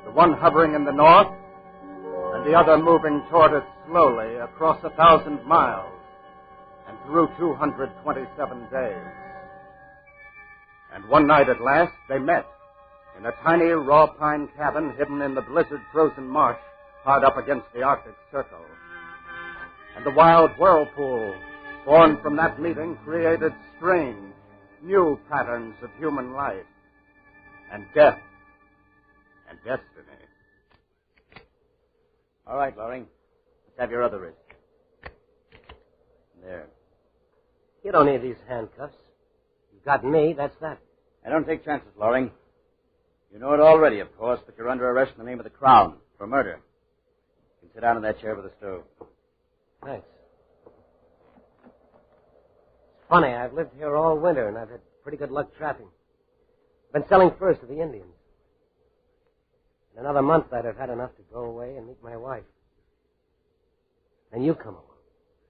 the one hovering in the north and the other moving toward us slowly across 1,000 miles and through 227 days. And one night at last they met in a tiny raw pine cabin hidden in the blizzard-frozen marsh hard up against the Arctic Circle. And the wild whirlpool born from that meeting created strange, new patterns of human life and death and destiny. All right, Loring. Let's have your other wrist. There. You don't need these handcuffs. You've got me, that's that. I don't take chances, Loring. You know it already, of course, but you're under arrest in the name of the Crown for murder. You can sit down in that chair by the stove. Thanks. It's funny, I've lived here all winter, and I've had pretty good luck trapping. Been selling furs to the Indians. In another month, I'd have had enough to go away and meet my wife. Then you come along.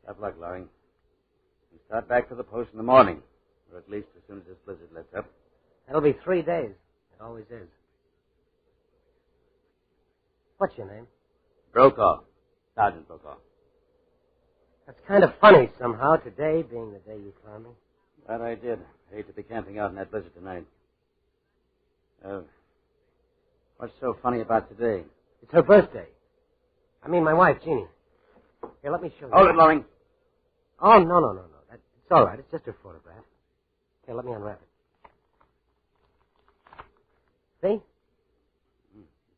Tough luck, Loring. We start back for the post in the morning, or at least as soon as this blizzard lets up. That'll be 3 days. It always is. What's your name? Brokaw. Sergeant Brokaw. That's kind of funny somehow, today being the day you found me. That I did. I hate to be camping out in that blizzard tonight. What's so funny about today? It's her birthday. I mean, my wife, Jeannie. Here, let me show you. Hold it, Loring. Oh, no. It's all right. It's just her photograph. Here, let me unwrap it. See?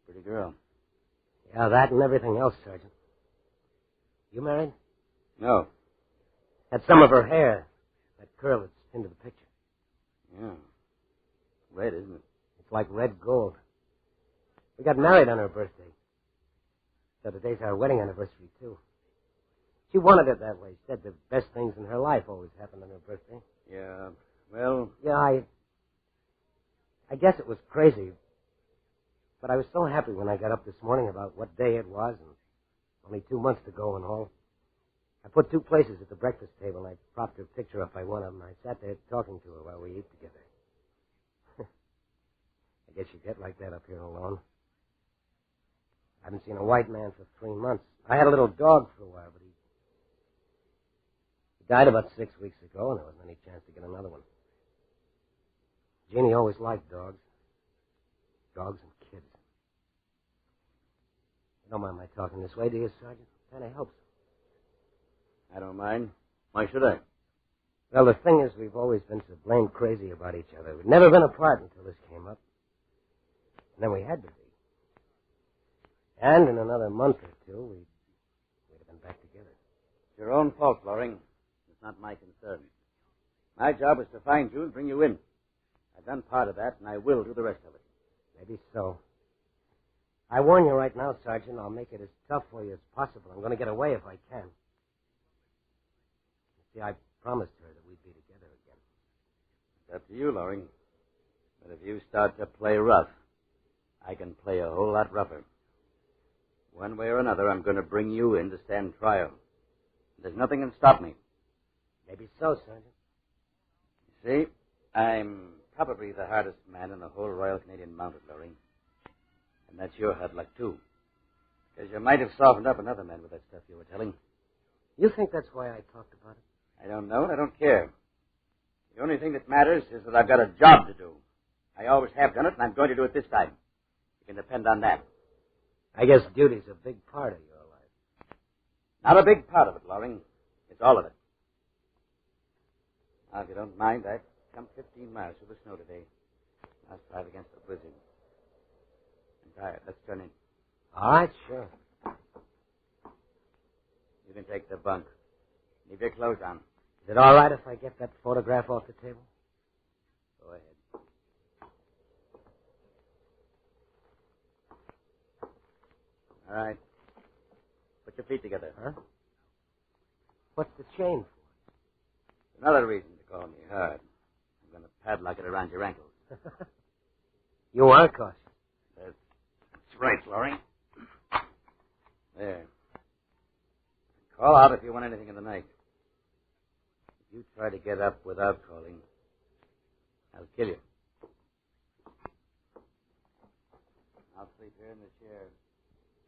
Pretty girl. Yeah, that and everything else, Sergeant. You married? No. That's some of her hair. That curl that's into the picture. Yeah. Red, isn't it? It's like red gold. We got married on her birthday. So today's our wedding anniversary, too. She wanted it that way. She said the best things in her life always happened on her birthday. Yeah, well... Yeah, I guess it was crazy. But I was so happy when I got up this morning about what day it was and only 2 months to go and all. I put 2 places at the breakfast table, and I propped her picture up by one of them. I sat there talking to her while we ate together. I guess you get like that up here alone. I haven't seen a white man for 3 months. I had a little dog for a while, but he died about 6 weeks ago, and there wasn't any chance to get another one. Jeannie always liked dogs. Dogs and kids. You don't mind my talking this way, do you, Sergeant? Kind of helps. I don't mind. Why should I? Well, the thing is, we've always been so blamed crazy about each other. We'd never been apart until this came up. And then we had to be. And in another month or two, we'd have been back together. It's your own fault, Loring. It's not my concern. My job is to find you and bring you in. I've done part of that, and I will do the rest of it. Maybe so. I warn you right now, Sergeant, I'll make it as tough for you as possible. I'm going to get away if I can. You see, I promised her that we'd be together again. It's up to you, Loring. But if you start to play rough, I can play a whole lot rougher. One way or another, I'm going to bring you in to stand trial. There's nothing can stop me. Maybe so, Sergeant. You see, I'm probably the hardest man in the whole Royal Canadian Mounted, Loring. And that's your hard luck, too. Because you might have softened up another man with that stuff you were telling. You think that's why I talked about it? I don't know, and I don't care. The only thing that matters is that I've got a job to do. I always have done it, and I'm going to do it this time. You can depend on that. I guess duty's a big part of your life. Not a big part of it, Loring. It's all of it. Now, if you don't mind, I've come 15 miles through the snow today. I'll strive against the blizzard. I'm tired. Let's turn in. All right, sure. You can take the bunk. Leave your clothes on. Is it all right if I get that photograph off the table? Go ahead. All right. Put your feet together. Huh? What's the chain for? Another reason to call me hard. I'm going to padlock it around your ankles. You are cautious. That's right, Loring. There. Call out if you want anything in the night. If you try to get up without calling, I'll kill you. I'll sleep here in the chair.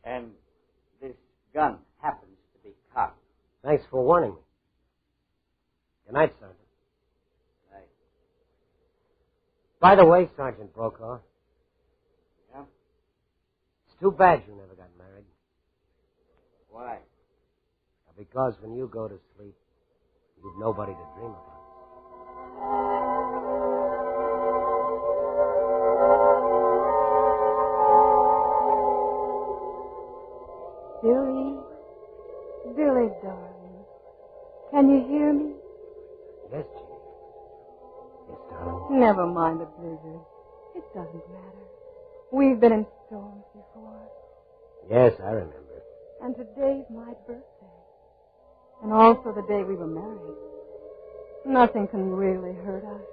And this gun happens to be cocked. Thanks for warning me. Good night, Sergeant. Night. By the way, Sergeant Brokaw. Yeah? It's too bad you never got married. Why? Because when you go to sleep, you've nobody to dream about. Billy, Billy, darling. Can you hear me? Yes, Jean. Yes, darling. Never mind the blizzard. It doesn't matter. We've been in storms before. Yes, I remember. And today's my birthday. And also the day we were married. Nothing can really hurt us.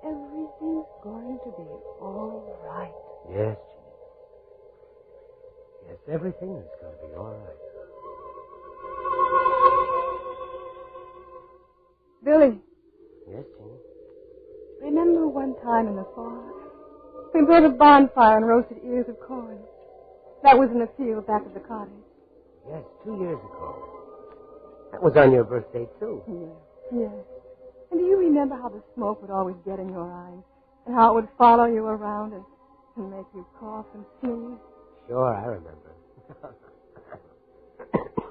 Everything's going to be all right. Yes, Jean. Yes, everything is going to be all right. Billy. Yes, Jean. Remember one time in the fall? We built a bonfire and roasted ears of corn. That was in the field back of the cottage. Yes, 2 years ago. That was on your birthday, too. Yes. And do you remember how the smoke would always get in your eyes? And how it would follow you around and make you cough and sneeze? Sure, I remember.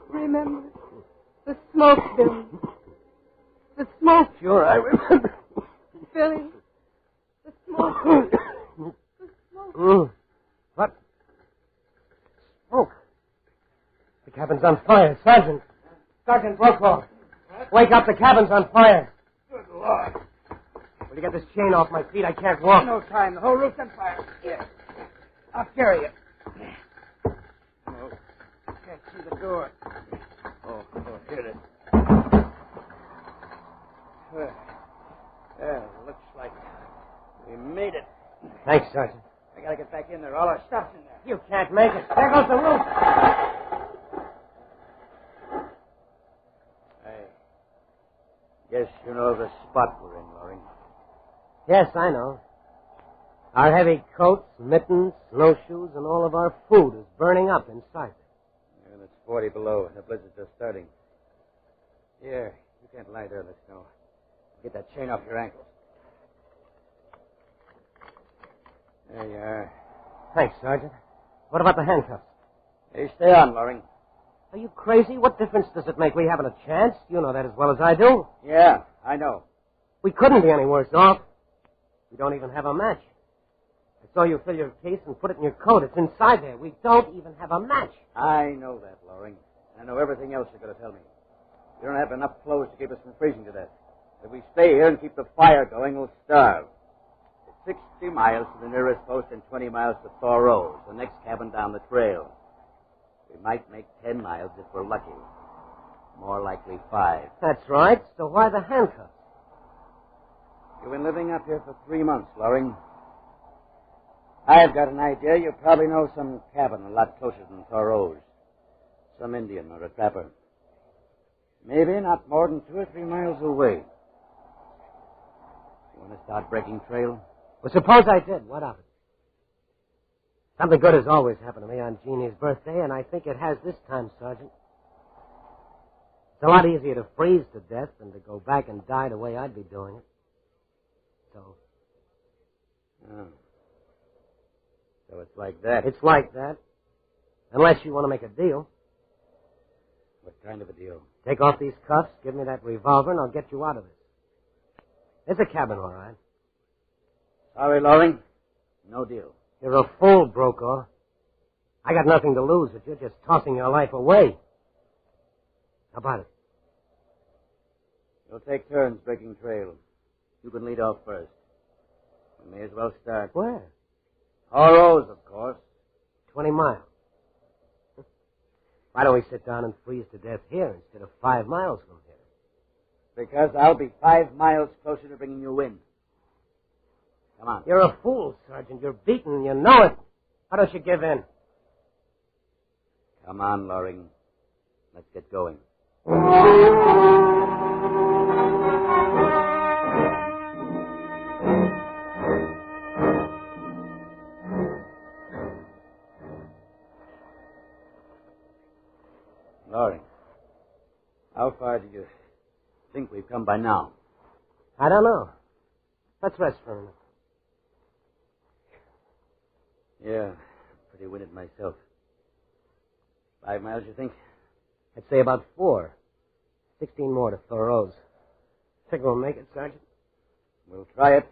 Remember? The smoke, Billy. The smoke. Sure, I remember. Billy. The smoke. The smoke. What? Smoke. The cabin's on fire. Sergeant. Sergeant Brokaw. Wake up, the cabin's on fire. Good Lord. Will you get this chain off my feet? I can't walk. No time. The whole roof's on fire. Here. I'll carry you. Oh, can't see the door. Oh, here it is. Well, looks like we made it. Thanks, Sergeant. I gotta get back in there. All our stuff's in there. You can't make it. There goes the roof. Guess you know the spot we're in, Loring. Yes, I know. Our heavy coats, mittens, snowshoes, and all of our food is burning up inside. And it's 40 below, and the blizzard's just starting. Here, you can't lie there in the snow. Get that chain off your ankles. There you are. Thanks, Sergeant. What about the handcuffs? Hey, stay on, Loring. Are you crazy? What difference does it make? We haven't a chance. You know that as well as I do. Yeah, I know. We couldn't be any worse off. We don't even have a match. I saw you fill your case and put it in your coat. It's inside there. We don't even have a match. I know that, Loring. I know everything else you're going to tell me. You don't have enough clothes to keep us from freezing to death. If we stay here and keep the fire going, we'll starve. It's 60 miles to the nearest post and 20 miles to Thoreau's, the next cabin down the trail. We might make 10 miles if we're lucky. More likely 5. That's right. So why the handcuffs? You've been living up here for 3 months, Loring. I've got an idea. You probably know some cabin a lot closer than Thoreau's. Some Indian or a trapper. Maybe not more than 2 or 3 miles away. You want to start breaking trail? Well, suppose I did. What of it? Something good has always happened to me on Jeannie's birthday, and I think it has this time, Sergeant. It's a lot easier to freeze to death than to go back and die the way I'd be doing it. So it's like that. It's like that. Unless you want to make a deal. What kind of a deal? Take off these cuffs, give me that revolver, and I'll get you out of this. There's a cabin, all right. Sorry, Loring. No deal. You're a fool, Brokaw. I got nothing to lose, but you're just tossing your life away. How about it? We'll take turns breaking trail. You can lead off first. We may as well start. Where? Thoreau's, of course. 20 miles. Why don't we sit down and freeze to death here instead of 5 miles from here? Because I'll be 5 miles closer to bringing you in. Come on. You're a fool, Sergeant. You're beaten, and you know it. Why don't you give in? Come on, Loring. Let's get going. Loring, how far do you think we've come by now? I don't know. Let's rest for a minute. Yeah, pretty winded myself. 5 miles, you think? I'd say about 4. 16 more to Thoreau's. Think we'll make it, Sergeant? We'll try it.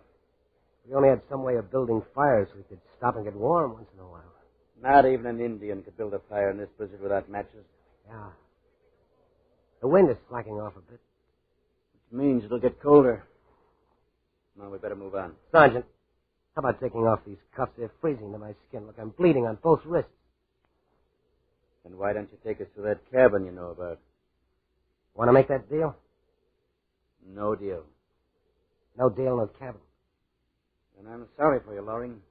We only had some way of building fires. We could stop and get warm once in a while. Not even an Indian could build a fire in this blizzard without matches. Yeah. The wind is slacking off a bit. Which means it'll get colder. Now we better move on. Sergeant, how about taking off these cuffs? They're freezing to my skin. Look, I'm bleeding on both wrists. Then why don't you take us to that cabin you know about? Want to make that deal? No deal. No deal, no cabin. Then I'm sorry for you, Loring.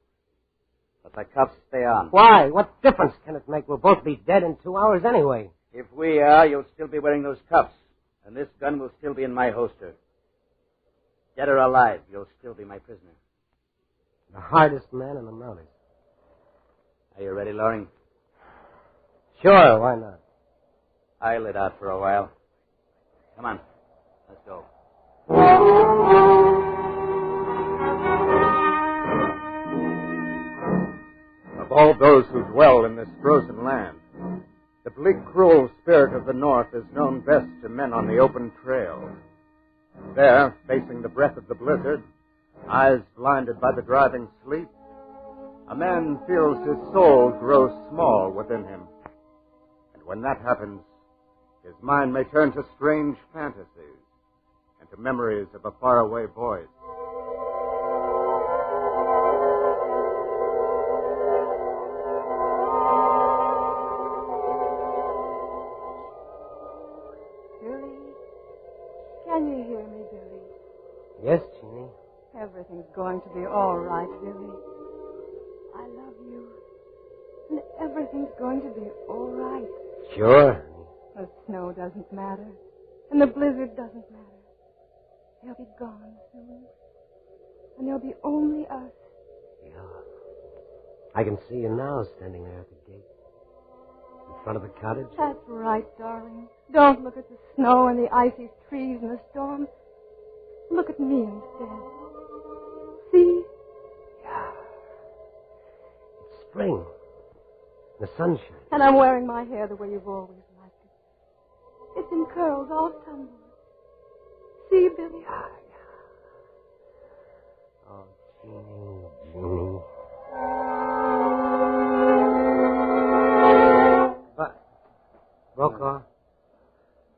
But the cuffs stay on. Why? What difference can it make? We'll both be dead in 2 hours anyway. If we are, you'll still be wearing those cuffs. And this gun will still be in my holster. Dead or alive, you'll still be my prisoner. The hardest man in the mountains. Are you ready, Loring? Sure, why not? I'll let out for a while. Come on, let's go. Of all those who dwell in this frozen land, the bleak, cruel spirit of the North is known best to men on the open trail. There, facing the breath of the blizzard, eyes blinded by the driving sleet, a man feels his soul grow small within him. And when that happens, his mind may turn to strange fantasies and to memories of a faraway voice. Can you hear me, Billy? Yes, Jeannie. Everything's going to be all right, Billy. I love you. And everything's going to be all right. Sure. The snow doesn't matter. And the blizzard doesn't matter. They'll be gone soon. And there'll be only us. Yeah. I can see you now standing there at the gate. In front of the cottage. That's right, darling. Don't look at the snow and the icy trees and the storm. Look at me instead. See? Yeah. It's spring. The sunshine. And I'm wearing my hair the way you've always liked it. It's in curls all tumbled. See, Billy? Yeah. Oh, Jeannie. Brokaw?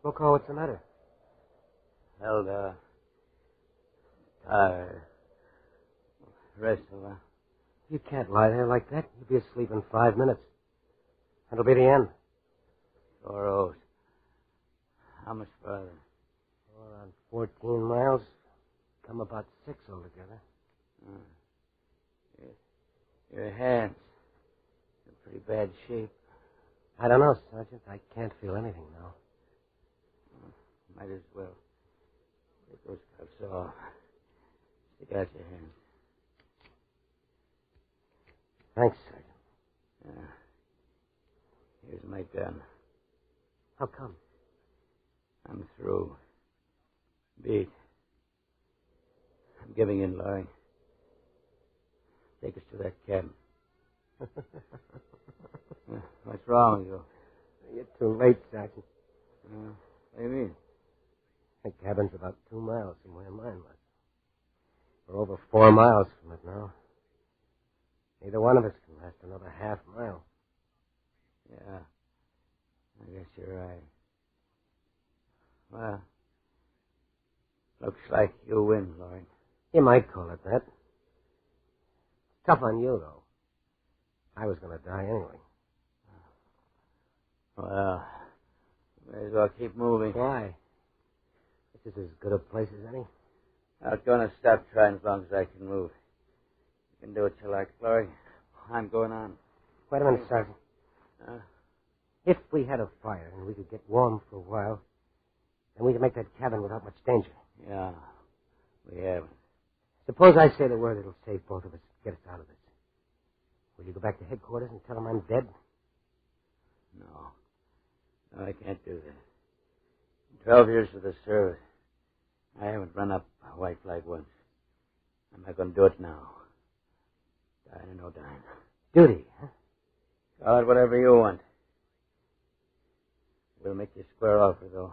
Brokaw, what's the matter? Helga. Tired. Rest a while. You can't lie there like that. You'll be asleep in 5 minutes. That'll be the end. 4 hours. How much farther? Around 14 miles. Come about 6 altogether. Your hands. In pretty bad shape. I don't know, Sergeant. I can't feel anything now. Might as well. Take those cuffs off. Stick out your hands. Thanks, Sergeant. Here's my gun. How come? I'm through. Beat. I'm giving in, Laurie. Take us to that cabin. What's wrong with you? You're too late, Sergeant. What do you mean? The cabin's about 2 miles from where mine was. We're over 4 miles from it now. Neither one of us can last another half mile. Yeah. I guess you're right. Well, looks like you win, Laurie. You might call it that. Tough on you, though. I was going to die anyway. Well, may as well keep moving. Why? This is as good a place as any. Not going to stop trying as long as I can move. You can do what you like, Laurie. I'm going on. Wait a minute, Sergeant. If we had a fire and we could get warm for a while, then we could make that cabin without much danger. Yeah, we haven't. Suppose I say the word that'll save both of us, get us out of this. Will you go back to headquarters and tell them I'm dead? No, I can't do that. In 12 years of the service, I haven't run up a white flag once. I'm not going to do it now. Dying or no dying. Duty, huh? Call it whatever you want. We'll make you square offer, though.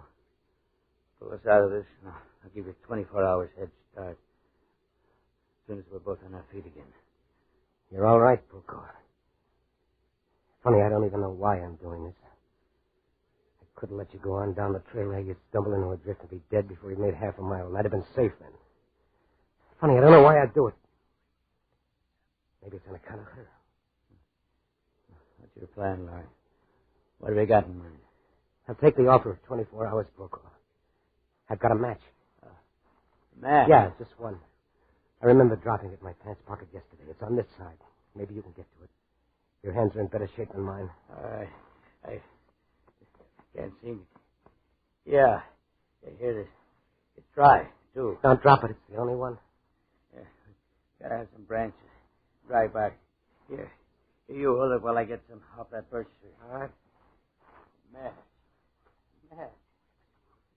Pull us out of this, and I'll give you 24 hours head start. As soon as we're both on our feet again. You're all right, Brokaw. Funny, I don't even know why I'm doing this. I Couldn't let you go on down the trail there. You'd stumble into a drift and be dead before you made half a mile, and I'd have been safe then. Funny, I don't know why I'd do it. Maybe it's on account of her. What's your plan, Larry? What have you got in mind? I'll take the offer of 24 hours, Brokaw. I've got a match. Match? Yeah, just one. I remember dropping it in my pants pocket yesterday. It's on this side. Maybe you can get to it. Your hands are in better shape than mine. I can't seem to... Yeah. Here it is. It's dry, too. Don't drop it. It's the only one. Yeah. Gotta have some branches. Dry back. Here. You hold it while I get some off that birch tree. All right. Match.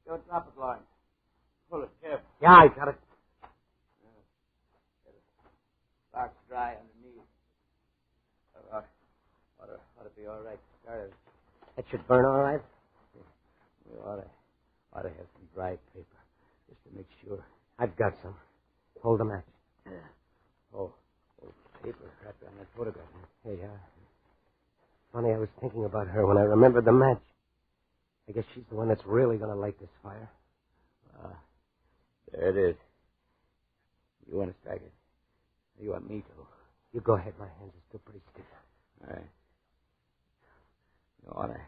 Don't drop it, Lawrence. Pull it, careful. Yeah, I got it. Bark's dry underneath. Ought to be all right. That should burn all right. We ought to have some dry paper, just to make sure. I've got some. Hold the match. Oh, paper wrapped around that photograph. Here you are. Funny, I was thinking about her when I remembered the match. I guess she's the one that's really going to light this fire. There it is. You want to strike it? You want me to? You go ahead. My hands are still pretty stiff. All right. You want to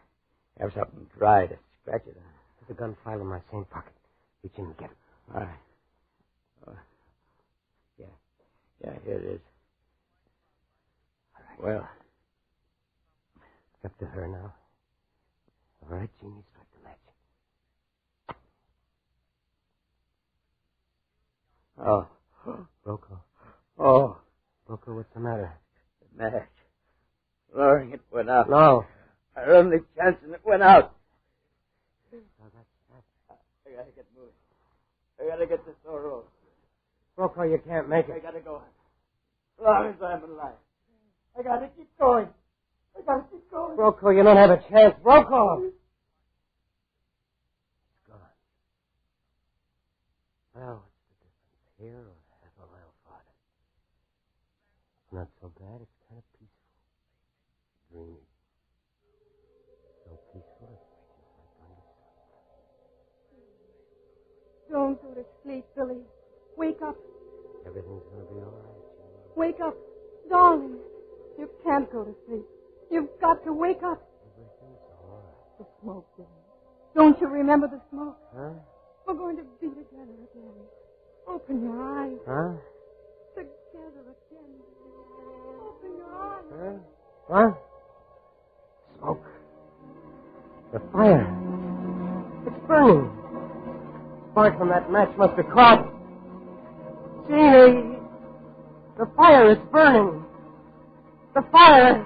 have something dry to scratch it on? There's a gun file in my same pocket. Reach in and get it. All right. Yeah, here it is. All right. Well. It's up to her now. All right, Jeannie, strike the match. Oh. Brokaw. Oh. Brokaw, what's the matter? The match. Loring, it went out. No. Our only chance, and it went out. I gotta get moving. I gotta get this door open. Brokaw, you can't make it. I gotta go. As long as I'm alive. I gotta keep going. Brokaw, you don't have a chance. Brokaw! It's gone. Well, what's the difference? Here or half a mile farther? It's not so bad. It's kind of peaceful. Dreamy. So peaceful it's just like going to sleep. Don't go to sleep, Billy. Wake up. Everything's going to be all right. Wake up. Darling, you can't go to sleep. You've got to wake up. Everything's all right. The smoke, Billy. Don't you remember the smoke? Huh? We're going to be together again. Open your eyes. Huh? Together again. Open your eyes. Huh? What? Smoke. The fire. It's burning. Spark from that match must have caught. Jeannie! The fire is burning. The fire!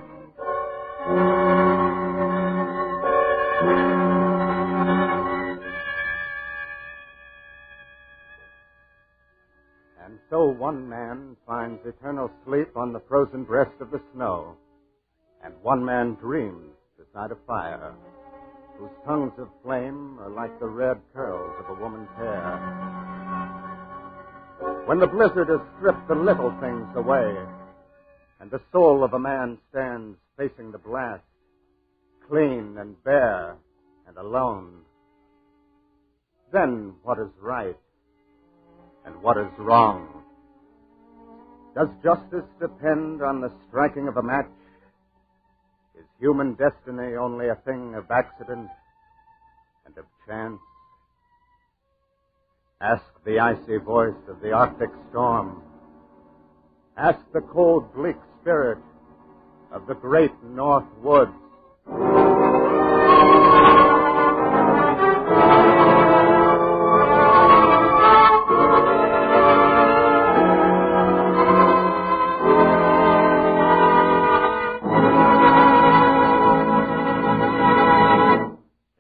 And so one man finds eternal sleep on the frozen breast of the snow, and one man dreams beside a fire, whose tongues of flame are like the red curls of a woman's hair. When the blizzard has stripped the little things away, and the soul of a man stands facing the blast, clean and bare and alone, then what is right and what is wrong? Does justice depend on the striking of a match? Is human destiny only a thing of accident and of chance? Ask the icy voice of the Arctic storm. Ask the cold, bleak spirit of the great North Woods.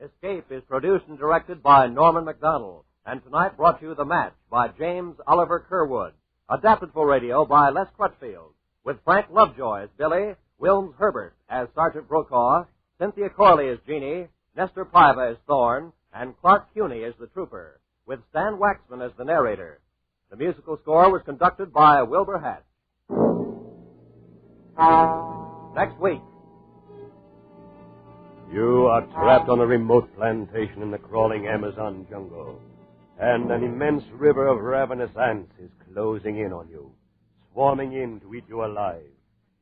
Escape is produced and directed by Norman MacDonald, and tonight brought you The Match by James Oliver Curwood, adapted for radio by Les Crutchfield, with Frank Lovejoy as Billy, Wilms Herbert as Sergeant Brokaw, Cynthia Corley as Jeannie, Nestor Paiva as Thorne, and Clark Cuney as the trooper, with Stan Waxman as the narrator. The musical score was conducted by Wilbur Hatch. Next week. You are trapped on a remote plantation in the crawling Amazon jungle, and an immense river of ravenous ants is closing in on you, swarming in to eat you alive,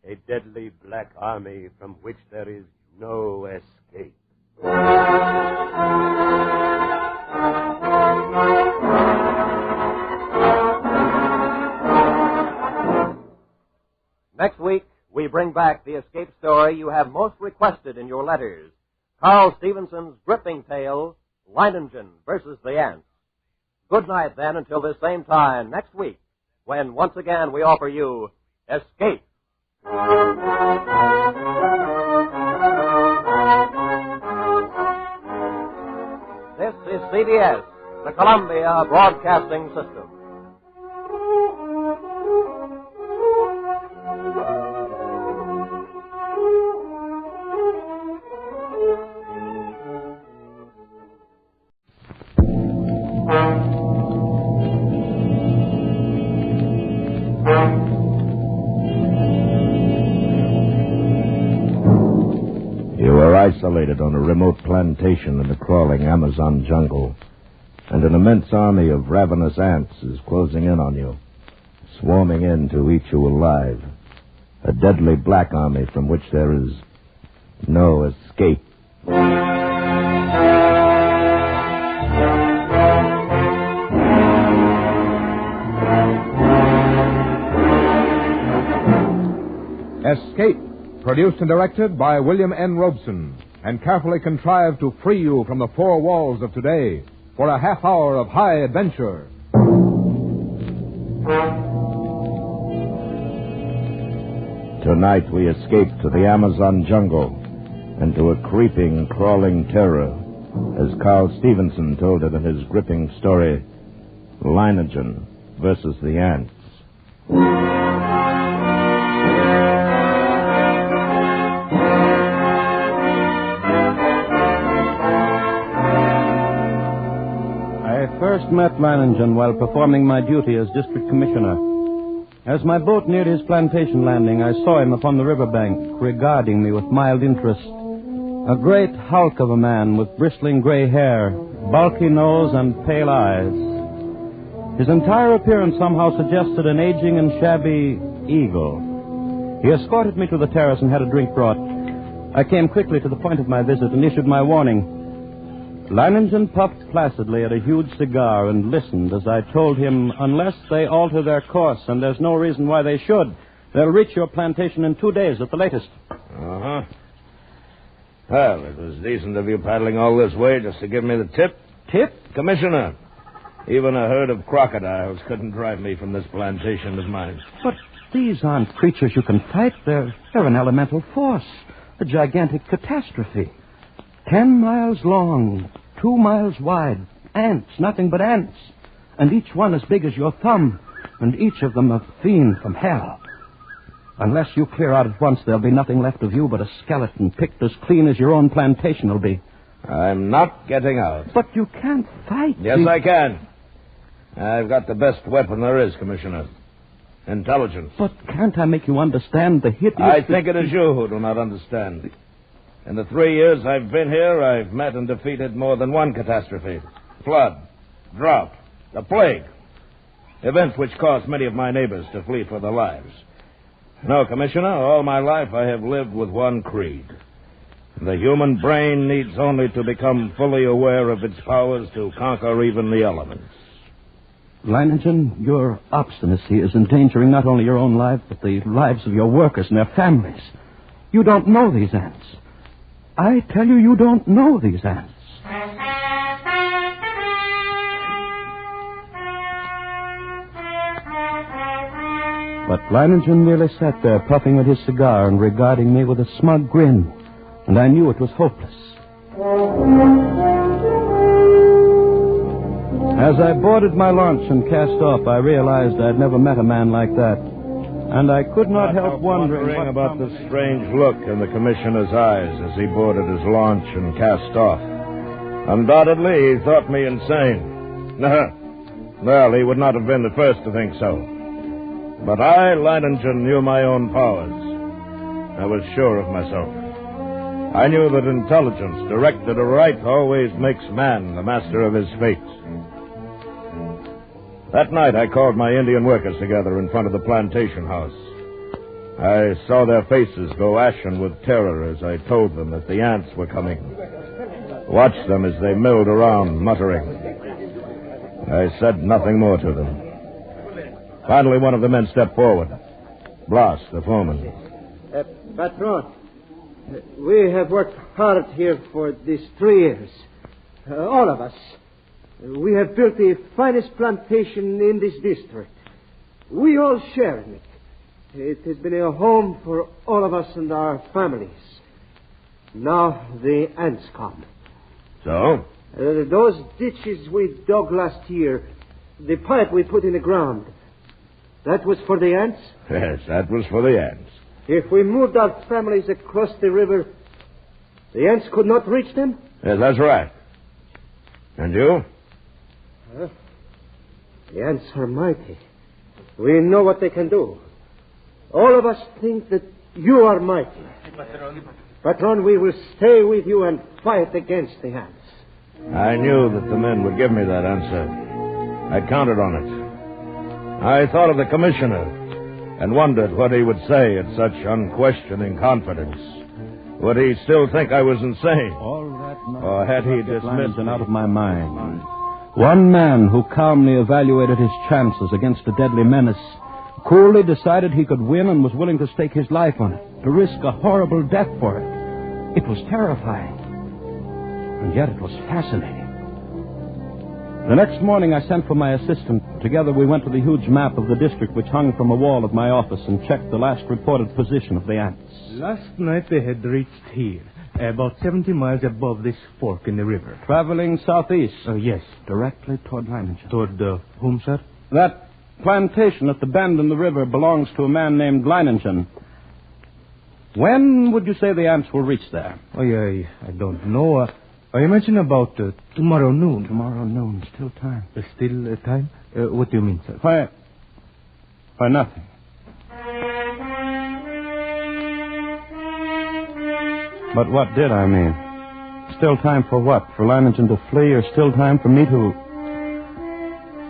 a deadly black army from which there is no escape. Next week, we bring back the escape story you have most requested in your letters, Carl Stevenson's gripping tale, Leiningen versus the Ants. Good night, then, until this same time next week, when once again we offer you Escape. This is CBS, the Columbia Broadcasting System. Isolated on a remote plantation in the crawling Amazon jungle, and an immense army of ravenous ants is closing in on you, swarming in to eat you alive. A deadly black army from which there is no escape. Escape, produced and directed by William N. Robeson, and carefully contrived to free you from the four walls of today for a half hour of high adventure. Tonight we escape to the Amazon jungle and to a creeping, crawling terror, as Carl Stevenson told it in his gripping story, Leiningen versus the Ants. First met Leiningen while performing my duty as district commissioner. As my boat neared his plantation landing, I saw him upon the riverbank, regarding me with mild interest. A great hulk of a man with bristling gray hair, bulky nose, and pale eyes. His entire appearance somehow suggested an aging and shabby eagle. He escorted me to the terrace and had a drink brought. I came quickly to the point of my visit and issued my warning. Leiningen puffed placidly at a huge cigar and listened as I told him, unless they alter their course, and there's no reason why they should, they'll reach your plantation in 2 days at the latest. Uh-huh. Well, it was decent of you paddling all this way just to give me the tip. Tip? Commissioner, even a herd of crocodiles couldn't drive me from this plantation of mine. But these aren't creatures you can fight. They're an elemental force, a gigantic catastrophe. 10 miles long, 2 miles wide. Ants, nothing but ants. And each one as big as your thumb. And each of them a fiend from hell. Unless you clear out at once, there'll be nothing left of you but a skeleton picked as clean as your own plantation will be. I'm not getting out. But you can't fight. Yes, I can. I've got the best weapon there is, Commissioner. Intelligence. But can't I make you understand the hideous... I think it is you who do not understand. In the 3 years I've been here, I've met and defeated more than one catastrophe. Flood, drought, the plague. Events which caused many of my neighbors to flee for their lives. No, Commissioner, all my life I have lived with one creed. The human brain needs only to become fully aware of its powers to conquer even the elements. Leiningen, your obstinacy is endangering not only your own life, but the lives of your workers and their families. You don't know these ants. I tell you, you don't know these ants. But Leiningen merely sat there, puffing at his cigar and regarding me with a smug grin, and I knew it was hopeless. As I boarded my launch and cast off, I realized I'd never met a man like that. And I could not help wondering about the strange look in the commissioner's eyes as he boarded his launch and cast off. Undoubtedly, he thought me insane. Well, he would not have been the first to think so. But I, Leiningen, knew my own powers. I was sure of myself. I knew that intelligence directed aright always makes man the master of his fate. That night, I called my Indian workers together in front of the plantation house. I saw their faces go ashen with terror as I told them that the ants were coming. Watched them as they milled around, muttering. I said nothing more to them. Finally, one of the men stepped forward. Blas, the foreman. Patron, we have worked hard here for these 3 years. All of us. We have built the finest plantation in this district. We all share in it. It has been a home for all of us and our families. Now the ants come. So? Those ditches we dug last year, the pipe we put in the ground, that was for the ants? Yes, that was for the ants. If we moved our families across the river, the ants could not reach them? Yes, that's right. And you? The ants are mighty. We know what they can do. All of us think that you are mighty. Patron, we will stay with you and fight against the ants. I knew that the men would give me that answer. I counted on it. I thought of the commissioner and wondered what he would say at such unquestioning confidence. Would he still think I was insane? Or had he dismissed me? Out of my mind. One man who calmly evaluated his chances against a deadly menace, coolly decided he could win and was willing to stake his life on it, to risk a horrible death for it. It was terrifying. And yet it was fascinating. The next morning I sent for my assistant. Together we went to the huge map of the district which hung from a wall of my office and checked the last reported position of the ants. Last night they had reached here, about 70 miles above this fork in the river. Traveling southeast? Yes. Directly toward Leiningen. Toward whom, sir? That plantation at the bend in the river belongs to a man named Leiningen. When would you say the ants will reach there? Oh, I don't know. I mentioned about tomorrow noon. Tomorrow noon, still time. Still time? What do you mean, sir? Why, nothing. But what did I mean? Still time for what? For Leiningen to flee, or still time for me to...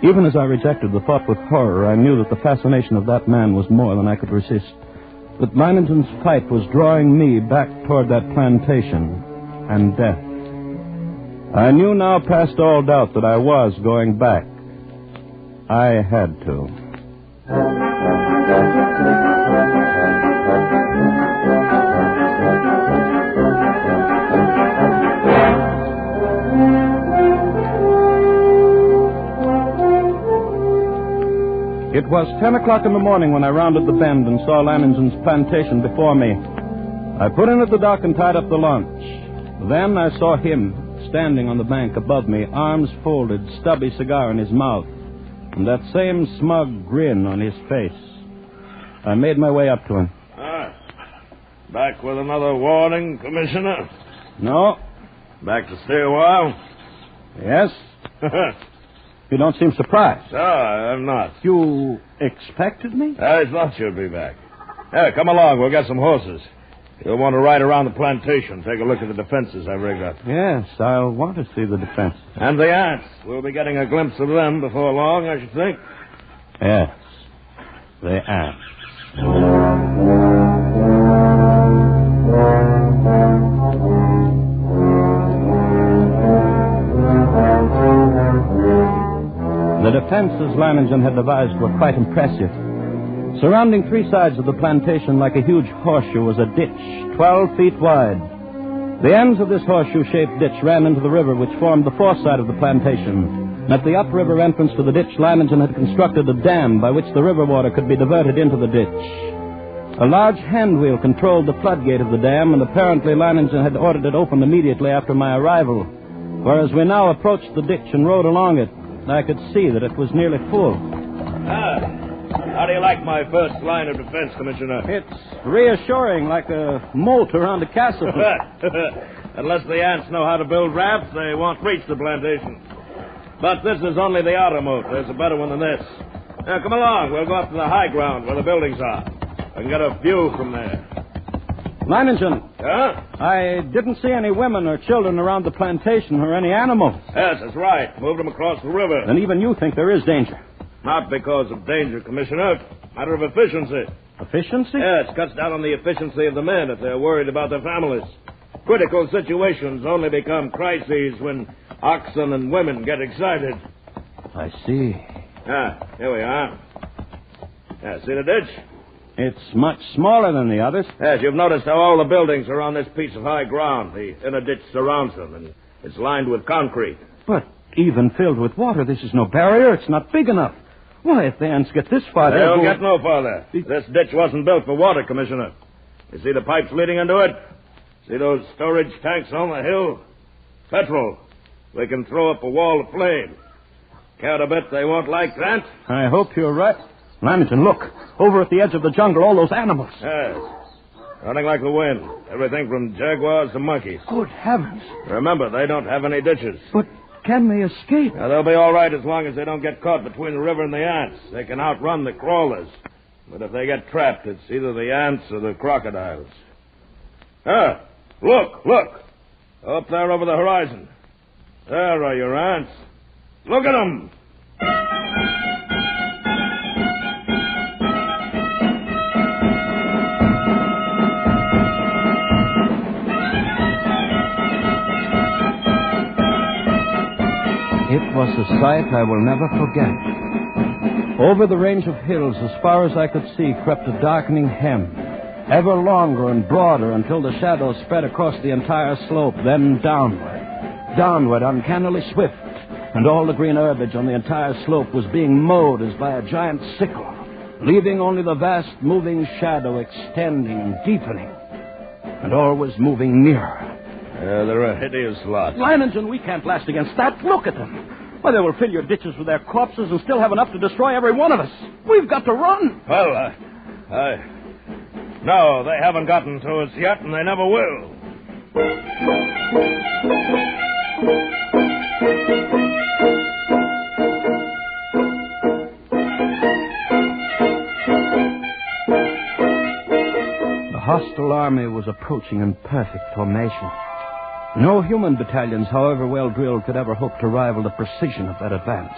Even as I rejected the thought with horror, I knew that the fascination of that man was more than I could resist. That Leiningen's fight was drawing me back toward that plantation and death. I knew now past all doubt that I was going back. I had to. It was 10 o'clock in the morning when I rounded the bend and saw Leiningen's plantation before me. I put in at the dock and tied up the launch. Then I saw him standing on the bank above me, arms folded, stubby cigar in his mouth, and that same smug grin on his face. I made my way up to him. Back with another warning, Commissioner? No. Back to stay a while? Yes. You don't seem surprised. No, I'm not. You expected me? I thought you'd be back. Come along. We'll get some horses. You'll want to ride around the plantation, take a look at the defenses I've rigged up. Yes, I'll want to see the defense. And the ants. We'll be getting a glimpse of them before long, I should think. Yes, the ants. The defenses Leiningen had devised were quite impressive. Surrounding 3 sides of the plantation like a huge horseshoe was a ditch 12 feet wide. The ends of this horseshoe-shaped ditch ran into the river which formed the 4th side of the plantation. At the upriver entrance to the ditch, Leiningen had constructed a dam by which the river water could be diverted into the ditch. A large hand wheel controlled the floodgate of the dam, and apparently Leiningen had ordered it opened immediately after my arrival. For as we now approached the ditch and rode along it, I could see that it was nearly full. How do you like my first line of defense, Commissioner? It's reassuring, like a moat around a castle. Unless the ants know how to build rafts, they won't reach the plantation. But this is only the outer moat. There's a better one than this. Now, come along. We'll go up to the high ground where the buildings are. I can get a view from there. Leiningen. Huh? I didn't see any women or children around the plantation or any animals. Yes, that's right. Moved them across the river. Then even you think there is danger. Not because of danger, Commissioner. Matter of efficiency. Efficiency? Yes, cuts down on the efficiency of the men if they're worried about their families. Critical situations only become crises when oxen and women get excited. I see. Here we are. See the ditch? It's much smaller than the others. Yes, you've noticed how all the buildings are on this piece of high ground. The inner ditch surrounds them, and it's lined with concrete. But even filled with water, this is no barrier. It's not big enough. Why, if the ants get this far, they'll get no farther. This ditch wasn't built for water, Commissioner. You see the pipes leading into it? See those storage tanks on the hill? Petrol. They can throw up a wall of flame. Care to bet they won't like that? I hope you're right. Leiningen, look. Over at the edge of the jungle, all those animals. Yes. Running like the wind. Everything from jaguars to monkeys. Good heavens. Remember, they don't have any ditches. But can they escape? Now, they'll be all right as long as they don't get caught between the river and the ants. They can outrun the crawlers. But if they get trapped, it's either the ants or the crocodiles. Look. Up there over the horizon. There are your ants. Look at them. It was a sight I will never forget. Over the range of hills, as far as I could see, crept a darkening hem, ever longer and broader until the shadows spread across the entire slope, then downward, uncannily swift, and all the green herbage on the entire slope was being mowed as by a giant sickle, leaving only the vast moving shadow extending and deepening, and all was moving nearer. They're a hideous lot. Leiningen, we can't last against that. Look at them. Why, they will fill your ditches with their corpses and still have enough to destroy every one of us. We've got to run. Well, no, they haven't gotten to us yet, and they never will. The hostile army was approaching in perfect formation. No human battalions, however well drilled, could ever hope to rival the precision of that advance.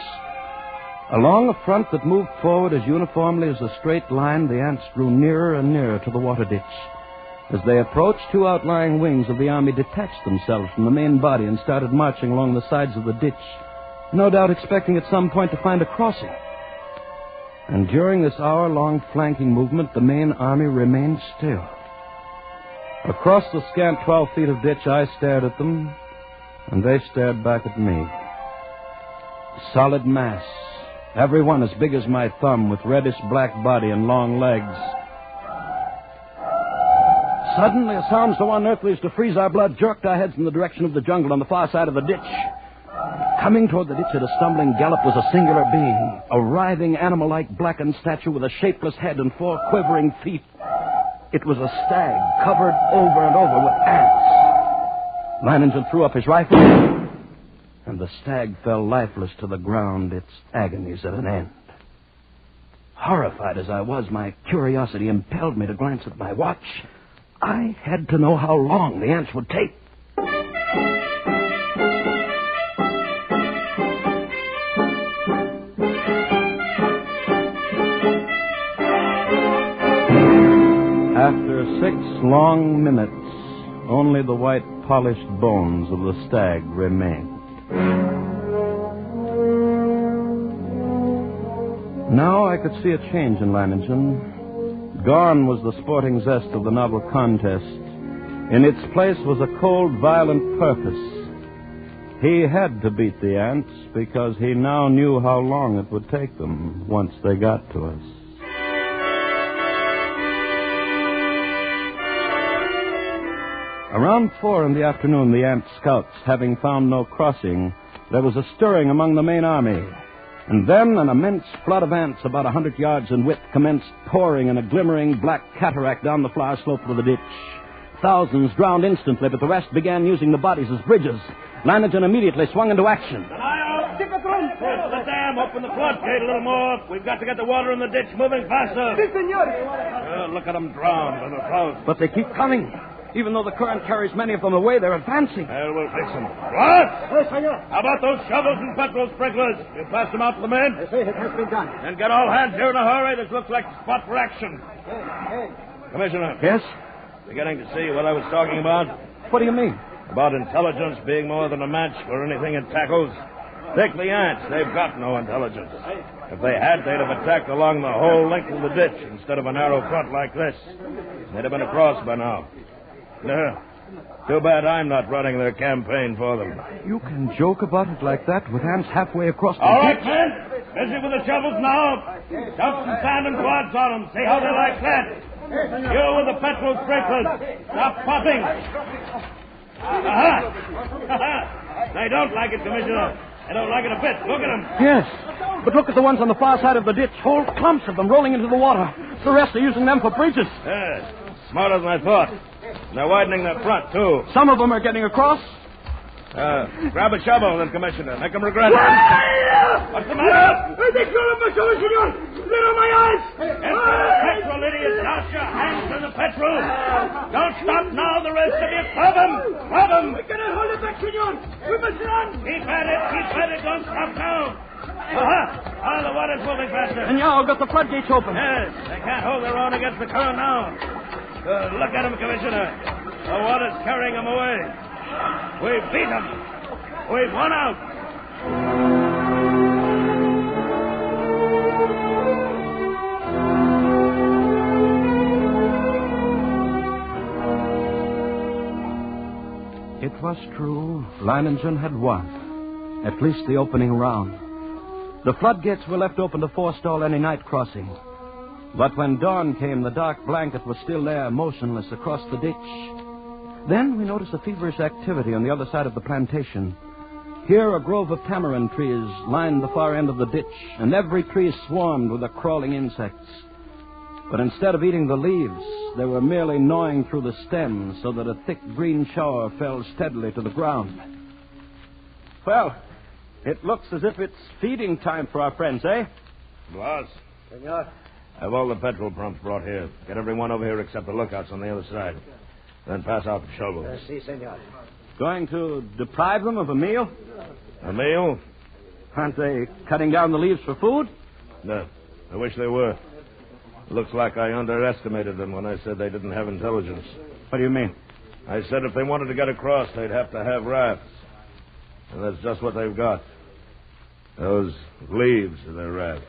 Along a front that moved forward as uniformly as a straight line, the ants drew nearer and nearer to the water ditch. As they approached, two outlying wings of the army detached themselves from the main body and started marching along the sides of the ditch, no doubt expecting at some point to find a crossing. And during this hour-long flanking movement, the main army remained still. Across the scant 12 feet of ditch, I stared at them, and they stared back at me. Solid mass, every one as big as my thumb, with reddish-black body and long legs. Suddenly, a sound so unearthly as to freeze our blood jerked our heads in the direction of the jungle on the far side of the ditch. Coming toward the ditch at a stumbling gallop was a singular being, a writhing, animal-like blackened statue with a shapeless head and 4 quivering feet. It was a stag, covered over and over with ants. Leiningen threw up his rifle, and the stag fell lifeless to the ground, its agonies at an end. Horrified as I was, my curiosity impelled me to glance at my watch. I had to know how long the ants would take. After 6 long minutes, only the white polished bones of the stag remained. Now I could see a change in Leiningen. Gone was the sporting zest of the novel contest. In its place was a cold, violent purpose. He had to beat the ants because he now knew how long it would take them once they got to us. Around 4 in the afternoon, the ant scouts, having found no crossing, there was a stirring among the main army. And then an immense flood of ants about 100 yards in width commenced pouring in a glimmering black cataract down the far slope of the ditch. Thousands drowned instantly, but the rest began using the bodies as bridges. Leiningen immediately swung into action. the dam. Open the floodgate a little more. We've got to get the water in the ditch moving faster. Si, senor. Look at them drown by the thousands. But they keep coming. Even though the current carries many of them away, they're advancing. Well, we'll fix them. What? How about those shovels and petrol sprinklers? You passed them out to the men? Yes, sir, it has been done. Then get all hands here in a hurry. This looks like a spot for action. Hey. Commissioner. Yes? Beginning to see what I was talking about? What do you mean? About intelligence being more than a match for anything it tackles. Take the ants. They've got no intelligence. If they had, they'd have attacked along the whole length of the ditch instead of a narrow front like this. They'd have been across by now. No. Too bad I'm not running their campaign for them. You can joke about it like that with ants halfway across the All right, ditch? men. Busy with the shovels now. Dump some sand and quads on them. See how they like that. You with the petrol sprinklers. Stop popping. Aha! They don't like it, Commissioner. They don't like it a bit. Look at them. Yes. But look at the ones on the far side of the ditch. Whole clumps of them rolling into the water. The rest are using them for bridges. Yes. Smarter than I thought. They're widening their front, too. Some of them are getting across. Grab a shovel, then, Commissioner. Make them regret it. What's the matter? They killed my shovel, senor. Let on my eyes. Enter the petrol, idiot. Douse your hands in the petrol. Don't stop now, the rest of you. Club them. Club them. We cannot hold it back, senor. We must run. Keep at it. Keep at it. Don't stop now. Aha! Oh, the water's moving faster. And now got the floodgates open. Yes. They can't hold their own against the current now. Look at them, Commissioner. The water's carrying them away. We've beat them. We've won out. It was true. Leiningen had won. At least the opening round. The floodgates were left open to forestall any night crossing. But when dawn came, the dark blanket was still there, motionless across the ditch. Then we noticed a feverish activity on the other side of the plantation. Here, a grove of tamarind trees lined the far end of the ditch, and every tree swarmed with the crawling insects. But instead of eating the leaves, they were merely gnawing through the stems so that a thick green shower fell steadily to the ground. Well, it looks as if it's feeding time for our friends, eh? Boss. Senor. Have all the petrol pumps brought here. Get everyone over here except the lookouts on the other side. Then pass out the shovels. Si, senor. Going to deprive them of a meal? A meal? Aren't they cutting down the leaves for food? No. I wish they were. Looks like I underestimated them when I said they didn't have intelligence. What do you mean? I said if they wanted to get across, they'd have to have rafts. And that's just what they've got. Those leaves are their rafts.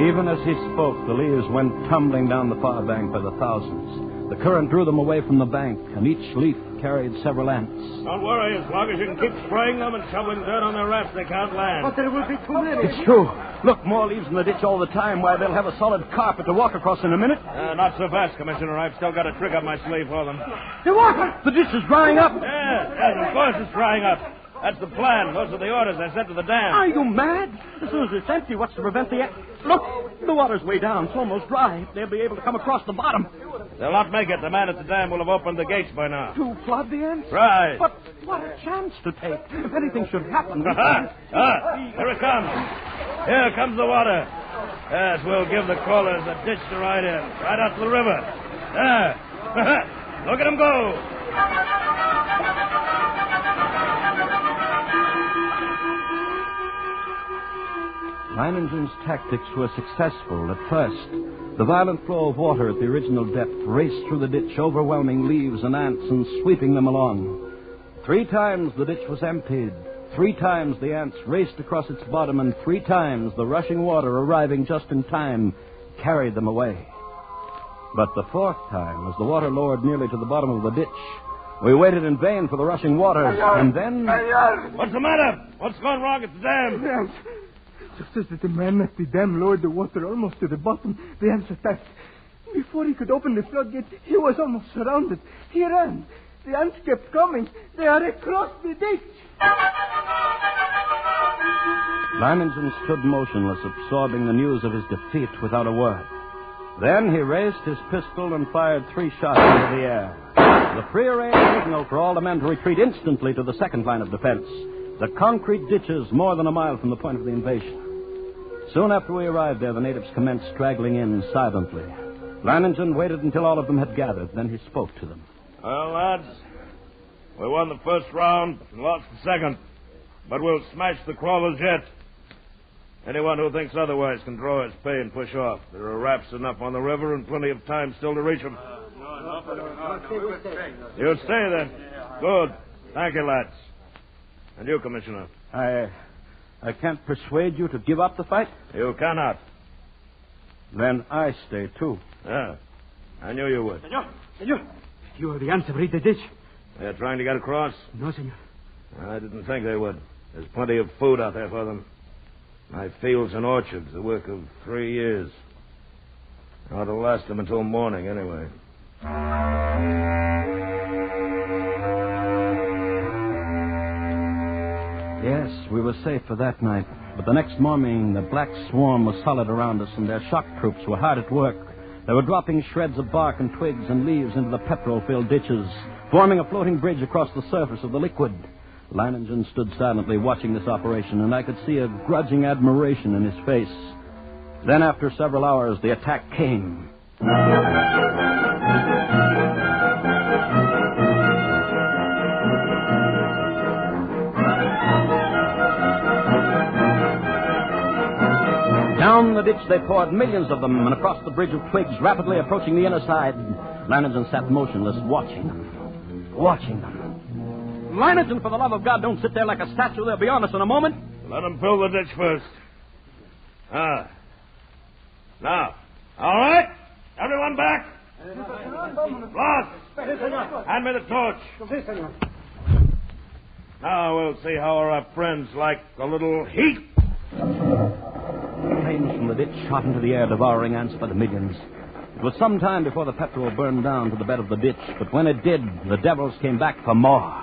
Even as he spoke, the leaves went tumbling down the far bank by the thousands. The current drew them away from the bank, and each leaf carried several ants. Don't worry. As long as you can keep spraying them and shoveling dirt on their rafts, they can't land. But there will be too many. It's true. Look, more leaves in the ditch all the time. Why, they'll have a solid carpet to walk across in a minute. Not so fast, Commissioner. I've still got a trick up my sleeve for them. The water! The ditch is drying up. Yes, of course it's drying up. That's the plan. Those are the orders I sent to the dam. Are you mad? As soon as it's empty, what's to prevent the... Look, the water's way down. It's almost dry. They'll be able to come across the bottom. They'll not make it. The man at the dam will have opened the gates by now. To flood the ants? Right. But what a chance to take. If anything should happen... Here it comes. Here comes the water. Yes, we'll give the crawlers a ditch to ride in. Right out to the river. There. Look at them go. Leiningen's tactics were successful at first. The violent flow of water at the original depth raced through the ditch, overwhelming leaves and ants and sweeping them along. 3 times the ditch was emptied. 3 times the ants raced across its bottom, and 3 times the rushing water, arriving just in time, carried them away. But the 4th time, as the water lowered nearly to the bottom of the ditch, we waited in vain for the rushing waters, and then... What's the matter? What's gone wrong at the dam? Just as the man at the dam lowered the water almost to the bottom, the ants attacked. Before he could open the floodgate, he was almost surrounded. He ran. The ants kept coming. They are across the ditch. Leiningen stood motionless, absorbing the news of his defeat without a word. Then he raised his pistol and fired 3 shots into the air. The prearranged signal for all the men to retreat instantly to the second line of defense. The concrete ditches more than a mile from the point of the invasion. Soon after we arrived there, the natives commenced straggling in silently. Leiningen waited until all of them had gathered. Then he spoke to them. Well, lads, we won the first round and lost the second. But we'll smash the crawlers yet. Anyone who thinks otherwise can draw his pay and push off. There are rafts enough on the river and plenty of time still to reach them. You stay then. Good. Thank you, lads. And you, Commissioner. I can't persuade you to give up the fight? You cannot. Then I stay, too. Yeah. I knew you would. Senor. You are the answer. Read the ditch. They're trying to get across? No, senor. I didn't think they would. There's plenty of food out there for them. My fields and orchards, the work of 3 years. Ought to last them until morning, anyway. Yes, we were safe for that night. But the next morning, the black swarm was solid around us, and their shock troops were hard at work. They were dropping shreds of bark and twigs and leaves into the petrol-filled ditches, forming a floating bridge across the surface of the liquid. Leiningen stood silently watching this operation, and I could see a grudging admiration in his face. Then, after several hours, the attack came. Down the ditch they poured, millions of them, and across the bridge of twigs, rapidly approaching the inner side. Leiningen sat motionless, watching them. Leiningen, for the love of God, don't sit there like a statue. They'll be on us in a moment. Let them fill the ditch first. Now. All right? Everyone back? Blas, hand me the torch. Now we'll see how our friends like a little heat. Flames from the ditch shot into the air, devouring ants by the millions. It was some time before the petrol burned down to the bed of the ditch, but when it did, the devils came back for more.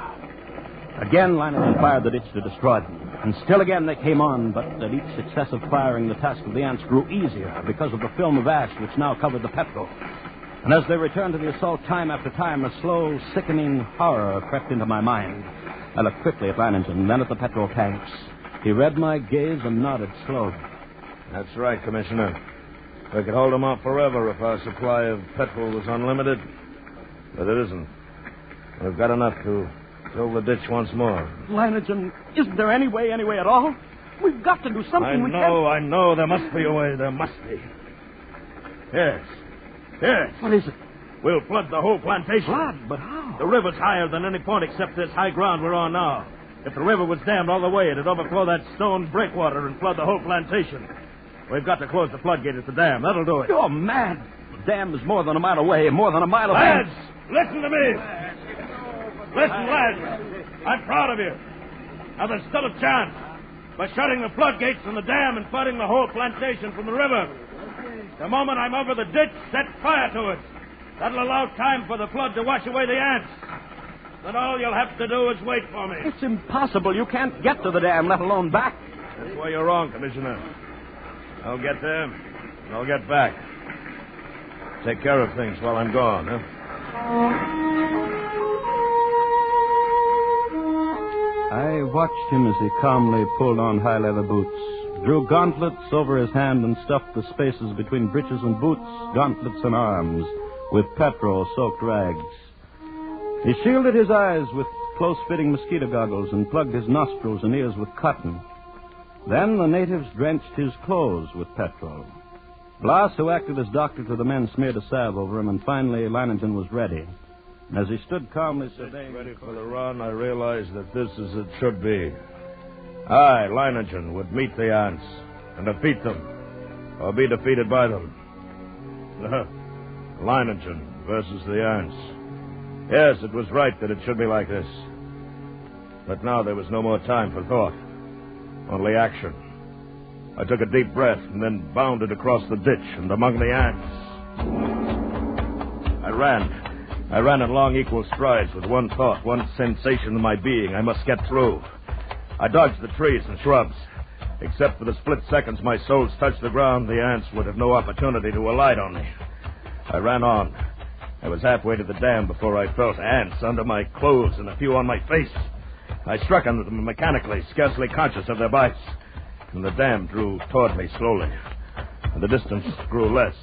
Again, Leiningen fired the ditch to destroy them. And still again they came on, but at each successive firing, the task of the ants grew easier because of the film of ash which now covered the petrol. And as they returned to the assault time after time, a slow, sickening horror crept into my mind. I looked quickly at Leiningen, then at the petrol tanks. He read my gaze and nodded slowly. That's right, Commissioner. We could hold them off forever if our supply of petrol was unlimited. But it isn't. We've got enough to fill the ditch once more. Leiningen, isn't there any way at all? We've got to do something. I know. There must be a way. There must be. Yes. What is it? We'll flood the whole plantation. Flood? But how? The river's higher than any point except this high ground we're on now. If the river was dammed all the way, it'd overflow that stone breakwater and flood the whole plantation. We've got to close the floodgate at the dam. That'll do it. You're mad. The dam is more than a mile away, more than a mile away. Lads, listen to me. Listen, lads. I'm proud of you. Now, there's still a chance. By shutting the floodgates and the dam and flooding the whole plantation from the river. The moment I'm over the ditch, set fire to it. That'll allow time for the flood to wash away the ants. Then all you'll have to do is wait for me. It's impossible. You can't get to the dam, let alone back. That's where you're wrong, Commissioner. I'll get there, and I'll get back. Take care of things while I'm gone, huh? I watched him as he calmly pulled on high leather boots, drew gauntlets over his hand and stuffed the spaces between breeches and boots, gauntlets and arms, with petrol-soaked rags. He shielded his eyes with close-fitting mosquito goggles and plugged his nostrils and ears with cotton. Then the natives drenched his clothes with petrol. Blas, who acted as doctor to the men, smeared a salve over him, and finally Leiningen was ready. And as he stood calmly surveying... Ready for the run, I realized that this is as it should be. I, Leiningen, would meet the ants and defeat them, or be defeated by them. Leiningen versus the ants. Yes, it was right that it should be like this. But now there was no more time for thought. Only action. I took a deep breath and then bounded across the ditch and among the ants. I ran in long, equal strides with one thought, one sensation in my being. I must get through. I dodged the trees and shrubs. Except for the split seconds my soles touched the ground, the ants would have no opportunity to alight on me. I ran on. I was halfway to the dam before I felt ants under my clothes and a few on my face. I struck on them mechanically, scarcely conscious of their bites. And the dam drew toward me slowly. And the distance grew less.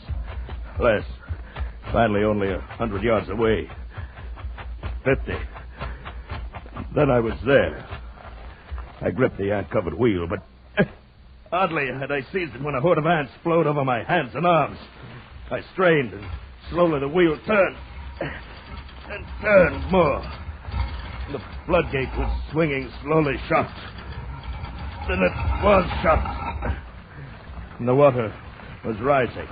Finally, only 100 yards away. 50. Then I was there. I gripped the ant-covered wheel, but hardly had I seized it when a horde of ants flowed over my hands and arms. I strained, and slowly the wheel turned. And turned more. The floodgate was swinging slowly shut. Then it was shut. And the water was rising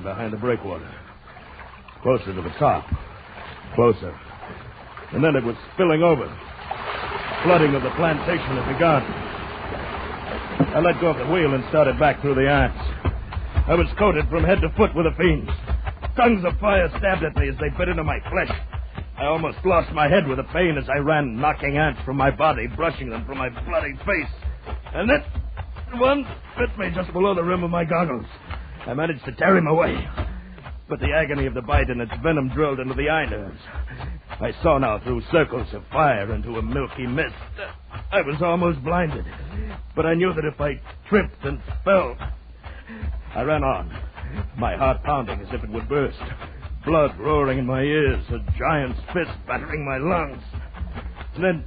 behind the breakwater. Closer to the top. Closer. And then it was spilling over. Flooding of the plantation had begun. I let go of the wheel and started back through the ants. I was coated from head to foot with the fiends. Tongues of fire stabbed at me as they bit into my flesh. I almost lost my head with the pain as I ran, knocking ants from my body, brushing them from my bloody face. And then one bit me just below the rim of my goggles. I managed to tear him away. But the agony of the bite and its venom drilled into the eye nerves. I saw now through circles of fire into a milky mist. I was almost blinded. But I knew that if I tripped and fell... I ran on, my heart pounding as if it would burst. Blood roaring in my ears, a giant's fist battering my lungs. And then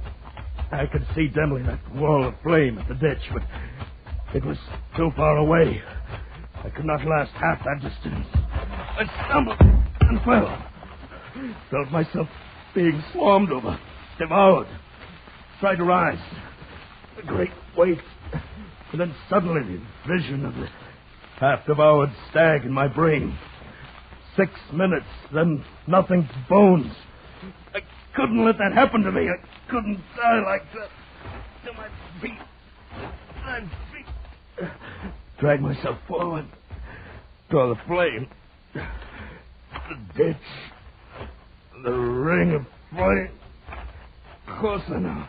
I could see dimly that wall of flame at the ditch, but it was too far away. I could not last half that distance. I stumbled and fell. Felt myself being swarmed over, devoured. Tried to rise. A great weight. And then suddenly the vision of the half-devoured stag in my brain. 6 minutes, then nothing but bones. I couldn't let that happen to me. I couldn't die like that. To my feet. Drag myself forward. Draw the flame. The ditch. The ring of flame. Closer now.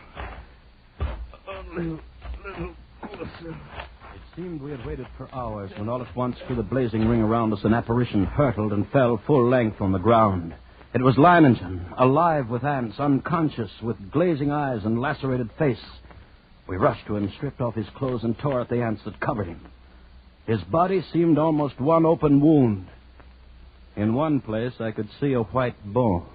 Only a little closer. It seemed we had waited for hours when all at once through the blazing ring around us an apparition hurtled and fell full length on the ground. It was Leiningen, alive with ants, unconscious, with glazing eyes and lacerated face. We rushed to him, stripped off his clothes, and tore at the ants that covered him. His body seemed almost one open wound. In one place I could see a white bone.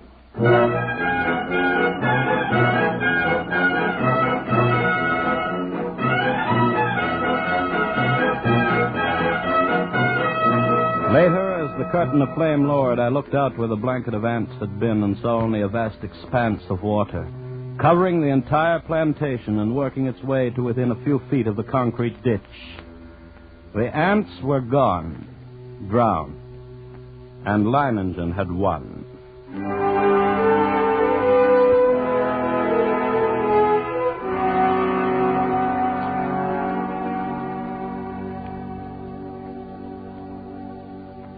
Later, as the curtain of flame lowered, I looked out where the blanket of ants had been and saw only a vast expanse of water, covering the entire plantation and working its way to within a few feet of the concrete ditch. The ants were gone, drowned, and Leiningen had won.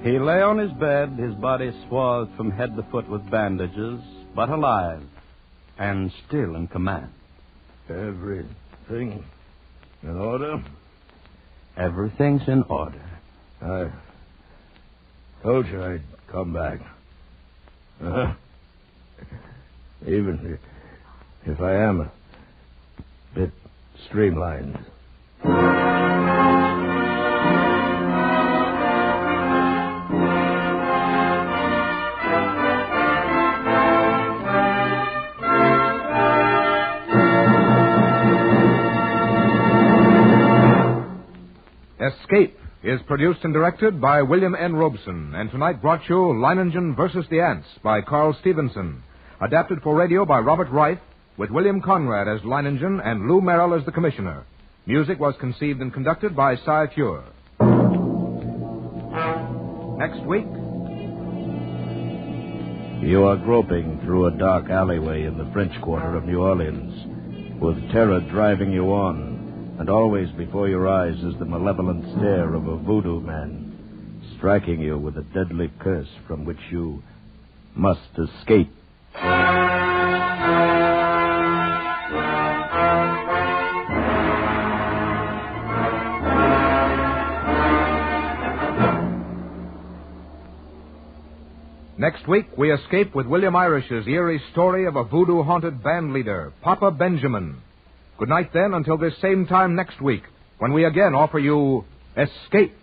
He lay on his bed, his body swathed from head to foot with bandages, but alive and still in command. Everything in order? Everything's in order. I told you I'd come back. Even if I am a bit streamlined. Escape is produced and directed by William N. Robeson, and tonight brought you Leiningen versus the Ants by Carl Stevenson, adapted for radio by Robert Reif, with William Conrad as Leiningen and Lou Merrill as the commissioner. Music was conceived and conducted by Cy Fure. Next week... You are groping through a dark alleyway in the French Quarter of New Orleans, with terror driving you on. And always before your eyes is the malevolent stare of a voodoo man, striking you with a deadly curse from which you must escape. Next week, we escape with William Irish's eerie story of a voodoo-haunted band leader, Papa Benjamin. Good night, then, until this same time next week, when we again offer you Escape.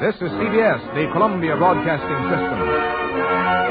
This is CBS, the Columbia Broadcasting System.